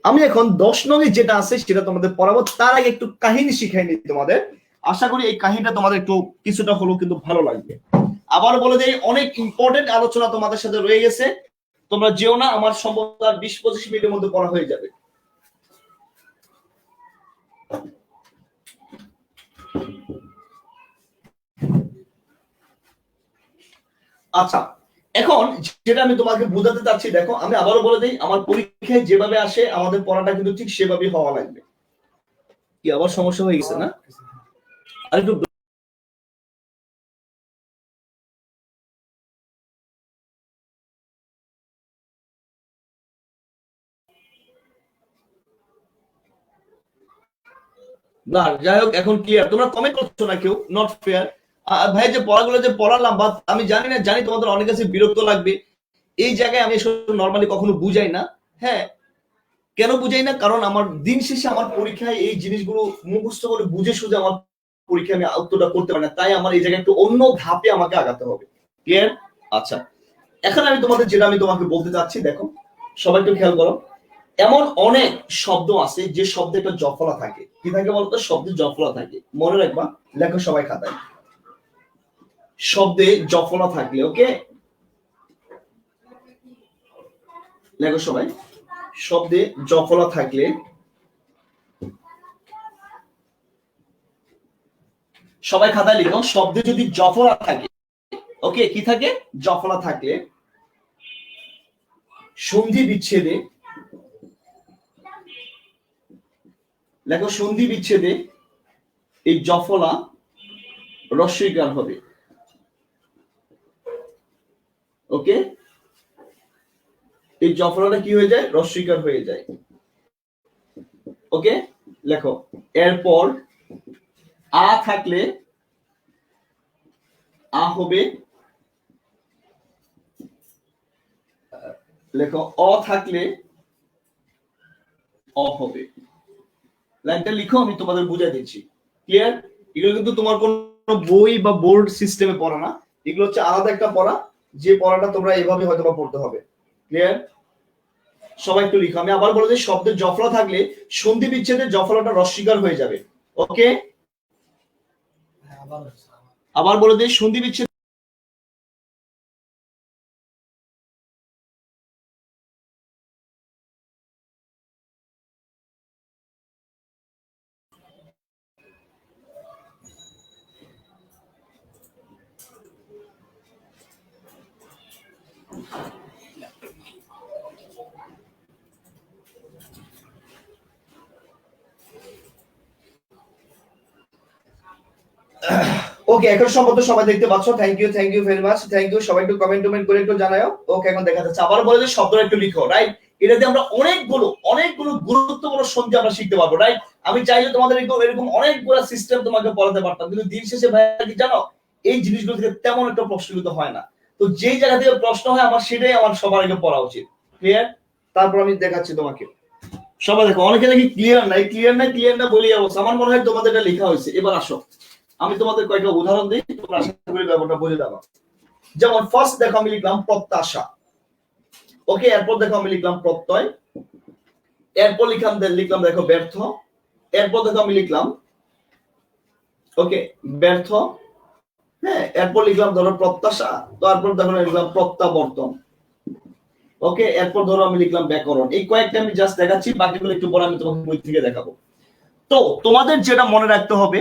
আমি এখন 10 নঙে যেটা আছে সেটা তোমাদের পড়াবো। তার আগে একটু কাহিনী শিখাই নি তোমাদের। আশা করি এই কাহিনীটা তোমাদের একটু কিছুটা হলেও কিন্তু ভালো লাগবে। আবার বলে দেই, অনেক ইম্পর্টেন্ট আলোচনা তোমাদের সাথে রয়ে গেছে, তোমরা যেও না, আমার সম্ভবত 20-25 মিনিটের মধ্যে পড়া হয়ে যাবে। আচ্ছা, এখন যেটা আমি তোমাকে বোঝাতে চাচ্ছি, দেখো আমি আবারও বলে দিই, আমার পরীক্ষায় যেভাবে আসে আমাদের পড়াটা কিন্তু ঠিক সেভাবেই হওয়া লাগবে। কি আবার সমস্যা হয়ে গেছে না? আর একটু না, যাই হোক, এখন ক্লিয়ার। তোমরা কমেন্ট করছো না কেউ, নট ফেয়ার। ভাই যে পড়াগুলো যে পড়ালাম, বা আমি জানি না, জানি তোমাদের অনেক কাছে বিরক্ত লাগবে। এই জায়গায় আমি নর্মালি কখনো বুঝাই না। হ্যাঁ, কেন বুঝাই না? কারণ আমার দিন শেষে আমার পরীক্ষায় এই জিনিসগুলো মুখস্থ করে বুঝে সুঝে আমার পরীক্ষায় আমি উত্তরটা করতে পারি না। তাই আমার এই জায়গায় একটু অন্য ধাপে আমাকে আগাতে হবে। ক্লিয়ার? আচ্ছা, এখন আমি তোমাদের যেটা আমি তোমাকে বলতে চাচ্ছি, দেখো সবাই একটু খেয়াল করো। এমন অনেক শব্দ আছে যে শব্দে একটা জফলা থাকে। কি থাকে বলতো? শব্দে জফলা থাকে, মনে রাখবা। লেখো সবাই খাতায়, শব্দে জফলা থাকলে, ওকে, লেখো সবাই। শব্দে জফলা থাকলে, সবাই খাতায় লিখো, শব্দে যদি জফলা থাকে, ওকে, কি থাকে? জফলা থাকলে সন্ধি বিচ্ছেদে, লেখো সন্ধি বিচ্ছেদে এই জফলা রস্বইকার হবে। ওকে, এই জফলাটা কি হয়ে যায়? রস্বইকার হয়ে যায়। ওকে, লেখো। এরপর আ থাকলে আ হবে, লেখো। অ থাকলে অ হবে। লাইনটা লিখো, আমি তোমাদের বুঝাই দিচ্ছি। ক্লিয়ার? এগুলো কিন্তু তোমার কোন বই বা বোর্ড সিস্টেমে পড়া না, এগুলো হচ্ছে আলাদা একটা পড়া, যে পড়াটা তোমরা এভাবে হয়তো বা পড়তে হবে। ক্লিয়ার? সবাই একটু লিখো। আমি আবার বলে দিই, শব্দের জফলা থাকলে সন্ধি বিচ্ছেদে জফলাটা রস্বীকার হয়ে যাবে। ওকে, আবার বলে দিই, সন্ধি বিচ্ছেদ ওকে, এখন সম্ভবত সবাই দেখতে পাচ্ছ। Thank you very much, thank you. সবাই একটু কমেন্ট করে একটু জানাও। ওকে, এখন দেখা যাচ্ছে। আবার বলে যে শব্দটা একটু লিখো, রাইট? এটাতে আমরা অনেকগুলো গুরুত্বপূর্ণ সন্ধি আমরা শিখতে পারবো, রাইট? আমি চাইলে তোমাদের এরকম অনেকগুলো সিস্টেম তোমাকে পড়াতে পারতাম, কিন্তু দিন শেষে ভাই কি জানো, এই জিনিসগুলো থেকে তেমন একটা প্রশ্ন কিন্তু হয় না। তো যেই জায়গা থেকে প্রশ্ন হয়, আমার সেটাই আমার সবার আগে পড়া উচিত। ক্লিয়ার? তারপর আমি দেখাচ্ছি তোমাকে। সবাই দেখো, অনেকে দেখি ক্লিয়ার না বলি অবস্থা। আমার মনে হয় তোমাদের এটা লেখা হয়েছে। এবার আসো, আমি তোমাদের কয়েকটা উদাহরণ দিই, তোমরা আশা করি ব্যাপারটা বুঝে যাবে। যেমন ফার্স্ট দেখো, আমি লিখলাম প্রত্যাশা। ওকে, এরপর দেখো আমি লিখলাম প্রত্যয়। এরপর লিখলাম দেখো ব্যর্থ। এরপর দেখো আমি লিখলাম, ওকে, ব্যর্থ। হ্যাঁ, এরপর লিখলাম ধরো প্রত্যাশা। তারপর দেখো লিখলাম প্রত্যাবর্তন। ওকে, এরপর ধরো আমি লিখলাম ব্যাকরণ। এই কয়েকটা আমি জাস্ট দেখাচ্ছি, বাকিগুলো একটু পরে আমি তোমাকে বই থেকে দেখাবো। তো তোমাদের যেটা মনে রাখতে হবে,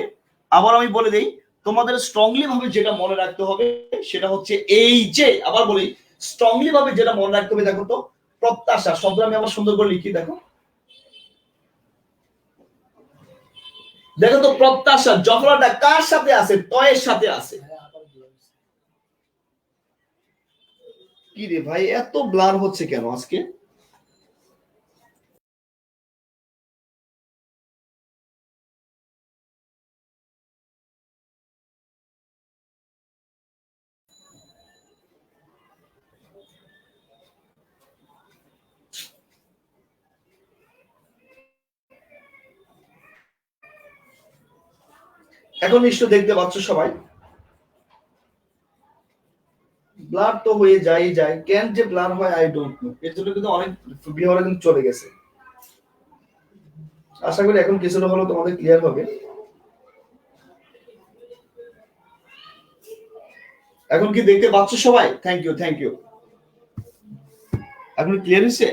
আবার আমি বলে দেই, তোমাদের স্ট্রংলি ভাবে যেটা মনে রাখতে হবে সেটা হচ্ছে এই যে, আবার বলি, স্ট্রংলি ভাবে যেটা মনে রাখতে হবে, দেখো তো, প্রত্যাশা শব্দ আমি আবার সুন্দর করে লিখি, দেখো। দেখো তো, প্রত্যাশা জফলাটা কার সাথে আছে? তয়ের সাথে আছে। কি রে ভাই, এত ব্লার হচ্ছে কেন আজকে? এখন নিশ্চয় দেখতে পাচ্ছ সবাই। হয়ে যায় কেন যে ব্লার হয় আই ডোন্ট নো। এর জন্য কিন্তু অনেক ভিউয়ার কিন্তু চলে গেছে। আশা করি এখন কিছুটা হলো তোমাদের ক্লিয়ার হবে। এখন কি দেখতে পাচ্ছ সবাই? Thank you. এখন ক্লিয়ার হয়েছে?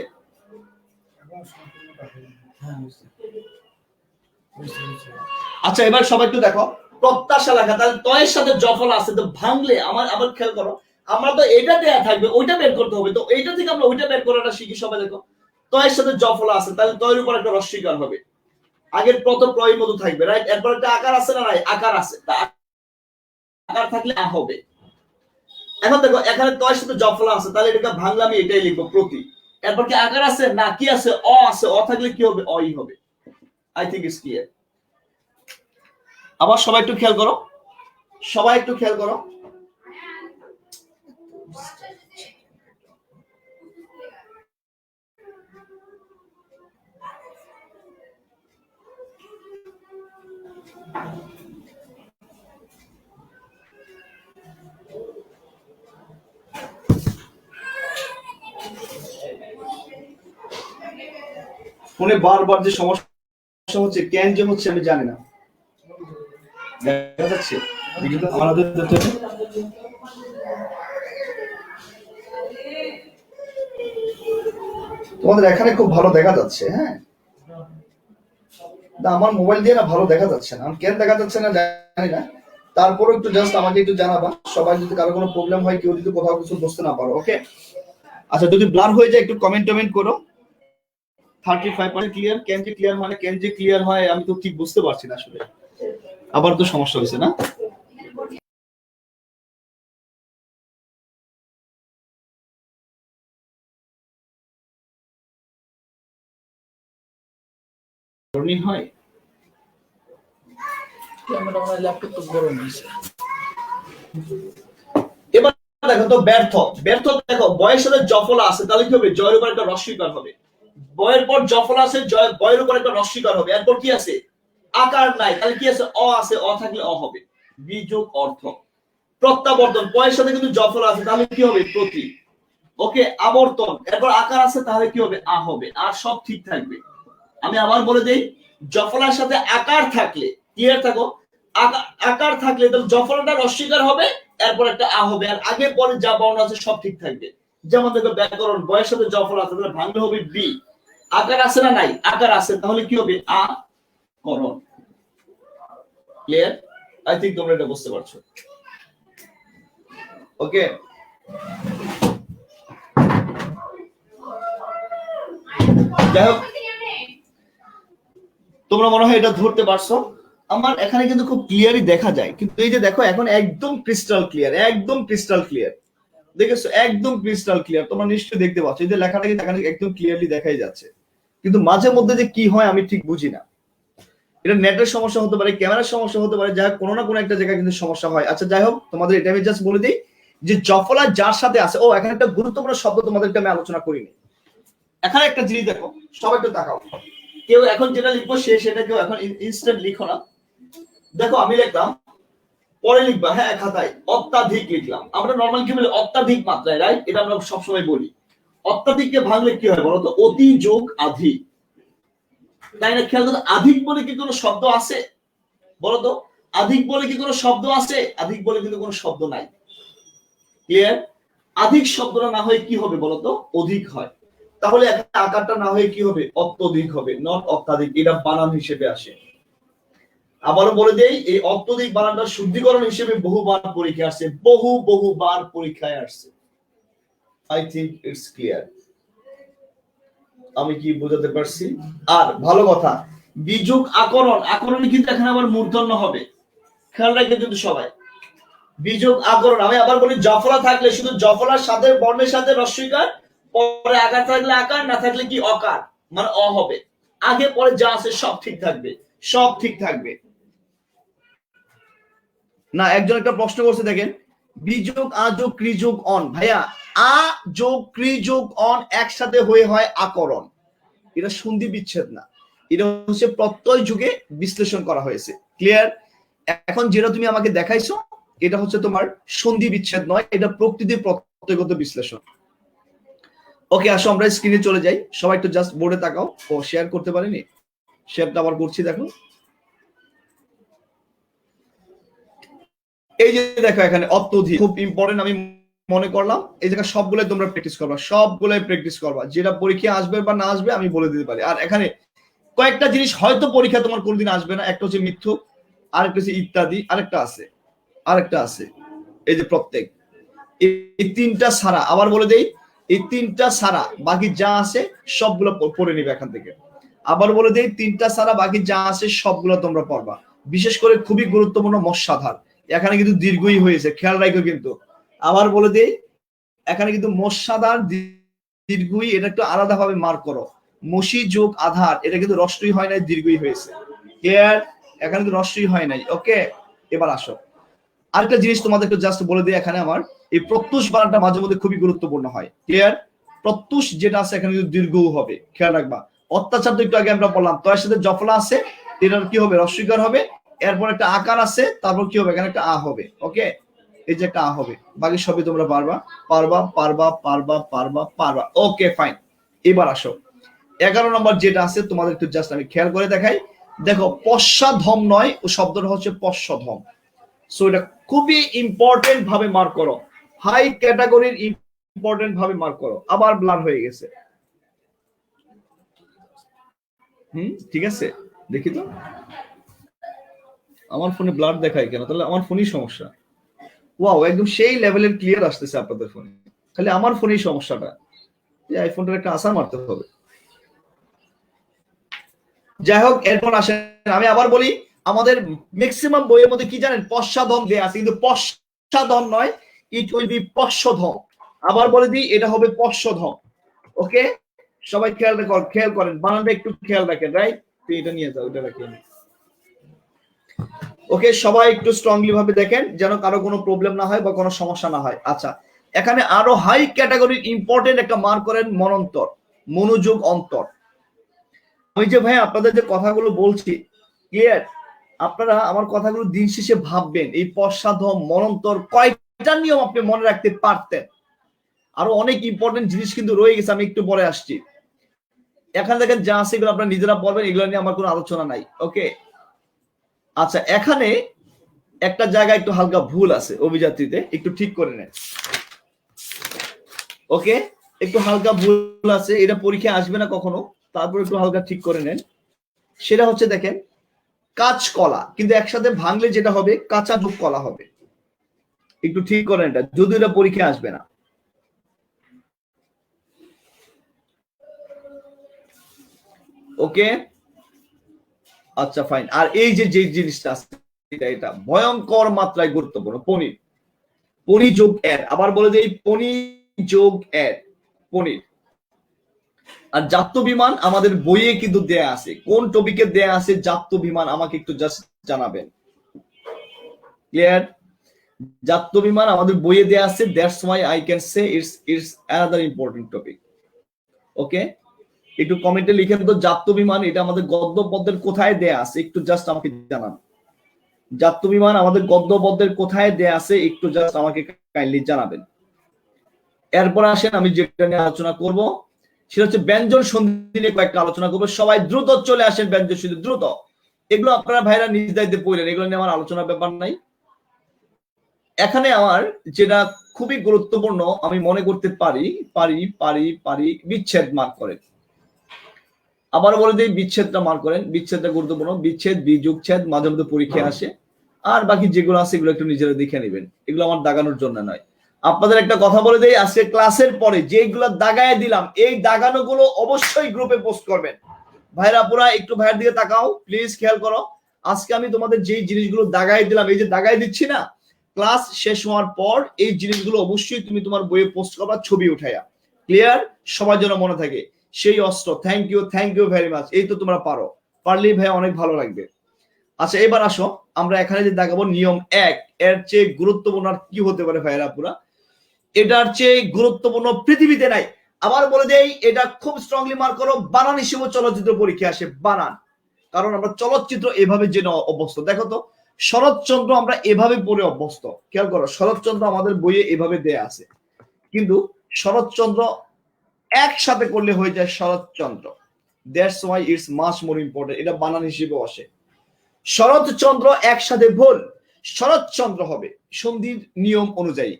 আচ্ছা এবার সবাই একটু দেখো, প্রত্যাশা লেখা, তাহলে তয়ের সাথে জফল আছে, তো ভাঙলে আবার খেয়াল করো, আমরা তো এটা দেয়া থাকবে, ওইটা বের করতে হবে, তো এইটা থেকে আমরা ওইটা বের করাটা শিখি। সবাই দেখো, তয়ের সাথে জফল আছে, তাহলে তয়ের উপর একটা রস্বীকার হবে, আগের প্রথম প্রয়ের মতো থাকবে, রাইট? এরপর একটা আকার আছে না? নাই, আকার আছে, আকার থাকলে আ হবে। এখন দেখো এখানে তয়ের সাথে জফল আছে, তাহলে এটাকে ভাঙলে আমি এটাই লিখবো, প্রতি। এরপর কি আকার আছে? না, কি আছে? অ আছে, অ থাকলে কি হবে? অই হবে। I think it's clear. আবার সবাই একটু খেয়াল করো, ফোনে বারবার যে সমস্যা হচ্ছে, কেন যে হচ্ছে আমি জানি না। দেখা যাচ্ছে আমাদের তোমাদের এখানে খুব ভালো দেখা যাচ্ছে, হ্যাঁ, আমার মোবাইল দিয়ে না ভালো দেখা যাচ্ছে না, কেন দেখা যাচ্ছে না জানি না। তারপরে একটু জাস্ট আমাকে একটু জানাবা সবাই, যদি কারো কোনো প্রবলেম হয়, কেউ যদি কোথাও কিছু বুঝতে না পারো, ওকে? আচ্ছা যদি ব্লার হয়ে যায় একটু কমেন্ট করো। 35% ক্লিয়ার, কেন যে ক্লিয়ার হয় না, কেন যে ক্লিয়ার হয় আমি তো ঠিক বুঝতে পারছি না আসলে। আবার তো সমস্যা হয়েছে না? হয় ক্যামেরা আমার ল্যাপটপ তো গরম হয়েছে। এবার দেখো তো ব্যর্থ দেখো, বয়ের সাথে জফলা আছে, তাহলে কি হবে? জয়ের উপর একটা রস্বীকার হবে। বয়ের পর জফলা আছে, বয়ের উপর একটা রস্বীকার হবে। এরপর কি আছে? আকার নাই, তাহলে কি আছে? অ আছে, অ থাকলে অ হবে। বিযোগ অর্থ। প্রত্যাবর্তন, বয়ের সাথে কিন্তু জফলা আছে, তাহলে কি হবে? প্রতি। ওকে, আবর্তন, এরপর আকার আছে, তাহলে কি হবে? আ হবে। আর সব ঠিক থাকবে। আমি আবার বলে দেই, জফলার সাথে আকার থাকলে, ক্লিয়ার থাকো, আকার থাকলে তাহলে জফলাটা অস্বীকার হবে, এরপর একটা আ হবে, আর আগে পরে যা বর্ণ আছে সব ঠিক থাকবে। যেমন দেখো ব্যাকরণ, বয়ের সাথে জফল আছে, তাহলে ভাঙলে হবে বি। আকার আছে না? নাই, আকার আছে, তাহলে কি হবে? আ করণ। ক্লিয়ার? আই থিংক তোমরা এটা বুঝতে পারছো। ওকে, যাই হোক, তোমরা মনে হয় এটা ধরতে পারছো। আমার এখানে কিন্তু খুব ক্লিয়ারই দেখা যায়, কিন্তু এই যে দেখো এখন একদম ক্রিস্টাল ক্লিয়ার, দেখেছো? একদম ক্রিস্টাল ক্লিয়ার, তোমরা নিশ্চয়ই দেখতে পাচ্ছ, এই যে লেখাটা কিন্তু এখানে একদম ক্লিয়ারলি দেখাই যাচ্ছে। কিন্তু মাঝে মধ্যে যে কি হয় আমি ঠিক বুঝি না, এটা নেটের সমস্যা হতে পারে, ক্যামেরার সমস্যা হতে পারে, যাই হোক কোনো না কোনো একটা জায়গায় কিন্তু সমস্যা হয়। আচ্ছা যাই হোক, তোমাদের এটা আমি জাস্ট বলে দিই যে জফলা যার সাথে আছে, ও এখানে একটা গুরুত্বপূর্ণ শব্দ তোমাদেরকে আমি আলোচনা করিনি। এখানে একটা জিনিস দেখো, সবাই একটু তাকাও, কেউ এখন যেটা লিখবো সেটা কেউ এখন ইনস্ট্যান্ট লিখো না। দেখো আমি লিখলাম, পরে লিখবা, হ্যাঁ খাতায়, অত্যাধিক লিখলাম। আমরা নরমাল কি বলি? অত্যাধিক মাত্রায়, রাইট? এটা আমরা সবসময় বলি। অত্যাধিককে ভাঙলে কি হয় বলতো? অতি যোগ আধিক, তাই না? খেয়াল করো, আধিক বলে কি কোনো শব্দ আছে বলতো? আধিক বলে কি কোনো শব্দ আছে? আধিক বলে কিন্তু কোনো শব্দ নাই। ক্লিয়ার? আধিক শব্দটা না হয়ে কি হবে বলতো? অধিক হয়। তাহলে এখানে আকারটা না হয়ে কি হবে? অত্যধিক হবে, নট অত্যাধিক। এটা বানান হিসেবে আসে। আবারও বলে দেই, এই অত্যধিক বানানটা শুদ্ধিকরণ হিসেবে বহুবার পরীক্ষায় আসছে, বহুবার পরীক্ষায় আসছে। I think it's clear. আমি কি বোঝাতে পারছি? আর ভালো কথা, বিযোগ আকরণ কিন্তু এখানে আবার মূর্ধন্য হবে, খেয়াল রাখবে কিন্তু সবাই। বিযোগ আকরণ, আমি আবার বলি, জফলা থাকলে শুধু জফলার সাথে বর্ণের সাথে রস্বীকার, পরে আকার থাকলে আকার, না থাকলে কি অকার, মানে অ হবে। আগে পরে যা আছে সব ঠিক থাকবে। না, একজন একটা প্রশ্ন করছে, দেখেন, বিযোগ আ যোগ ক্রি যোগ অন। ভাইয়া, আ যোগ ক্রি যোগ অন একসাথে হয়ে হয় আকরণ। এটা সন্ধি বিচ্ছেদ না, এটা হচ্ছে প্রত্যয় যুগে বিশ্লেষণ করা হয়েছে। ক্লিয়ার? এখন যেটা তুমি আমাকে দেখাইছো, এটা হচ্ছে তোমার সন্ধি বিচ্ছেদ নয়, এটা প্রকৃতির প্রত্যয়। তত্ত্বগত বিশ্লেষণ। ওকে, আসো আমরা স্ক্রিনে চলে যাই। সবাই একটু জাস্ট বোর্ডে তাকাও। ও শেয়ার করতে পারিনি, শেয়ারটা আবার করছি। দেখো, এই যে দেখো এখানে অত্যধিক খুব ইম্পর্টেন্ট আমি মনে করলাম। এই জায়গা সবগুলোই তোমরা প্র্যাকটিস করবা, সবগুলোই প্র্যাকটিস করবা। যেটা পরীক্ষা আসবে বা না আসবে আমি বলে দিতে পারি। আর এখানে কয়েকটা জিনিস হয়তো পরীক্ষা তোমার কোনদিন আসবে না। একটা হচ্ছে মিথ্যুক, আরেকটা হচ্ছে ইত্যাদি, আরেকটা আছে এই যে প্রত্যেক। এই তিনটা ছাড়া, আবার বলে দেই, এই তিনটা ছাড়া বাকি যা আছে সবগুলো পড়ে নিবে এখান থেকে। আবার বলে দেই, তিনটা ছাড়া বাকি যা আছে সবগুলো তোমরা পড়বা। বিশেষ করে খুবই গুরুত্বপূর্ণ মশাধার, এখানে কিন্তু দীর্ঘই হয়েছে, খেয়াল রাখো কিন্তু। আবার বলে দেই, এখানে কিন্তু মশাধার দীর্ঘই, এটা একটু আলাদা ভাবে মার্ক করো। মশি যোগ আধার, এটা কিন্তু রস্যই হয় নাই, দীর্ঘই হয়েছে। ক্লিয়ার? এখানে কিন্তু রস্যই হয় নাই। ওকে, এবার আসো আরেকটা জিনিস তোমাদের একটু জাস্ট বলে দিই। এখানে আমার এই প্রত্যুষ বানানটা মাঝে মধ্যে খুবই গুরুত্বপূর্ণ হয়। ক্লিয়ার? প্রত্যুষ যেটা আছে এখানে কিন্তু দীর্ঘও হবে, খেয়াল রাখবা। অত্যাচার তো একটু আগে আমরা বললাম, তো এর সাথে জফলা আছে, এটার কি হবে? রস্যইকার হবে। এরপর একটা আকার আছে, তারপর কি হবে? এখানে একটা আ হবে। ওকে, এই যে একটা আ হবে। বাকি সবই তোমরা পারবা পারবা পারবা পারবা পারবা পারবা। Okay fine. এবার আসো 11 নম্বর যেটা আছে, তোমাদের একটু জাস্ট আমি খেয়াল করে দেখাই। দেখো, পশ্চাধম নয়, ও শব্দটা হচ্ছে পশ্চধম। সো এটা খুবই ইম্পর্টেন্ট ভাবে মার্ক করো, হাই ক্যাটাগরির ইম্পর্টেন্ট ভাবে মার্ক করো। আবার ব্লার হয়ে গেছে। ঠিক আছে, দেখি তো আমার ফোনে ব্লার দেখায় কেন? তাহলে আমার ফোনই সমস্যা। ওয়াও, একদম সেই লেভেলের ক্লিয়ার আসতেছে আপনাদের ফোনে, খালি আমার ফোনেই সমস্যাটা। এই আইফোনটার একটা আশা মারতে হবে। যাই হোক, এরপর আসেন, আমি আবার বলি, আমাদের ম্যাক্সিমাম বইয়ের মধ্যে কি জানেন? পশ্চাধম দেয়া আছে, কিন্তু পশ্চাধম নয়, ইট উইল বি পশ্চধম। আবার বলে দিই, এটা হবে পশ্চধম। ওকে, সবাই খেয়াল করেন, বানানটা একটু খেয়াল রাখেন। রাইট, এটা নিয়ে যাও, এটা রাখেন। ওকে, সবাই একটু স্ট্রংলি ভাবে দেখেন, যেন কারো কোনো প্রবলেম না হয় বা কোনো সমস্যা না হয়। আচ্ছা, এখানে আরো হাই ক্যাটাগরির ইম্পর্টেন্ট একটা মার্ক করেন, মনন্তর, মনোযোগ অন্তর। আমি যে ভাই আপনাদের যে কথাগুলো বলছি, ক্লিয়ার? আপনারা আমার কথাগুলো দিন শেষে ভাববেন, এই পশ্চাধম মনন্তর কয়টা নিয়ম আপনি মনে রাখতে পারতেন। আরো অনেক ইম্পর্টেন্ট জিনিস কিন্তু রয়ে গেছে, আমি একটু পরে আসছি। এখানে দেখেন যা আছে এগুলো আপনারা নিজেরা পড়বেন, এগুলো নিয়ে আমার কোনো আলোচনা নাই। ওকে, আচ্ছা, এখানে একটা জায়গায় একটু হালকা ভুল আছে, অভিযাত্রীতে একটু ঠিক করে নেন। ওকে, একটু হালকা ভুল আছে, এটা পরীক্ষায় আসবে না কখনো, তারপর একটু হালকা ঠিক করে নেন। সেটা হচ্ছে দেখেন, কাঁচকলা, কিন্তু একসাথে ভাঙলে যেটা হবে কাঁচা যোগ কলা হবে। একটু ঠিক করেন এটা, যদিও এটা পরীক্ষায় আসবে না। ওকে, আচ্ছা ফাইন। আর এই যে জিনিসটা আছে, এটা ভয়ঙ্কর মাত্রায় গুরুত্বপূর্ণ, পনির, পনি যোগ এর। আবার বলে দিই, পনি যোগ এর, পনির। আর জাত্য বিমান আমাদের বইয়ে কিন্তু দেয়া আছে, কোন টপিকে দেয়া আছে জাত্য বিমান আমাকে একটু জাস্ট জানাবেন। ক্লিয়ার? জাত্য বিমান আমাদের বইয়ে দেয়া আছে, that's why I can say it's another important topic. Okay, একটু কমেন্টে লিখেন তো, জাত্য বিমান এটা আমাদের গদ্য পদ্যের কোথায় দেয়া আছে, একটু জাস্ট আমাকে জানান। জাত্য বিমান আমাদের গদ্য পদ্যের কোথায় দেয়া আছে, একটু জাস্ট আমাকে কাইন্ডলি জানাবেন। এরপর আসেন, আমি যেটা নিয়ে আলোচনা করব সেটা হচ্ছে ব্যঞ্জন সন্ধি নিয়ে কয়েকটা আলোচনা করবো। সবাই দ্রুত চলে আসেন, ব্যঞ্জন সন্ধি দ্রুত। এগুলো আপনারা ভাইরা নিজ দায়িত্বে পড়লেন, এগুলো নিয়ে আমার আলোচনার ব্যাপার নাই। এখানে আমার যেটা খুবই গুরুত্বপূর্ণ আমি মনে করতে পারি, বিচ্ছেদ মার্ক করেন। আবার বলে দিই, বিচ্ছেদটা মার্ক করেন, বিচ্ছেদটা গুরুত্বপূর্ণ। বিচ্ছেদ, বিযোগচ্ছেদ মাঝে মধ্যে পরীক্ষায় আসে। আর বাকি যেগুলো আছে এগুলো একটু নিজেরা দেখে নেবেন, এগুলো আমার দাগানোর জন্য নয়। আপনাদের একটা কথা বলে দেই, আজকে ক্লাসের পরে যেগুলো দাগায় দিলাম, এই দাগানো গুলো অবশ্যই গ্রুপে পোস্ট করবেন। ভাইরা পুরা একটু ভাইয়ের দিকে তাকাও, প্লিজ খেয়াল করো। আজকে আমি তোমাদের যে জিনিসগুলো দাগায় দিলাম, এই যে দাগায় দিচ্ছি না, ক্লাস শেষ হওয়ার পর এই জিনিসগুলো অবশ্যই তুমি তোমার বইয়ে পোস্ট করবা, ছবি উঠাইয়া। ক্লিয়ার? সবার জন্য মনে থাকে সেই অস্ত্র। Thank you very much. এই তো তোমরা পারো, পারলেই ভাই অনেক ভালো লাগবে। আচ্ছা, এবার আসো, আমরা এখানে যে দেখাবো নিয়ম 1, এর চেয়ে গুরুত্বপূর্ণ আর কি হতে পারে ভাইরা পুরা? এটার চেয়ে গুরুত্বপূর্ণ পৃথিবীতে নাই। আবার বলে দেই, এটা খুব স্ট্রংলি মার্ক করো, বানান হিসেবে চলচ্চিত্র পরীক্ষা আসে, বানান। কারণ আমরা চলচ্চিত্র এভাবে যে অভ্যস্ত। দেখো তো, শরৎচন্দ্র আমরা এভাবে পড়ে অভ্যস্ত, খেয়াল করো, শরৎচন্দ্র আমাদের বইয়ে এভাবে দেয়া আছে। কিন্তু শরৎচন্দ্র একসাথে করলে হয়ে যায় Sharatchandra. That's why it's much more important. এটা বানান হিসেবে আসে। শরৎচন্দ্র একসাথে ভুল, শরৎচন্দ্র হবে সন্ধির নিয়ম অনুযায়ী।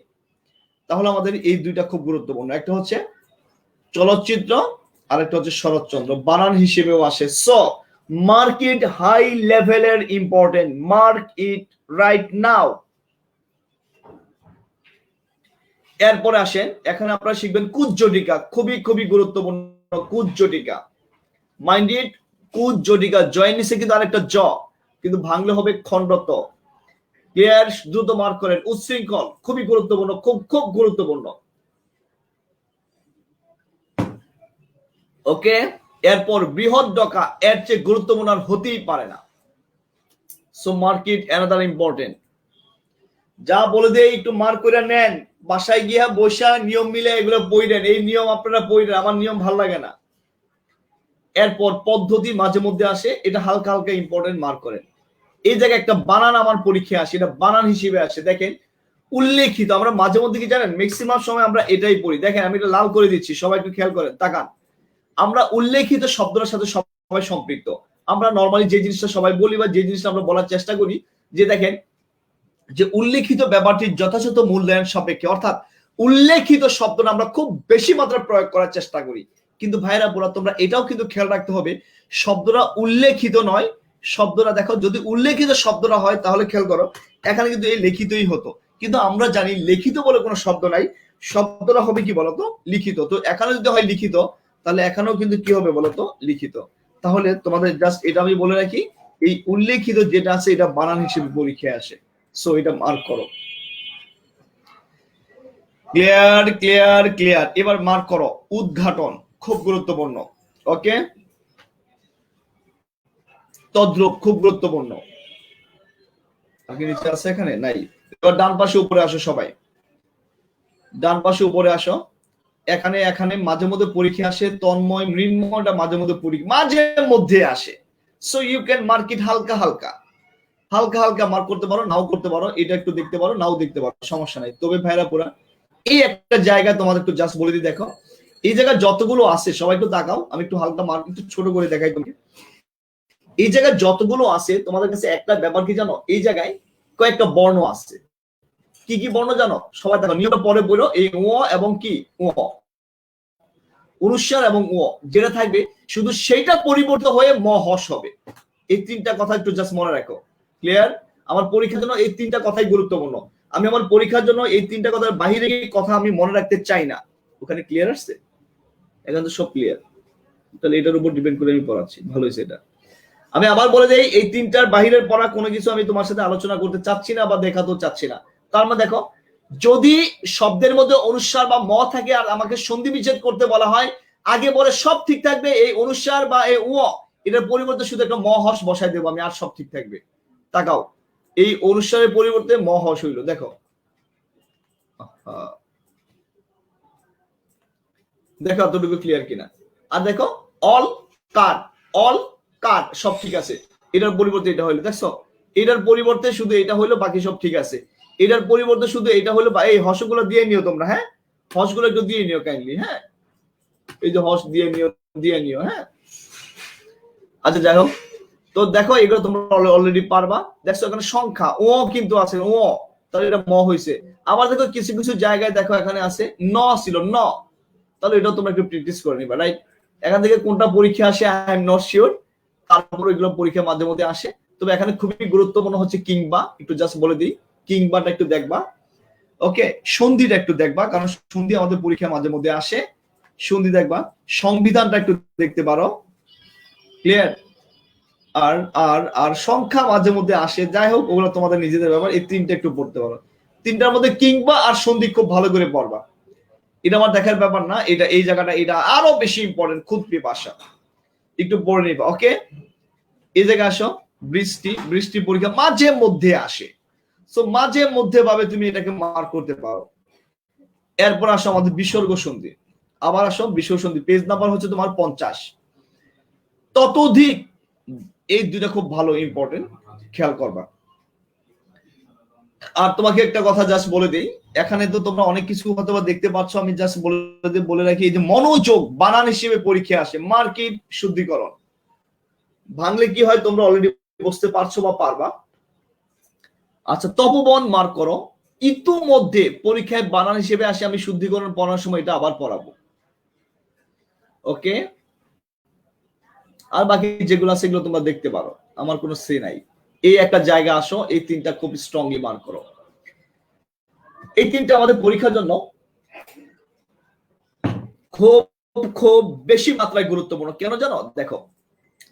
তাহলে আমাদের এই দুইটা খুব গুরুত্বপূর্ণ, একটা হচ্ছে চলচ্চিত্র আর একটা হচ্ছে শরৎচন্দ্র, বানান হিসেবেও আসে। সো মার্ক ইট, হাই লেভেলের ইম্পর্টেন্ট, মার্ক ইট রাইট নাও। এরপরে আসেন, এখানে আপনারা শিখবেন কুজ্জটিকা, খুবই খুবই গুরুত্বপূর্ণ কুজ্জটিকা। মাইন্ড ইট, কুজ্জটিকা, জয়ের নিচে কিন্তু আরেকটা জ, কিন্তু ভাঙলে হবে খণ্ডত। ক্লিয়ার? দ্রুত মার্ক করেন। উচ্ছৃঙ্খল খুবই গুরুত্বপূর্ণ, খুব খুব গুরুত্বপূর্ণ। ওকে, এরপর বৃহৎ ডকা, এর চেয়ে গুরুত্বপূর্ণ আর হতেই পারে না। সো মার্ক ইট, অ্যানাদার ইম্পর্টেন্ট। যা বলে দেয় একটু মার্ক করে নেন, বাসায় গিয়া বসা নিয়ম মিলে এগুলো পড়েন। এই নিয়ম আপনারা পড়েন, আমার নিয়ম ভালো লাগে না। এরপর পদ্ধতি মাঝে মধ্যে আসে, এটা হালকা হালকা ইম্পর্টেন্ট, মার্ক করেন। এই জায়গায় একটা বানান আমার পরীক্ষা আসে, এটা বানান হিসেবে আসে। দেখেন উল্লেখিত, আমরা মাঝে মধ্যে কি জানেন, ম্যাক্সিমাম সময় আমরা এটাই পড়ি। দেখেন আমি এটা লাল করে দিচ্ছি, সবাই একটু খেয়াল করেন, তাকান। আমরা উল্লেখিত শব্দটার সাথে সবাই সম্পৃক্ত। আমরা নর্মালি যে জিনিসটা সবাই বলি বা যে জিনিসটা আমরা বলার চেষ্টা করি, যে দেখেন যে উল্লেখিত ব্যাপারটির যথাযথ মূল্যায়ন সাপেক্ষে, অর্থাৎ উল্লেখিত শব্দটা আমরা খুব বেশি মাত্রায় প্রয়োগ করার চেষ্টা করি। কিন্তু ভাইরা বোরা, তোমরা এটাও কিন্তু খেয়াল রাখতে হবে, শব্দটা উল্লেখিত নয়, শব্দটা দেখো যদি উল্লেখিত শব্দটা হয় তাহলে খেয়াল করো, এখানে কিন্তু এই লিখিতই হতো, কিন্তু আমরা জানি লিখিত বলে কোনো শব্দ নাই, শব্দটা হবে কি বলতো, লিখিত। তো এখানে যদি হয় লিখিত, তাহলে এখানেও কিন্তু কি হবে বলতো, লিখিত। তাহলে তোমাদের জাস্ট এটা আমি বলে রাখি, এই উল্লেখিত যেটা আছে এটা বানান হিসেবে পরীক্ষায় আসে। সো এটা মার্ক করো। Clear clear clear. এবার মার্ক করো উদ্ঘাটন, খুব গুরুত্বপূর্ণ। ওকে, তদ্রূপ খুব গুরুত্বপূর্ণ। আপনি নিচে আছে, এখানে নাই। এবার ডান পাশে উপরে আসো সবাই, ডান পাশে উপরে আসো। এখানে এখানে মাঝে মধ্যে পরীক্ষা আসে, তন্ময় মৃন্ময়টা মাঝে মধ্যে পরীক্ষা মাঝে মধ্যে আসে। সো ইউ ক্যান মার্ক ইট হালকা হালকা, হালকা হালকা মার্ক করতে পারো, নাও করতে পারো, এটা একটু দেখতে পারো, নাও দেখতে পারো, সমস্যা নাই। তবে ভাইরা পুরা এই একটা জায়গা তোমাদের একটু জাস্ট বলে দিই, দেখো এই জায়গায় যতগুলো আছে সবাই একটু তাকাও, আমি একটু হালকা মার্ক একটু ছোট করে দেখাই তোমাকে। এই জায়গায় যতগুলো আছে তোমাদের কাছে একটা ব্যাপার কি জানো, এই জায়গায় কয়েকটা বর্ণ আছে। কি কি বর্ণ জানো সবাই? দেখো নিয়মটা পরে বলো, এই ও এবং কি ও, অনুস্বার এবং ও যেটা থাকবে শুধু সেইটা পরিবর্তন হয়ে ম হস হবে। এই তিনটা কথা একটু জাস্ট মনে রাখো। ক্লিয়ার? আমার পরীক্ষার জন্য এই তিনটা কথাই গুরুত্বপূর্ণ। আমি আমার পরীক্ষার জন্য এই তিনটা কথার বাহিরে কথা আমি মনে রাখতে চাই না। ওখানে ক্লিয়ার আসছে? এখন তো সব ক্লিয়ার। তাহলে এটার উপর ডিপেন্ড করে আমি পড়াচ্ছি, ভালো হয়েছে এটা। আমি আবার বলে দেই, এই তিনটার বাহিরের পড়া কোনো কিছু আমি তোমার সাথে আলোচনা করতে চাচ্ছি না বা দেখাতেও চাচ্ছি না। তার মানে দেখো, যদি শব্দের মধ্যে অনুস্বার বা ম থাকে আর আমাকে সন্ধি বিচ্ছেদ করতে বলা হয়, আগে পরে সব ঠিক থাকবে, এই অনুস্বার বা এই ও এটার পরিবর্তে শুধু একটা ম হস বসাই দেবো আমি, আর সব ঠিক থাকবে। তাকাও, এই অনুস্বারের পরিবর্তে ম হস হইল, দেখো দেখো এতটুকু ক্লিয়ার কিনা। আর দেখো অল কাট, অল কাট সব ঠিক আছে, এটার পরিবর্তে এটা হইলো, দেখছো এটার পরিবর্তে শুধু এটা হইলো, বাকি সব ঠিক আছে। এটার পরিবর্তে শুধু এটা হইলো, এই হসগুলো দিয়ে নিও তোমরা, হ্যাঁ হসগুলো একটু দিয়ে নিও কাইন্ডলি, হ্যাঁ এই যে হস দিয়ে নিও, দিয়ে নিও, হ্যাঁ। আচ্ছা যাই হোক, তো দেখো এগুলো তোমরা অলরেডি পারবা। দেখছো এখানে সংখ্যা ও কিন্তু আছে, ও তাহলে এটা ম হইছে। আবার দেখো কিছু কিছু জায়গায় দেখো এখানে আছে ন ছিল, ন, তাহলে এটাও তোমরা একটু প্র্যাকটিস করে নিবা, রাইট? এখান থেকে কোনটা পরীক্ষা আসে আই এম নট শিওর, তারপর এগুলো পরীক্ষা মাঝে মধ্যে আসে। তবে এখানে খুবই গুরুত্বপূর্ণ হচ্ছে কিংবা, একটু জাস্ট বলে দিই, কিংবাটা একটু দেখবা। ওকে, সন্ধিটা একটু দেখবা, কারণ সন্ধি আমাদের পরীক্ষা মাঝে মধ্যে আসে, সন্ধি দেখবা। সংবিধানটা একটু দেখতে পারো, ক্লিয়ার? আর আর আর সংখ্যা মাঝে মধ্যে আসে, যাই হোক ওগুলো তোমাদের নিজেদের ব্যাপার। এই তিনটা একটু পড়তে পারো, তিনটার মধ্যে কিংবা আর সন্ধি খুব ভালো করে পড়বা। এটা আমার দেখার ব্যাপার না, এটা এই জায়গাটা এটা আরো বেশি ইম্পর্টেন্ট, খুদ পিপাসা একটু পড়ে নিবা। ওকে, এই জায়গায় আসো, বৃষ্টি, বৃষ্টি পরীক্ষা মাঝে মধ্যে আসে, সো মাঝে মধ্যে ভাবে তুমি এটাকে মার্ক করতে পারো। এরপর আসো আমাদের বিসর্গ সন্ধি, আবার আসো বিসর্গ সন্ধি, পেজ নাম্বার হচ্ছে তোমার 50। ততোধিক, এই দুইটা খুব ভালো ইম্পর্টেন্ট, খেয়াল করবা। আর তোমাকে একটা কথা জাস্ট বলে দিই, এখানে তো তোমরা অনেক কিছু হয়তো বা দেখতে পাচ্ছ, আমি জাস্ট বলে রাখি, এই যে মনোযোগ বানান হিসেবে পরীক্ষা আসে, মার্কিট শুদ্ধিকরণ ভাঙলে কি হয় তোমরা অলরেডি বুঝতে পারছো বা পারবা। আচ্ছা, তপবন মার্ক করো। ইতিমধ্যে পরীক্ষায় বানান হিসেবে আসে, আমি শুদ্ধিকরণ পড়ার সময় এটা আবার পড়াবো। ওকে, আর বাকি যেগুলো আছে সেগুলো তোমরা দেখতে পারো, আমার কোনো সে নাই। এই একটা জায়গা আসো, এই তিনটা খুব স্ট্রংলি মার্ক করো। এই তিনটা আমাদের পরীক্ষার জন্য খুব খুব বেশি মাত্রায় গুরুত্বপূর্ণ। কেন জানো? দেখো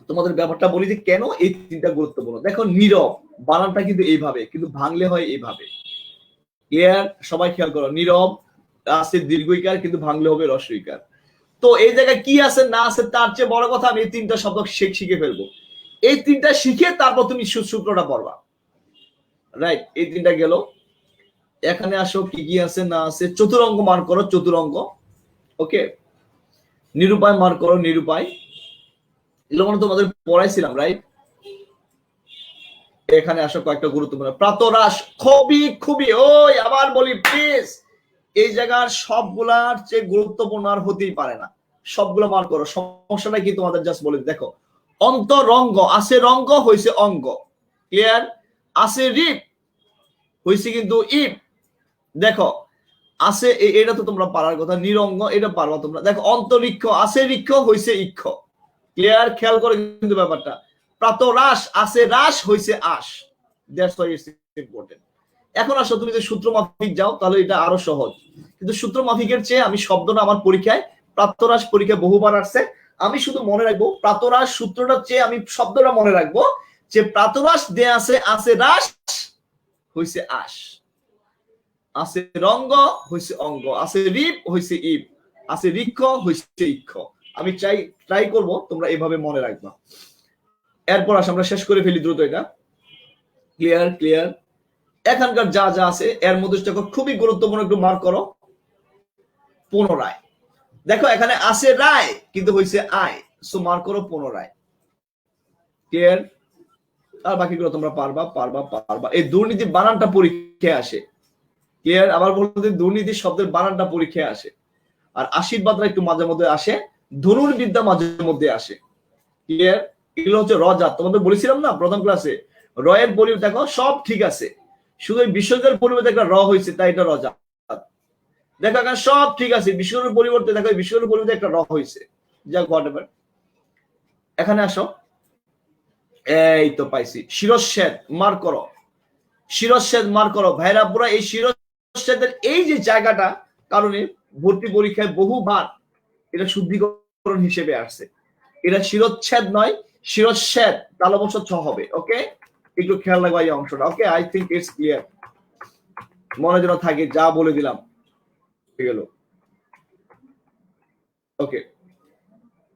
তোমাদের ব্যাপারটা বলি যে কেন এই তিনটা গুরুত্বপূর্ণ। দেখো, নীরব বানানটা কিন্তু এইভাবে, কিন্তু ভাঙলে হয় এইভাবে। ক্লিয়ার? সবাই খেয়াল করো, নীরব আছে দীর্ঘইকার, কিন্তু ভাঙলে হবে রস্বইকার। তো এই জায়গায় কি আছে না আছে তার চেয়ে বড় কথা আমি এই তিনটা শব্দ শিখে ফেলবো। এই তিনটা শিখে তারপর তুমি সূত্রটা পড়বা। রাইট, এই তিনটা গেল। এখানে আসো, কি কি আছে না আছে। চতুরঙ্গ মার্ক করো, চতুরঙ্গ। ওকে, নিরুপায় মার্ক করো, নিরুপায়। এগুলো মানে তোমাদের পড়াইছিলাম, রাইট? এখানে আসো কয়েকটা গুরুত্বপূর্ণ। প্রাতরাশ, খুবই খুবই, ওই আবার বলি প্লিজ, এই জায়গার সবগুলার চেয়ে গুরুত্বপূর্ণ আর হতেই পারে না। সবগুলো মার্ক করো, সমস্যাটা কি তোমাদের জাস্ট বলে। দেখো, অন্তরঙ্গ আছে, রঙ্গ হয়েছে অঙ্গ। ক্লিয়ার? আছে রিপ হয়েছে কিন্তু ইপ। দেখো আছে, এটা তো তোমরা পারার কথা। নিরঙ্গ, এটা পারবা তোমরা। দেখো, অন্তরিক্ষ আছে, রিক্ষ হয়েছে ইক্ষ। ক্লিয়ার? খেয়াল করে কিন্তু ব্যাপারটা। প্রাতরাশ আছে, রাস হয়েছে আশ। That's why it's important. এখন আসো, তুমি যদি সূত্র মাফিক যাও তাহলে এটা আরো সহজ, কিন্তু সূত্র মাফিকের চেয়ে আমি শব্দটা আমার পরীক্ষায়, প্রাতরাশ পরীক্ষায় বহুবার আসছে, আমি শুধু মনে রাখবো প্রাতরাশ সূত্রটার চেয়ে আমি শব্দটা মনে রাখবো যে প্রাতরাশ দেয়া আছে রাস হইছে আশ, আছে রঙ্গ হইছে অঙ্গ, আছে রিপ হইছে ইপ, আছে রিক্ষ হইছে ইক্ষ। আমি ট্রাই করব তোমরা এভাবে মনে রাখবা। এরপর আসে, আমরা শেষ করে ফেলি দ্রুত এটা। ক্লিয়ার? ক্লিয়ার? এখানকার যা যা আছে এর মধ্যে খুবই গুরুত্বপূর্ণ, একটু মার্ক করো। পুনরায় দেখো, এখানে আছে রায় কিন্তু হইছে আয়, সো মার্ক করো পুনরায়। ক্লিয়ার? আর বাকিগুলো তোমরা পারবা পারবা পারবা। এই দুর্নীতি বানানটা পরীক্ষায় আসে। ক্লিয়ার? আবার বলতে, দুর্নীতি শব্দের বানানটা পরীক্ষায় আসে। আর আশীর্বাদরা একটু মাঝে মধ্যে আসে, ধনুর্বিদ্যা মাঝে মধ্যে আসে। ক্লিয়ার? এগুলো হচ্ছে রজাত, তোমাদের বলেছিলাম না প্রথম ক্লাসে, রয়ের পরিবর্তে দেখো সব ঠিক আছে, শুধু বিসর্গের পরিবর্তে একটা র হয়েছে, তাই এটা রজাত। দেখো এখানে সব ঠিক আছে, বিসর্গের পরিবর্তে দেখো বিসর্গের পরিবর্তে একটা র হয়েছে। যাক, হোয়াটএভার। এখানে আসো, এই তো পাইছি। শিরচ্ছেদ মার্ক করো, শিরচ্ছেদ মার্ক করো। ভাইরা পুরা এই শিরচ্ছেদের এই যে জায়গাটা কারণে ভর্তি পরীক্ষায় বহুবার এটা শুদ্ধিকরণ হিসেবে আসছে। এটা শিরচ্ছেদ নয়, শিরচ্ছেদ, তালবচ্ছ ছ হবে। ওকে, একটু খেয়াল রাখবা এই অংশটা। ওকে, আই থিঙ্ক ইটস ক্লিয়ার। মনে যেন থাকে, যা বলে দিলাম গেল। ওকে,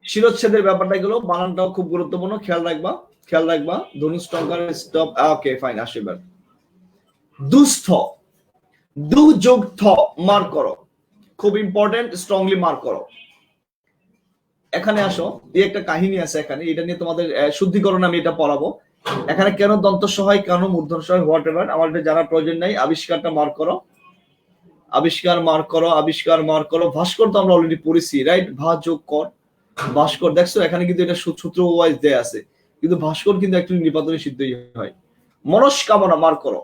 শিরচ্ছেদের ব্যাপারটা গেল, বানানটাও খুব গুরুত্বপূর্ণ, খেয়াল রাখবা খেয়াল রাখবা। ধনুষ্টঙ্কার স্টপ। ওকে, ফাইন। আসো এবার দুস্থ, দু যোগ থ মার্ক করো, খুব ইম্পর্টেন্ট, স্ট্রংলি মার্ক করো। এখানে আসো, এই একটা কাহিনী আছে এখানে, এটা নিয়ে তোমাদের শুদ্ধিকরণ আমি এটা পড়াবো। এখানে কেন দন্ত সহায়, কেন মূর্ধন্য সহায়, হোয়াট এভার, আমার এটা জানার প্রয়োজন নাই। আবিষ্কারটা মার্ক করো, আবিষ্কার মার্ক করো, আবিষ্কার মার্ক করো। ভাস্কর তো আমরা অলরেডি পড়েছি, রাইট? ভা যোগ কর, ভাস্কর। দেখছো এখানে কিন্তু এটা সূত্র ওয়াইজ দেয়া আছে, কিন্তু ভাস্কর কিন্তু একটু নিপাতনে সিদ্ধই হয়। মনস্কামনা মার্ক করো,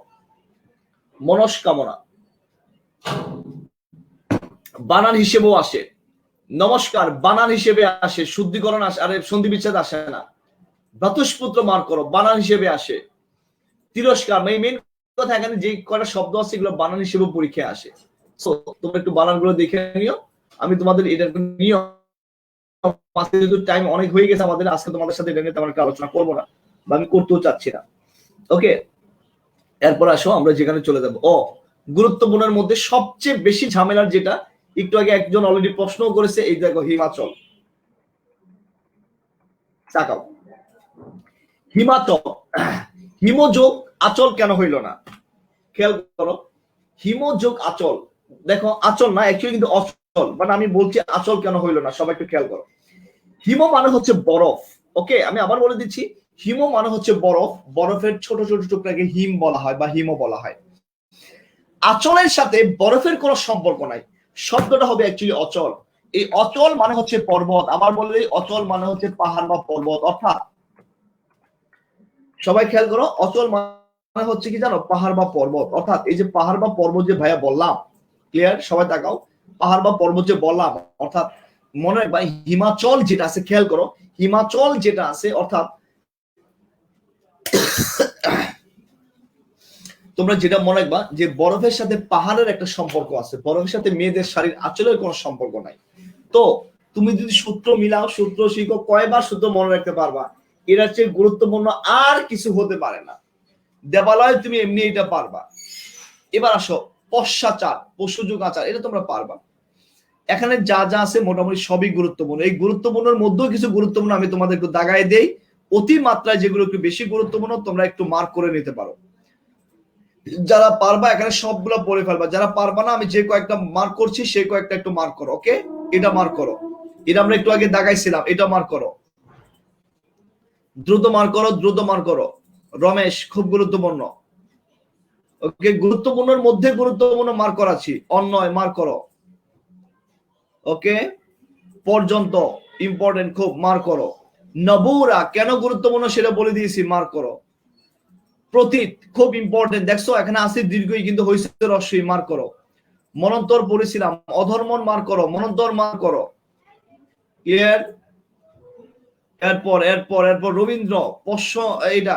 মনস্কামনা বানান হিসেবেও আসে। নমস্কার বানান হিসেবে আসে, শুদ্ধিকরণ আসে, আরে সন্ধি বিচ্ছেদ আসে না। ভ্রাতুষ্পুত্র মার্ক করো, বানান হিসেবে আসে। তিরস্কার, মেইন কথা এখানে যে কয়টা শব্দ আছে এগুলো বানান হিসেবে পরীক্ষায় আসে। সো তোমরা একটু বানানগুলো দেখে নিও। আমি তোমাদের এটা নিয়ে টাইম অনেক হয়ে গেছে আমাদের, আজকে তোমাদের সাথে এটা নিয়ে তেমন একটা আলোচনা করবো না, বা আমি করতেও চাচ্ছি না। ওকে, এরপর আসো আমরা যেখানে চলে যাবো। গুরুত্বপূর্ণের মধ্যে সবচেয়ে বেশি ঝামেলার যেটা, একটু আগে একজন অলরেডি প্রশ্ন করেছে, এই দেখো হিমাচল। তাকাও, হিমাচল, হিমযোগ আচল কেন হইল না? খেয়াল করো, হিমযোগ আচল। দেখো আচল না, অ্যাকচুয়ালি কিন্তু অচল, বাট আমি বলছি আচল কেন হইল না, সবাই একটু খেয়াল করো। হিম মানে হচ্ছে বরফ। ওকে, আমি আবার বলে দিচ্ছি, হিম মানে হচ্ছে বরফ, বরফের ছোট ছোট টুকরাকে হিম বলা হয় বা হিমো বলা হয়। আচলের সাথে বরফের কোনো সম্পর্ক নাই, শব্দটা হবে অ্যাকচুয়ালি অচল। এই অচল মানে হচ্ছে পর্বত, আবার বললে অচল মানে হচ্ছে পাহাড় বা পর্বত। অর্থাৎ সবাই খেয়াল করো, অচল মানে হচ্ছে কি জানো, পাহাড় বা পর্বত। অর্থাৎ এই যে পাহাড় বা পর্বত যে ভাইয়া বললাম, ক্লিয়ার, সবাই তাকাও, পাহাড় বা পর্বত যে বললাম, অর্থাৎ মনে রাখবা হিমাচল যেটা আছে, খেয়াল করো, হিমাচল যেটা আছে, অর্থাৎ তোমরা যেটা মনে রাখবা যে বরফের সাথে পাহাড়ের একটা সম্পর্ক আছে, বরফের সাথে মেয়েদের শাড়ির আঁচলের কোনো সম্পর্ক নাই। তো তুমি যদি সূত্র মিলাও, সূত্র শিখো, কয়বার সূত্র মনে রাখতে পারবা, এটার চেয়ে গুরুত্বপূর্ণ আর কিছু হতে পারে না। দেবালয় তুমি এমনি এটা পারবা। এবার আসো পশ্চাচার, পশুযুগ আচার, এটা তোমরা পারবা। এখানে যা যা আছে মোটামুটি সবই গুরুত্বপূর্ণ। এই গুরুত্বপূর্ণের মধ্যেও কিছু গুরুত্বপূর্ণ আমি তোমাদের একটু দাগায় দেই, অতি মাত্রায় যেগুলো একটু বেশি গুরুত্বপূর্ণ তোমরা একটু মার্ক করে নিতে পারো। যারা পারবা এখানে সবগুলো পড়ে ফেলবা, যারা পারবা না আমি যে কয়েকটা মার্ক করছি সেই কয়েকটা একটু মার্ক করো। ওকে, এটা মার্ক করো, এটা আমরা একটু আগে দাগাইছিলাম, এটা মার্ক করো, দ্রুত মার্ক করো, দ্রুত মার্ক করো। রমেশ, খুব গুরুত্বপূর্ণ। ওকে, গুরুত্বপূর্ণের মধ্যে গুরুত্বপূর্ণ মার্ক করাচ্ছি, অন্যয় মার্ক করো। ওকে, পর্যন্ত ইম্পর্টেন্ট, খুব মার্ক করো। নবুরা কেন গুরুত্বপূর্ণ সেটা বলে দিয়েছি, মার্ক করো। প্রতীত খুব ইম্পর্টেন্ট, দেখছো এখানে আছে দীর্ঘই কিন্তু হয়েছে রস্যই, মার্ক করো। মনন্তর পড়েছিলাম, অধর্মন মার্ক করো, মনন্তর মার্ক করো। ক্লিয়ার? এরপর এরপর এরপর রবীন্দ্র পশ্চ, এইটা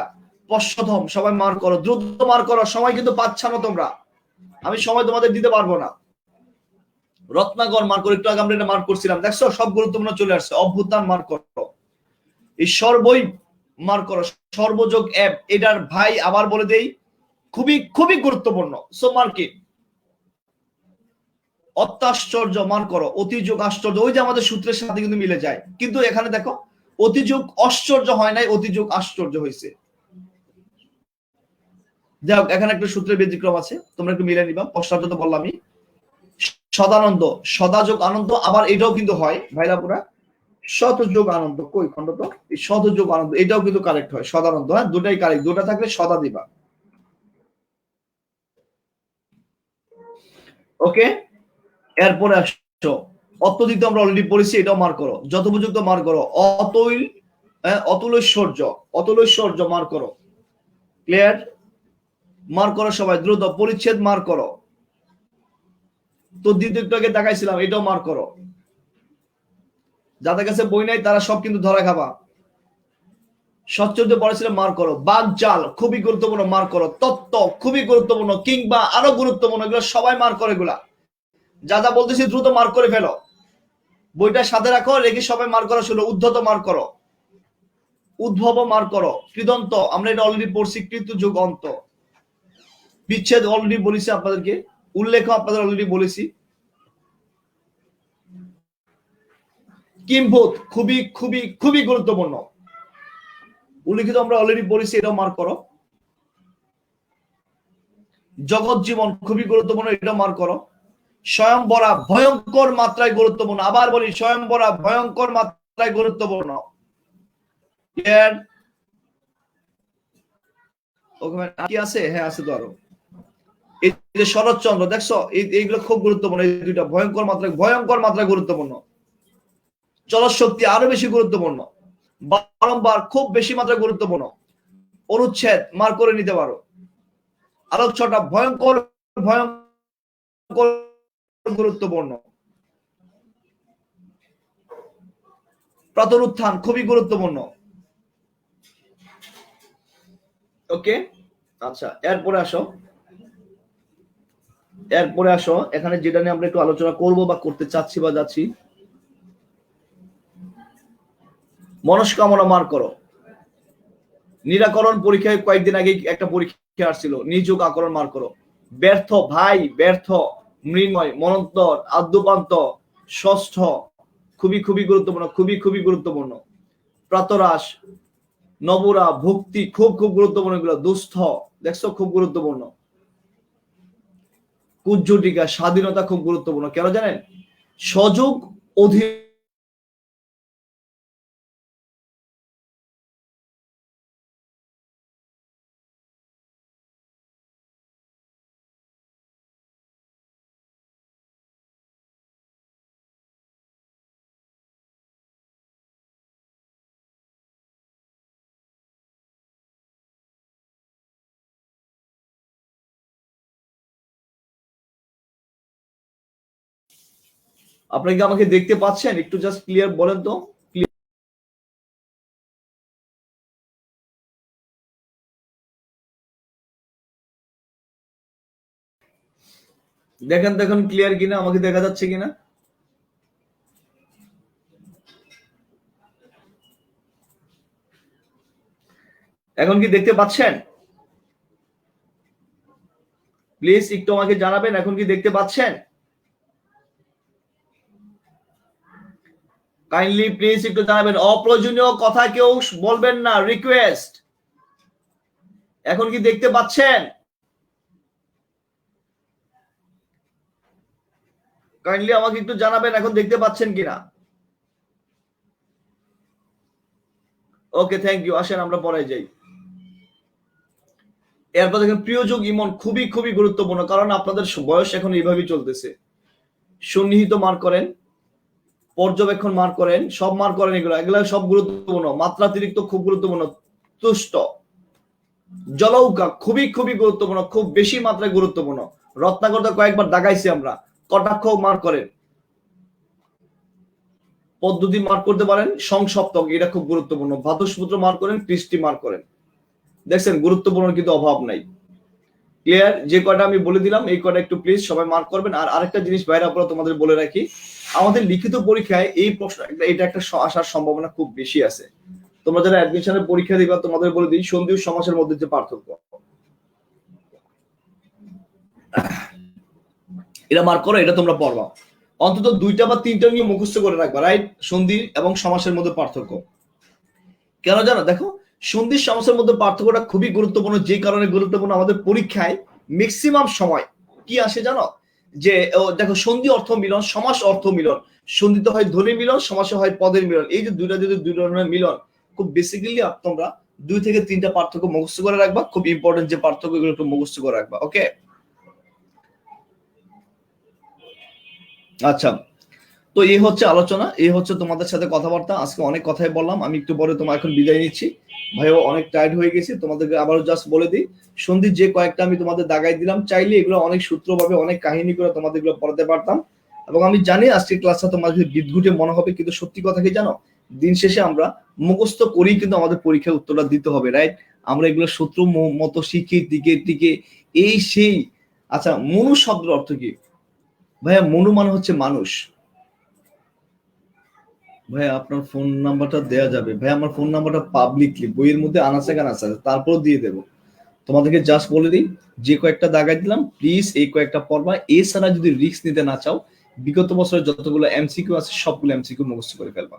পশ্চধম, সবাই মার্ক করো, দ্রুত মার্ক করো, সময় কিন্তু পাচ্ছ না তোমরা, আমি সময় তোমাদের দিতে পারবো না। রত্নাকর মার্ক করো, একটু আগে আমরা এটা মার্ক করছিলাম, দেখছো সব গুরুত্বপূর্ণ চলে আসছে। অভ্যুত্থান মার্ক করো। এই সর্বই মার্ক করো, সর্বযোগ অ্যাপ, এটার ভাই আবার বলে দেই খুবই খুবই গুরুত্বপূর্ণ, সো মার্কিট। অত্যাশ্চর্য মার্ক করো, অতিযোগ আশ্চর্য, ওই যে আমাদের সূত্রের সাথে কিন্তু মিলে যায়, কিন্তু এখানে দেখো অতিযোগ আশ্চর্য হয় নাই, অতিযোগ আশ্চর্য হয়েছে। যাই হোক, এখানে একটা সূত্রের ব্যতিক্রম আছে, তোমরা একটু মিলে নিবা। পশ্চাৎ তো বললামই। সদানন্দ, সদাযোগ আনন্দ, আবার এটাও কিন্তু হয় ভাইরা পুরা। শতযোগ আনন্দ, কই খন্ড তো, এই শতযোগ আনন্দ এটাও কিন্তু কারেক্ট হয়, সদানন্দ, হ্যাঁ দুটাই কারেক্ট, দুটা থাকলে সদা দিবা। ওকে, এরপরে আসছো অত্যধিক, আমরা অলরেডি পড়েছি, এটাও মার্ক করো। যথোপযুক্ত মার্ক করো। অতৈল, অতুলৈশ্বর্য, অতুলৈশ্বর্য মার্ক করো। ক্লিয়ার? মার্ক করো সবাই দ্রুত। পরিচ্ছেদ মার্ক করো। তো দ্বিতীয়টাকে দেখাইছিলাম, এটাও মার্ক করো। যাদের কাছে বই নাই তারা সব কিন্তু ধরা খাবা। সচ্চরিত্র পড়েছিলাম, মার্ক করো। বাগজাল খুবই গুরুত্বপূর্ণ, মার্ক করো। তত্ত্ব খুবই গুরুত্বপূর্ণ, কিংবা আরো গুরুত্বপূর্ণ, এগুলো সবাই মার্ক করে। এগুলা যা যা বলতেছি দ্রুত মার্ক করে ফেলো, বইটা সাথে রাখো, রেখে সবাই মার্ক করা শুরু। উদ্ধত মার্ক করো, উদ্ভব মার্ক করো। কৃদন্ত আমরা এটা অলরেডি পড়ছি, কৃত যুগ অন্ত। বিচ্ছেদ অলরেডি বলেছি আপনাদেরকে, উল্লেখ আপনাদের অলরেডি বলেছি। কিম্ভূত খুবই খুবই খুবই গুরুত্বপূর্ণ, উল্লেখিত আমরা অলরেডি বলেছি, এটাও মার্ক করো। জগৎ জীবন খুবই গুরুত্বপূর্ণ, এটাও মার্ক করো। স্বয়ংবরা ভয়ঙ্কর মাত্রায় গুরুত্বপূর্ণ, আবার বলি স্বয়ংবরা ভয়ঙ্কর মাত্রায় গুরুত্বপূর্ণ। ক্লিয়ার? কি আছে? হ্যাঁ আছে তো আরো। এই যে শরৎচন্দ্র, দেখছো এইগুলো খুব গুরুত্বপূর্ণ, এই দুইটা ভয়ঙ্কর মাত্রায় গুরুত্বপূর্ণ। চলশক্তি আরো বেশি গুরুত্বপূর্ণ, বারংবার খুব বেশি মাত্রায় গুরুত্বপূর্ণ। অনুচ্ছেদ মার্ক করে নিতে পারো। আলোচ্যটা ভয়ঙ্কর ভয়ঙ্কর গুরুত্বপূর্ণ। প্রাতরুত্থান খুবই গুরুত্বপূর্ণ। ওকে, আচ্ছা এরপরে আসো, এরপরে আসো এখানে যেটা নিয়ে আমরা একটু আলোচনা করব বা করতে চাচ্ছি বা যাচ্ছি, মনস্কামনা মার্ক করো। নিরাকরণ পরীক্ষায় কয়েকদিন আগে একটা পরীক্ষা আসছিল, নিযোগ আকরণ মার্ক করো। ব্যর্থ ভাই, ব্যর্থ, মৃন্ময়, মনন্তর, আদ্যপান্ত, ষষ্ঠ খুবই খুবই গুরুত্বপূর্ণ, খুবই খুবই গুরুত্বপূর্ণ। প্রাতরাস, নবরা, ভক্তি খুব খুব গুরুত্বপূর্ণ, এগুলো দুস্থ, দেখছো খুব গুরুত্বপূর্ণ। কুজ্জটিকা, স্বাধীনতা খুব গুরুত্বপূর্ণ, কেন জানেন? সযোগ অধীন আপনি কি আমাকে দেখতে পাচ্ছেন? একটু জাস্ট ক্লিয়ার বলেন তো। দেখেন দেখুন ক্লিয়ার কিনা, আমাকে দেখা যাচ্ছে কিনা। এখন কি দেখতে পাচ্ছেন? প্লিজ একটু আমাকে জানাবেন, এখন কি দেখতে পাচ্ছেন? কাইন্ডলি প্লিজ একটু জানাবেন। অপ্রয়োজনীয় কথা কেউ বলবেন না, রিকোয়েস্ট। এখন কি দেখতে পাচ্ছেন? কাইন্ডলি আমাকে একটু জানাবেন এখন দেখতে পাচ্ছেন কিনা। ওকে, থ্যাংক ইউ। আসেন আমরা পরে যাই। এরপর দেখেন প্রিয়যোগ ইমন, খুবই খুবই গুরুত্বপূর্ণ, কারণ আপনাদের বয়স এখন এইভাবেই চলতেছে। সন্নিহিত মার্ক করেন, পর্যবেক্ষণ মার্ক করেন, সব মার্ক করেন, এগুলো সব গুরুত্বপূর্ণ। মাত্রাতিরিক্ত খুব গুরুত্বপূর্ণ। তুষ্ট, জলৌকা খুবই খুবই গুরুত্বপূর্ণ, খুব বেশি মাত্রায় গুরুত্বপূর্ণ। রত্নাকরটা কয়েকবার দাগাইছি আমরা। কটাক্ষ মার্ক করেন, পদ্ধতি মার্ক করতে পারেন, সংসপ্তক এটা খুব গুরুত্বপূর্ণ। ভাতসপুত্র মার্ক করেন, কৃষ্টি মার্ক করেন। দেখছেন গুরুত্বপূর্ণ কিন্তু অভাব নাই। ক্লিয়ার? যে কয়টা আমি বলে দিলাম এই কয়টা একটু প্লিজ সবাই মার্ক করবেন। আর আরেকটা জিনিস বাইরে আপনারা তোমাদের বলে রাখি, আমাদের লিখিত পরীক্ষায় এই প্রশ্ন এটা একটা আসার সম্ভাবনা খুব বেশি আছে। তোমরা যারা অ্যাডমিশনের পরীক্ষা দিবা তোমাদের বলে দিই, সন্ধি ও সমাসের মধ্যে যে পার্থক্য, এটা মার্ক করো, এটা তোমরা পড়বা। অন্তত 2টা বা 3টা নিয়ে মুখস্থ করে রাখবা, রাইট? সন্ধি এবং সমাসের মধ্যে পার্থক্য কেন জানো? দেখো, সন্ধি সমাসের মধ্যে পার্থক্যটা খুবই গুরুত্বপূর্ণ। যে কারণে গুরুত্বপূর্ণ, আমাদের পরীক্ষায় ম্যাক্সিমাম সময় কি আসে জানো? যে দেখো, সন্ধি অর্থ মিলন, সমাস অর্থ মিলন। সন্ধিতে হয় ধ্বনির মিলন, সমাসে হয় পদের মিলন। এই যে দুইটা যদি দুই ধরনের মিলন, খুব বেসিক্যালি তোমরা 2 থেকে 3টা পার্থক্য মুখস্থ করে রাখবা। খুব ইম্পর্টেন্ট যে পার্থক্য, এগুলো একটু মুখস্থ করে রাখবা। ওকে, আচ্ছা। তো এই হচ্ছে আলোচনা, এই হচ্ছে তোমাদের সাথে কথাবার্তা। আজকে অনেক কথাই বললাম, আমি একটু পরে তোমার এখন বিদায় নিচ্ছি। ভাইও অনেক টায়ার্ড হয়ে গেছি। তোমাদেরকে আবারও জাস্ট বলে দিই, সন্ধির যে কয়েকটা আমি তোমাদের দাগাই দিলাম, চাইলে এগুলো অনেক সূত্রভাবে অনেক কাহিনী করে তোমাদের এগুলো পড়াতে পারতাম। এবং আমি জানি আজকের ক্লাসটা তোমার বিদঘুটে মনে হবে, কিন্তু সত্যি কথা কি জানো? দিন শেষে আমরা মুখস্থ করেই কিন্তু আমাদের পরীক্ষায় উত্তরটা দিতে হবে, রাইট? আমরা এগুলো সূত্র মতো শিখি টিকে টিকে এই সেই। আচ্ছা, মনু শব্দের অর্থ কি? ভাইয়া, মনু মানে হচ্ছে মানুষ। ভাই আপনার ফোন নাম্বারটা দেয়া যাবে? ভাই আমার ফোন নাম্বারটা পাবলিকলি বইয়ের মধ্যে আনাচে কানাচে তারপর দিয়ে দেবো। তোমাদেরকে জাস্ট বলে দিই, যে কয়েকটা দাগাই দিলাম প্লিজ এই কয়েকটা পড়বা। এছাড়া যদি রিস্ক নিতে না চাও, বিগত বছরের যতগুলো এমসিকিউ আছে সবগুলো এমসিকিউ মুখস্থ করে ফেলবা।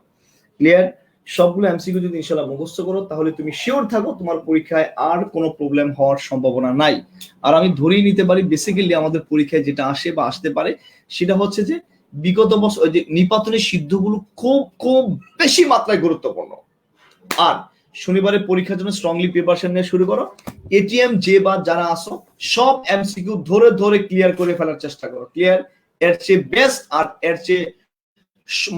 ক্লিয়ার? সবগুলো এমসিকিউ যদি ইনশাআল্লাহ মুখস্থ করো, তাহলে তুমি শিওর থাকো তোমার পরীক্ষায় আর কোনো প্রবলেম হওয়ার সম্ভাবনা নাই। আর আমি ধরেই নিতে পারি বেসিক্যালি আমাদের পরীক্ষায় যেটা আসে বা আসতে পারে, সেটা হচ্ছে যে বিগত বছর যে নিপাতনের সিদ্ধগুলো খুব খুব বেশি মাত্রায় গুরুত্বপূর্ণ। আর শনিবারের পরীক্ষার জন্য স্ট্রংলি প্রিপারেশন নিয়ে শুরু করো। এটিএম যে বা যারা আসো, সব এমসিকিউ ধরে ধরে ক্লিয়ার করে ফেলার চেষ্টা করো। ক্লিয়ার? এর চেয়ে বেস্ট আর এর চেয়ে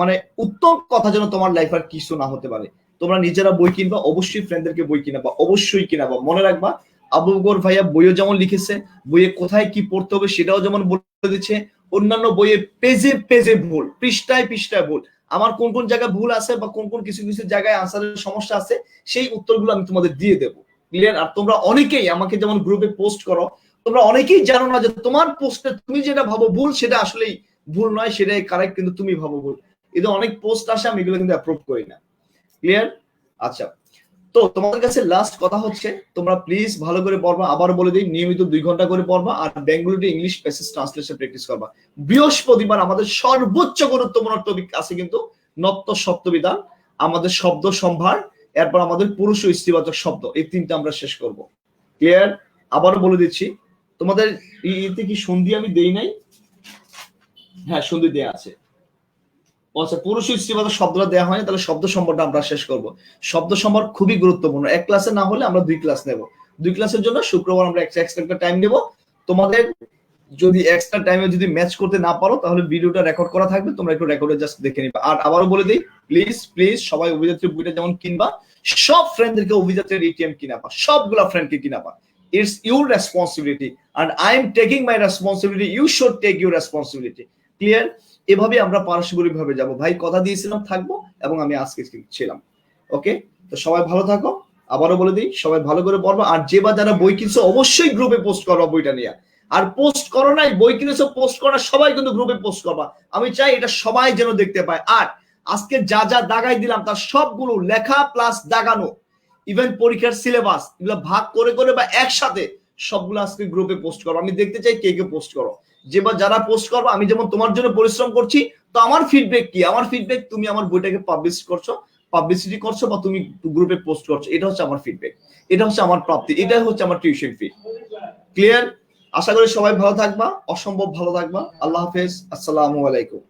মানে উত্তম কথা যেন তোমার লাইফ আর কিছু না হতে পারে। তোমরা নিজেরা বই কিনবা, অবশ্যই ফ্রেন্ডদেরকে বই কিনাবা, অবশ্যই কিনাবা। মনে রাখবা, আবু বকর ভাইয়া বইও যেমন লিখেছে, বইয়ে কোথায় কি পড়তে হবে সেটাও যেমন বলে দিচ্ছে, অন্যান্য বইয়ে পেজে পেজে ভুল, পৃষ্ঠায় পৃষ্ঠায় ভুল। আমার কোন কোন জায়গায় ভুল আছে বা কোন কোন কিছু কিছু জায়গায় আনসারের সমস্যা আছে, সেই উত্তরগুলো আমি তোমাদের দিয়ে দেবো। ক্লিয়ার? আর তোমরা অনেকেই আমাকে যেমন গ্রুপে পোস্ট করো, তোমরা অনেকেই জানো না যে তোমার পোস্টে তুমি যেটা ভাবো ভুল সেটা আসলেই ভুল নয়, সেটাই কারেক্ট, কিন্তু তুমি ভাবো ভুল। এদের অনেক পোস্ট আসে, আমি এগুলো কিন্তু অ্যাপ্রুভ করি না। ক্লিয়ার? আচ্ছা, তো তোমাদের কাছে লাস্ট কথা হচ্ছে, তোমরা প্লিজ ভালো করে পড়বা। আবার বলে দিই, নিয়মিত 2 ঘন্টা করে পড়বা। আর বেঙ্গলিতে ইংলিশ প্যাসেজ ট্রান্সলেশন প্র্যাকটিস করবা। বৃহস্পতিবার আমাদের সর্বোচ্চ গুরুত্বপূর্ণ টপিক আছে কিন্তু নত্য শব্দবিধান, আমাদের শব্দ সম্ভার, এরপর আমাদের পুরুষ ও স্ত্রীবাচক শব্দ, এই 3টা আমরা শেষ করব। ক্লিয়ার? আবারও বলে দিচ্ছি, তোমাদের এতে কি সন্ধি আমি দেই নাই? হ্যাঁ, সন্ধি দেয়া আছে। আচ্ছা, পুরুষ স্ত্রীবাচক শব্দটা দেওয়া হয়নি, তাহলে শব্দ সম্ভারটা আমরা শেষ করব। শব্দ সম্ভার খুবই গুরুত্বপূর্ণ। এক ক্লাসে না হলে আমরা 2 ক্লাস নেব। 2 ক্লাসের জন্য শুক্রবার আমরা এক্সট্রা একটা টাইম নেব। তোমাদের যদি এক্সট্রা টাইমে যদি ম্যাচ করতে না পারো, তাহলে ভিডিওটা রেকর্ড করা থাকবে, তোমরা একটু রেকর্ডে জাস্ট দেখে নিবা। আর আবারও বলে দিই, প্লিজ প্লিজ সবাই অভিযাত্রী বইটা যেমন কিনবা, সব ফ্রেন্ডদেরকে অভিযাত্রীর এটিএম কিনাবা, সবগুলা ফ্রেন্ডকে কিনাবা। It's your responsibility, and I am taking my responsibility, you should take your responsibility. Clear? এভাবে আমরা পারস্পরিক ভাবে যাব। ভাই কথা দিয়েছিলাম থাকবো, এবং আমি আজকে ছিলাম। ওকে, তো সবাই ভালো থাকো। আবারও বলে দিই, সবাই ভালো করে পড়বা। আর যে বা যারা বই কিনছো অবশ্যই গ্রুপে পোস্ট করবা বইটা নিয়ে। আর পোস্ট করো নাই, বই কিনেছো পোস্ট করা, সবাই কিন্তু গ্রুপে পোস্ট করবা। আমি চাই এটা সবাই যেন দেখতে পায়। আর আজকে যা যা দাগাই দিলাম তার সবগুলো লেখা প্লাস দাগানো, ইভেন পরীক্ষার সিলেবাস, এগুলো ভাগ করে করে বা একসাথে সবগুলো আজকে গ্রুপে পোস্ট করো। আমি দেখতে চাই কে কে পোস্ট করো। যে বা যারা পোস্ট করবো, আমি যেমন তোমার জন্য পরিশ্রম করছি, তো আমার ফিডব্যাক কি? আমার ফিডব্যাক তুমি আমার বইটাকে পাবলিসিটি করছো বা তুমি গ্রুপে পোস্ট করছো, এটা হচ্ছে আমার ফিডব্যাক, এটা হচ্ছে আমার প্রাপ্তি, এটা হচ্ছে আমার টিউশন ফি। ক্লিয়ার? আশা করি সবাই ভালো থাকবা, অসম্ভব ভালো থাকবা। আল্লাহ হাফেজ, আসসালামু আলাইকুম।